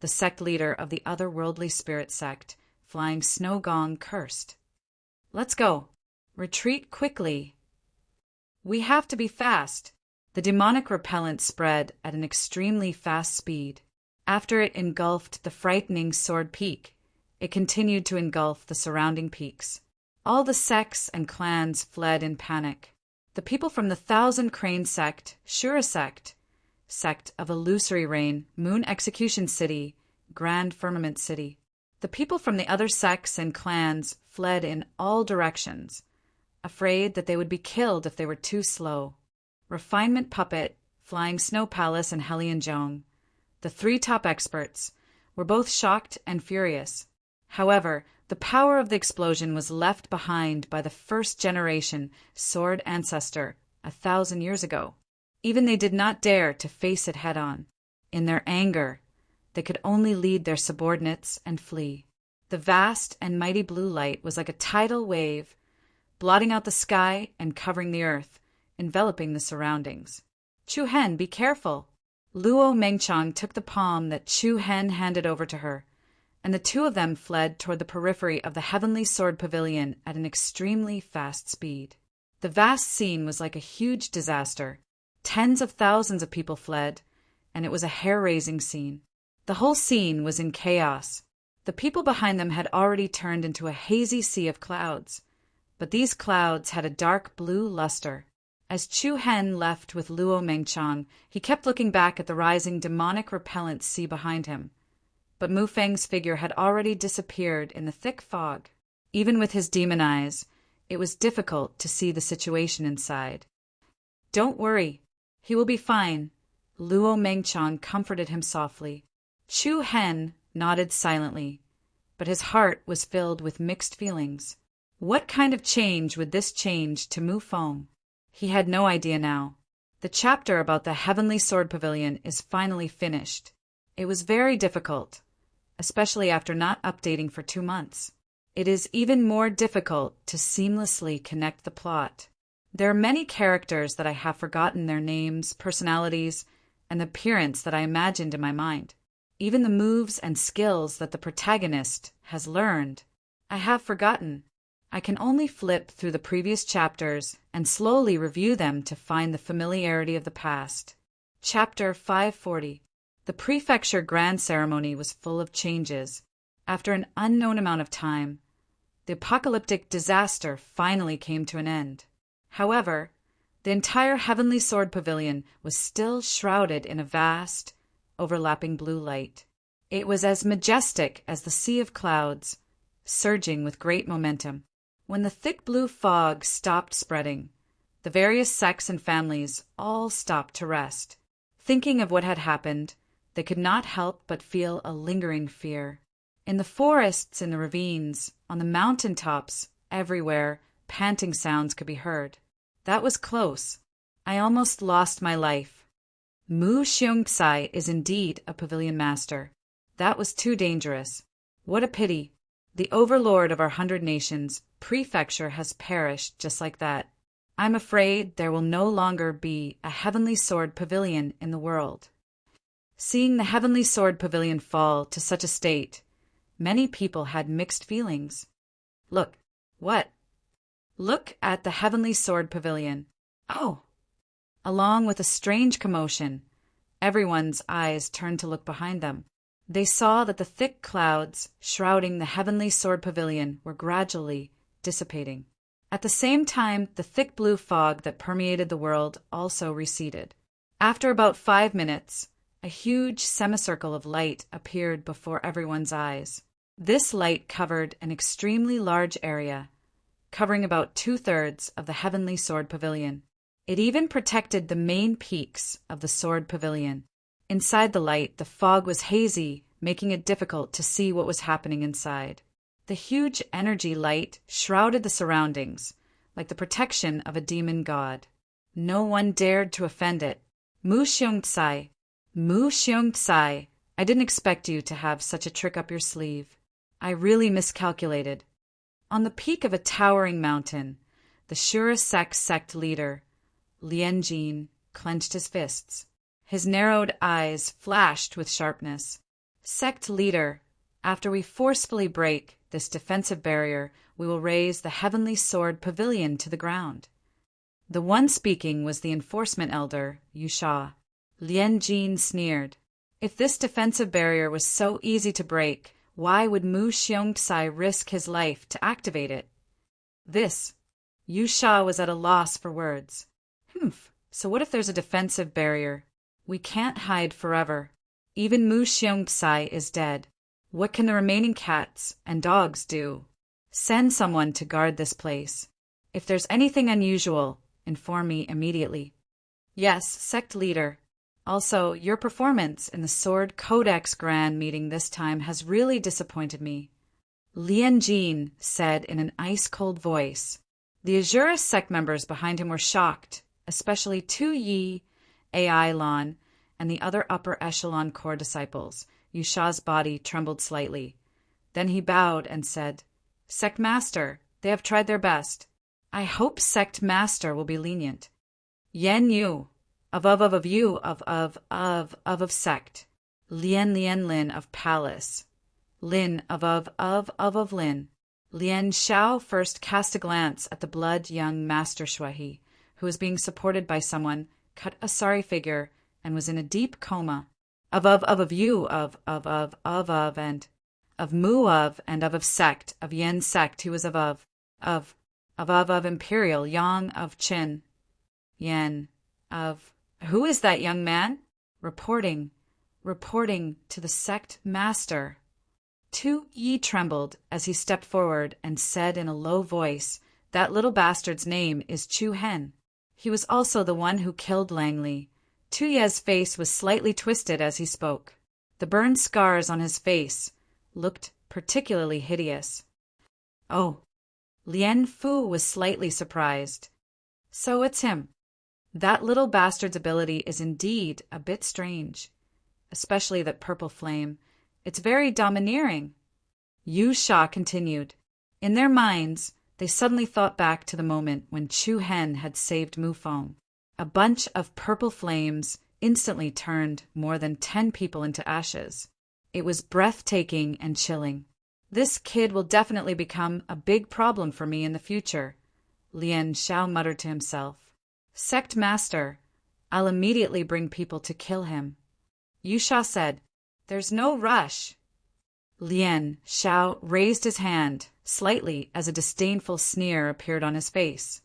The sect leader of the otherworldly spirit sect, Flying Snow Gong, cursed. Let's go. Retreat quickly. We have to be fast. The demonic repellent spread at an extremely fast speed. After it engulfed the frightening sword peak, it continued to engulf the surrounding peaks. All the sects and clans fled in panic. The people from the Thousand Crane sect, Shura sect, sect of Illusory Rain, Moon Execution City, Grand Firmament City. The people from the other sects and clans fled in all directions, afraid that they would be killed if they were too slow. Refinement Puppet, Flying Snow Palace, and Hellion Zhong, the three top experts, were both shocked and furious. However, the power of the explosion was left behind by the first-generation sword ancestor 1,000 years ago. Even they did not dare to face it head-on. In their anger, they could only lead their subordinates and flee. The vast and mighty blue light was like a tidal wave, blotting out the sky and covering the earth, enveloping the surroundings. Chu Hen, be careful! Luo Mengchang took the palm that Chu Hen handed over to her, and the two of them fled toward the periphery of the Heavenly Sword Pavilion at an extremely fast speed. The vast scene was like a huge disaster. Tens of thousands of people fled, and it was a hair-raising scene. The whole scene was in chaos. The people behind them had already turned into a hazy sea of clouds, but these clouds had a dark blue luster. As Chu Hen left with Luo Mengchang, he kept looking back at the rising demonic repellent sea behind him. But Mu Feng's figure had already disappeared in the thick fog. Even with his demon eyes, it was difficult to see the situation inside. Don't worry, he will be fine, Luo Mengchang comforted him softly. Chu Hen nodded silently, but his heart was filled with mixed feelings. What kind of change would this change to Mu Feng? He had no idea now. The chapter about the Heavenly Sword Pavilion is finally finished. It was very difficult, especially after not updating for 2 months. It is even more difficult to seamlessly connect the plot. There are many characters that I have forgotten their names, personalities, and the appearance that I imagined in my mind. Even the moves and skills that the protagonist has learned, I have forgotten. I can only flip through the previous chapters and slowly review them to find the familiarity of the past. Chapter 540. The prefecture grand ceremony was full of changes. After an unknown amount of time, the apocalyptic disaster finally came to an end. However, the entire Heavenly Sword Pavilion was still shrouded in a vast, overlapping blue light. It was as majestic as the sea of clouds, surging with great momentum. When the thick blue fog stopped spreading, the various sects and families all stopped to rest. Thinking of what had happened, they could not help but feel a lingering fear. In the forests, in the ravines, on the mountain tops, everywhere, panting sounds could be heard. That was close. I almost lost my life. Mu Xiongxai is indeed a pavilion master. That was too dangerous. What a pity. The overlord of our 100 nations, prefecture, has perished just like that. I'm afraid there will no longer be a Heavenly Sword Pavilion in the world. Seeing the Heavenly Sword Pavilion fall to such a state, many people had mixed feelings. Look. What? Look at the Heavenly Sword Pavilion. Oh! Along with a strange commotion, everyone's eyes turned to look behind them. They saw that the thick clouds shrouding the Heavenly Sword Pavilion were gradually dissipating. At the same time, the thick blue fog that permeated the world also receded. After about 5 minutes, a huge semicircle of light appeared before everyone's eyes. This light covered an extremely large area, covering about 2/3 of the Heavenly Sword Pavilion. It even protected the main peaks of the Sword Pavilion. Inside the light, the fog was hazy, making it difficult to see what was happening inside. The huge energy light shrouded the surroundings, like the protection of a demon god. No one dared to offend it. Mu Xiongxai, I didn't expect you to have such a trick up your sleeve. I really miscalculated. On the peak of a towering mountain, the Shura sect leader, Lien Jin, clenched his fists. His narrowed eyes flashed with sharpness. Sect leader, after we forcefully break this defensive barrier, we will raise the Heavenly Sword Pavilion to the ground. The one speaking was the enforcement elder, Yusha. Lien Jin sneered. If this defensive barrier was so easy to break, why would Mu Xiongxai risk his life to activate it? Yusha was at a loss for words. So what if there's a defensive barrier? We can't hide forever. Even Mu Xiongxai is dead. What can the remaining cats and dogs do? Send someone to guard this place. If there's anything unusual, inform me immediately. Yes, sect leader. Also, your performance in the Sword Codex Grand meeting this time has really disappointed me. Lien Jin said in an ice-cold voice. The Azurus sect members behind him were shocked, especially Tu Yi, Ai Lan, and the other upper echelon core disciples. Yusha's body trembled slightly. Then he bowed and said, Sect Master, they have tried their best. I hope Sect Master will be lenient. Yen Yu, of sect. Lien Lin of palace. Lin of Lin. Lien Xiao first cast a glance at the blood young Master Shuai, who was being supported by someone, cut a sorry figure, and was in a deep coma. Of Mu of sect, of Yen sect, he was of Imperial, Yang of Qin. Yen of... Who is that young man? Reporting to the sect master. Tu Yi trembled as he stepped forward and said in a low voice, That little bastard's name is Chu Hen. He was also the one who killed Langley. Tu Ye's face was slightly twisted as he spoke. The burned scars on his face looked particularly hideous. Oh, Lien Fu was slightly surprised. So it's him. That little bastard's ability is indeed a bit strange, especially that purple flame. It's very domineering. Yu Sha continued. In their minds, they suddenly thought back to the moment when Chu Hen had saved Mufeng. A bunch of purple flames instantly turned more than 10 people into ashes. It was breathtaking and chilling. This kid will definitely become a big problem for me in the future, Lian Xiao muttered to himself. Sect Master, I'll immediately bring people to kill him. Yu Sha said, There's no rush. Lian Xiao raised his hand slightly as a disdainful sneer appeared on his face.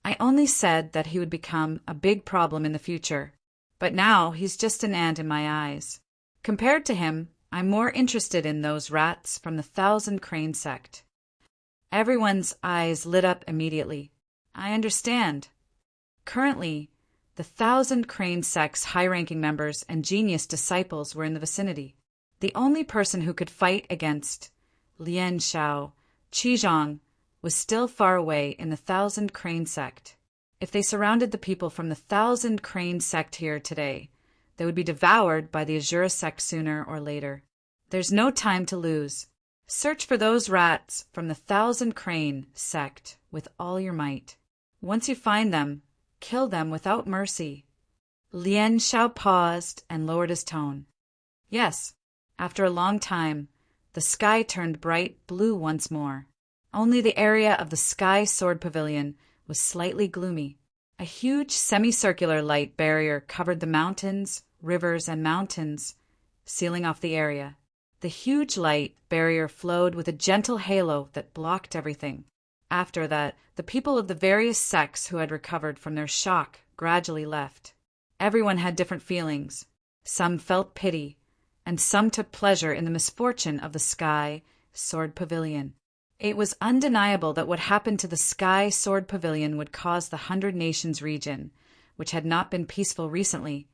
I only said that he would become a big problem in the future, but now he's just an ant in my eyes. Compared to him, I'm more interested in those rats from the Thousand Crane sect. Everyone's eyes lit up immediately. I understand. Currently, the Thousand Crane sect's high-ranking members and genius disciples were in the vicinity. The only person who could fight against Lian Xiao, Qizhong, was still far away in the Thousand Crane sect. If they surrounded the people from the Thousand Crane sect here today, they would be devoured by the Azura sect sooner or later. There's no time to lose. Search for those rats from the Thousand Crane sect with all your might. Once you find them, kill them without mercy. Lian Xiao paused and lowered his tone. Yes, after a long time, the sky turned bright blue once more. Only the area of the Sky Sword Pavilion was slightly gloomy. A huge semicircular light barrier covered the mountains, rivers, and mountains, sealing off the area. The huge light barrier flowed with a gentle halo that blocked everything. After that, the people of the various sects who had recovered from their shock gradually left. Everyone had different feelings. Some felt pity, and some took pleasure in the misfortune of the Sky Sword Pavilion. It was undeniable that what happened to the Sky Sword Pavilion would cause the 100 Nations region, which had not been peaceful recently,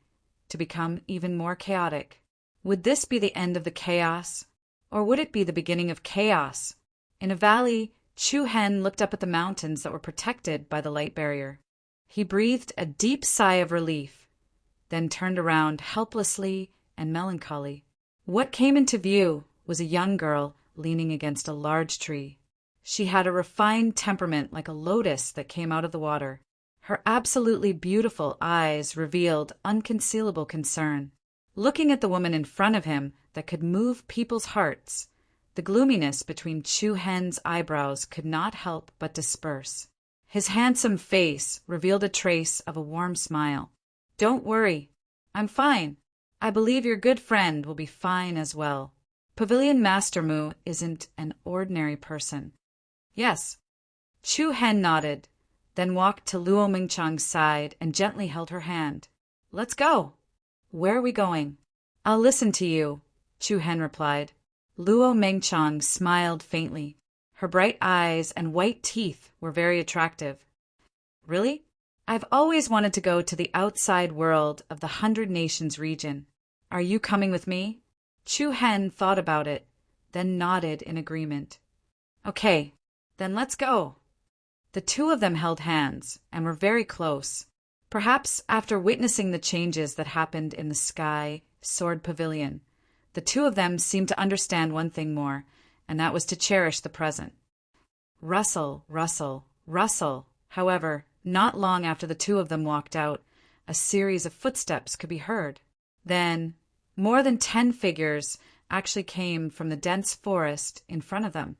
to become even more chaotic. Would this be the end of the chaos, or would it be the beginning of chaos? In a valley, Chu Hen looked up at the mountains that were protected by the light barrier. He breathed a deep sigh of relief, then turned around helplessly and melancholy. What came into view was a young girl leaning against a large tree. She had a refined temperament like a lotus that came out of the water. Her absolutely beautiful eyes revealed unconcealable concern. Looking at the woman in front of him that could move people's hearts, the gloominess between Chu Hen's eyebrows could not help but disperse. His handsome face revealed a trace of a warm smile. Don't worry. I'm fine. I believe your good friend will be fine as well. Pavilion Master Mu isn't an ordinary person. Yes. Chu Hen nodded, then walked to Luo Mingchang's side and gently held her hand. Let's go. Where are we going? I'll listen to you, Chu Hen replied. Luo Mingchang smiled faintly. Her bright eyes and white teeth were very attractive. Really? I've always wanted to go to the outside world of the 100 Nations region. Are you coming with me? Chu Hen thought about it, then nodded in agreement. Okay, then let's go. The two of them held hands and were very close. Perhaps after witnessing the changes that happened in the Sky Sword Pavilion, the two of them seemed to understand one thing more, and that was to cherish the present. Rustle, rustle, rustle. However, not long after the two of them walked out, a series of footsteps could be heard. Then, more than 10 figures actually came from the dense forest in front of them.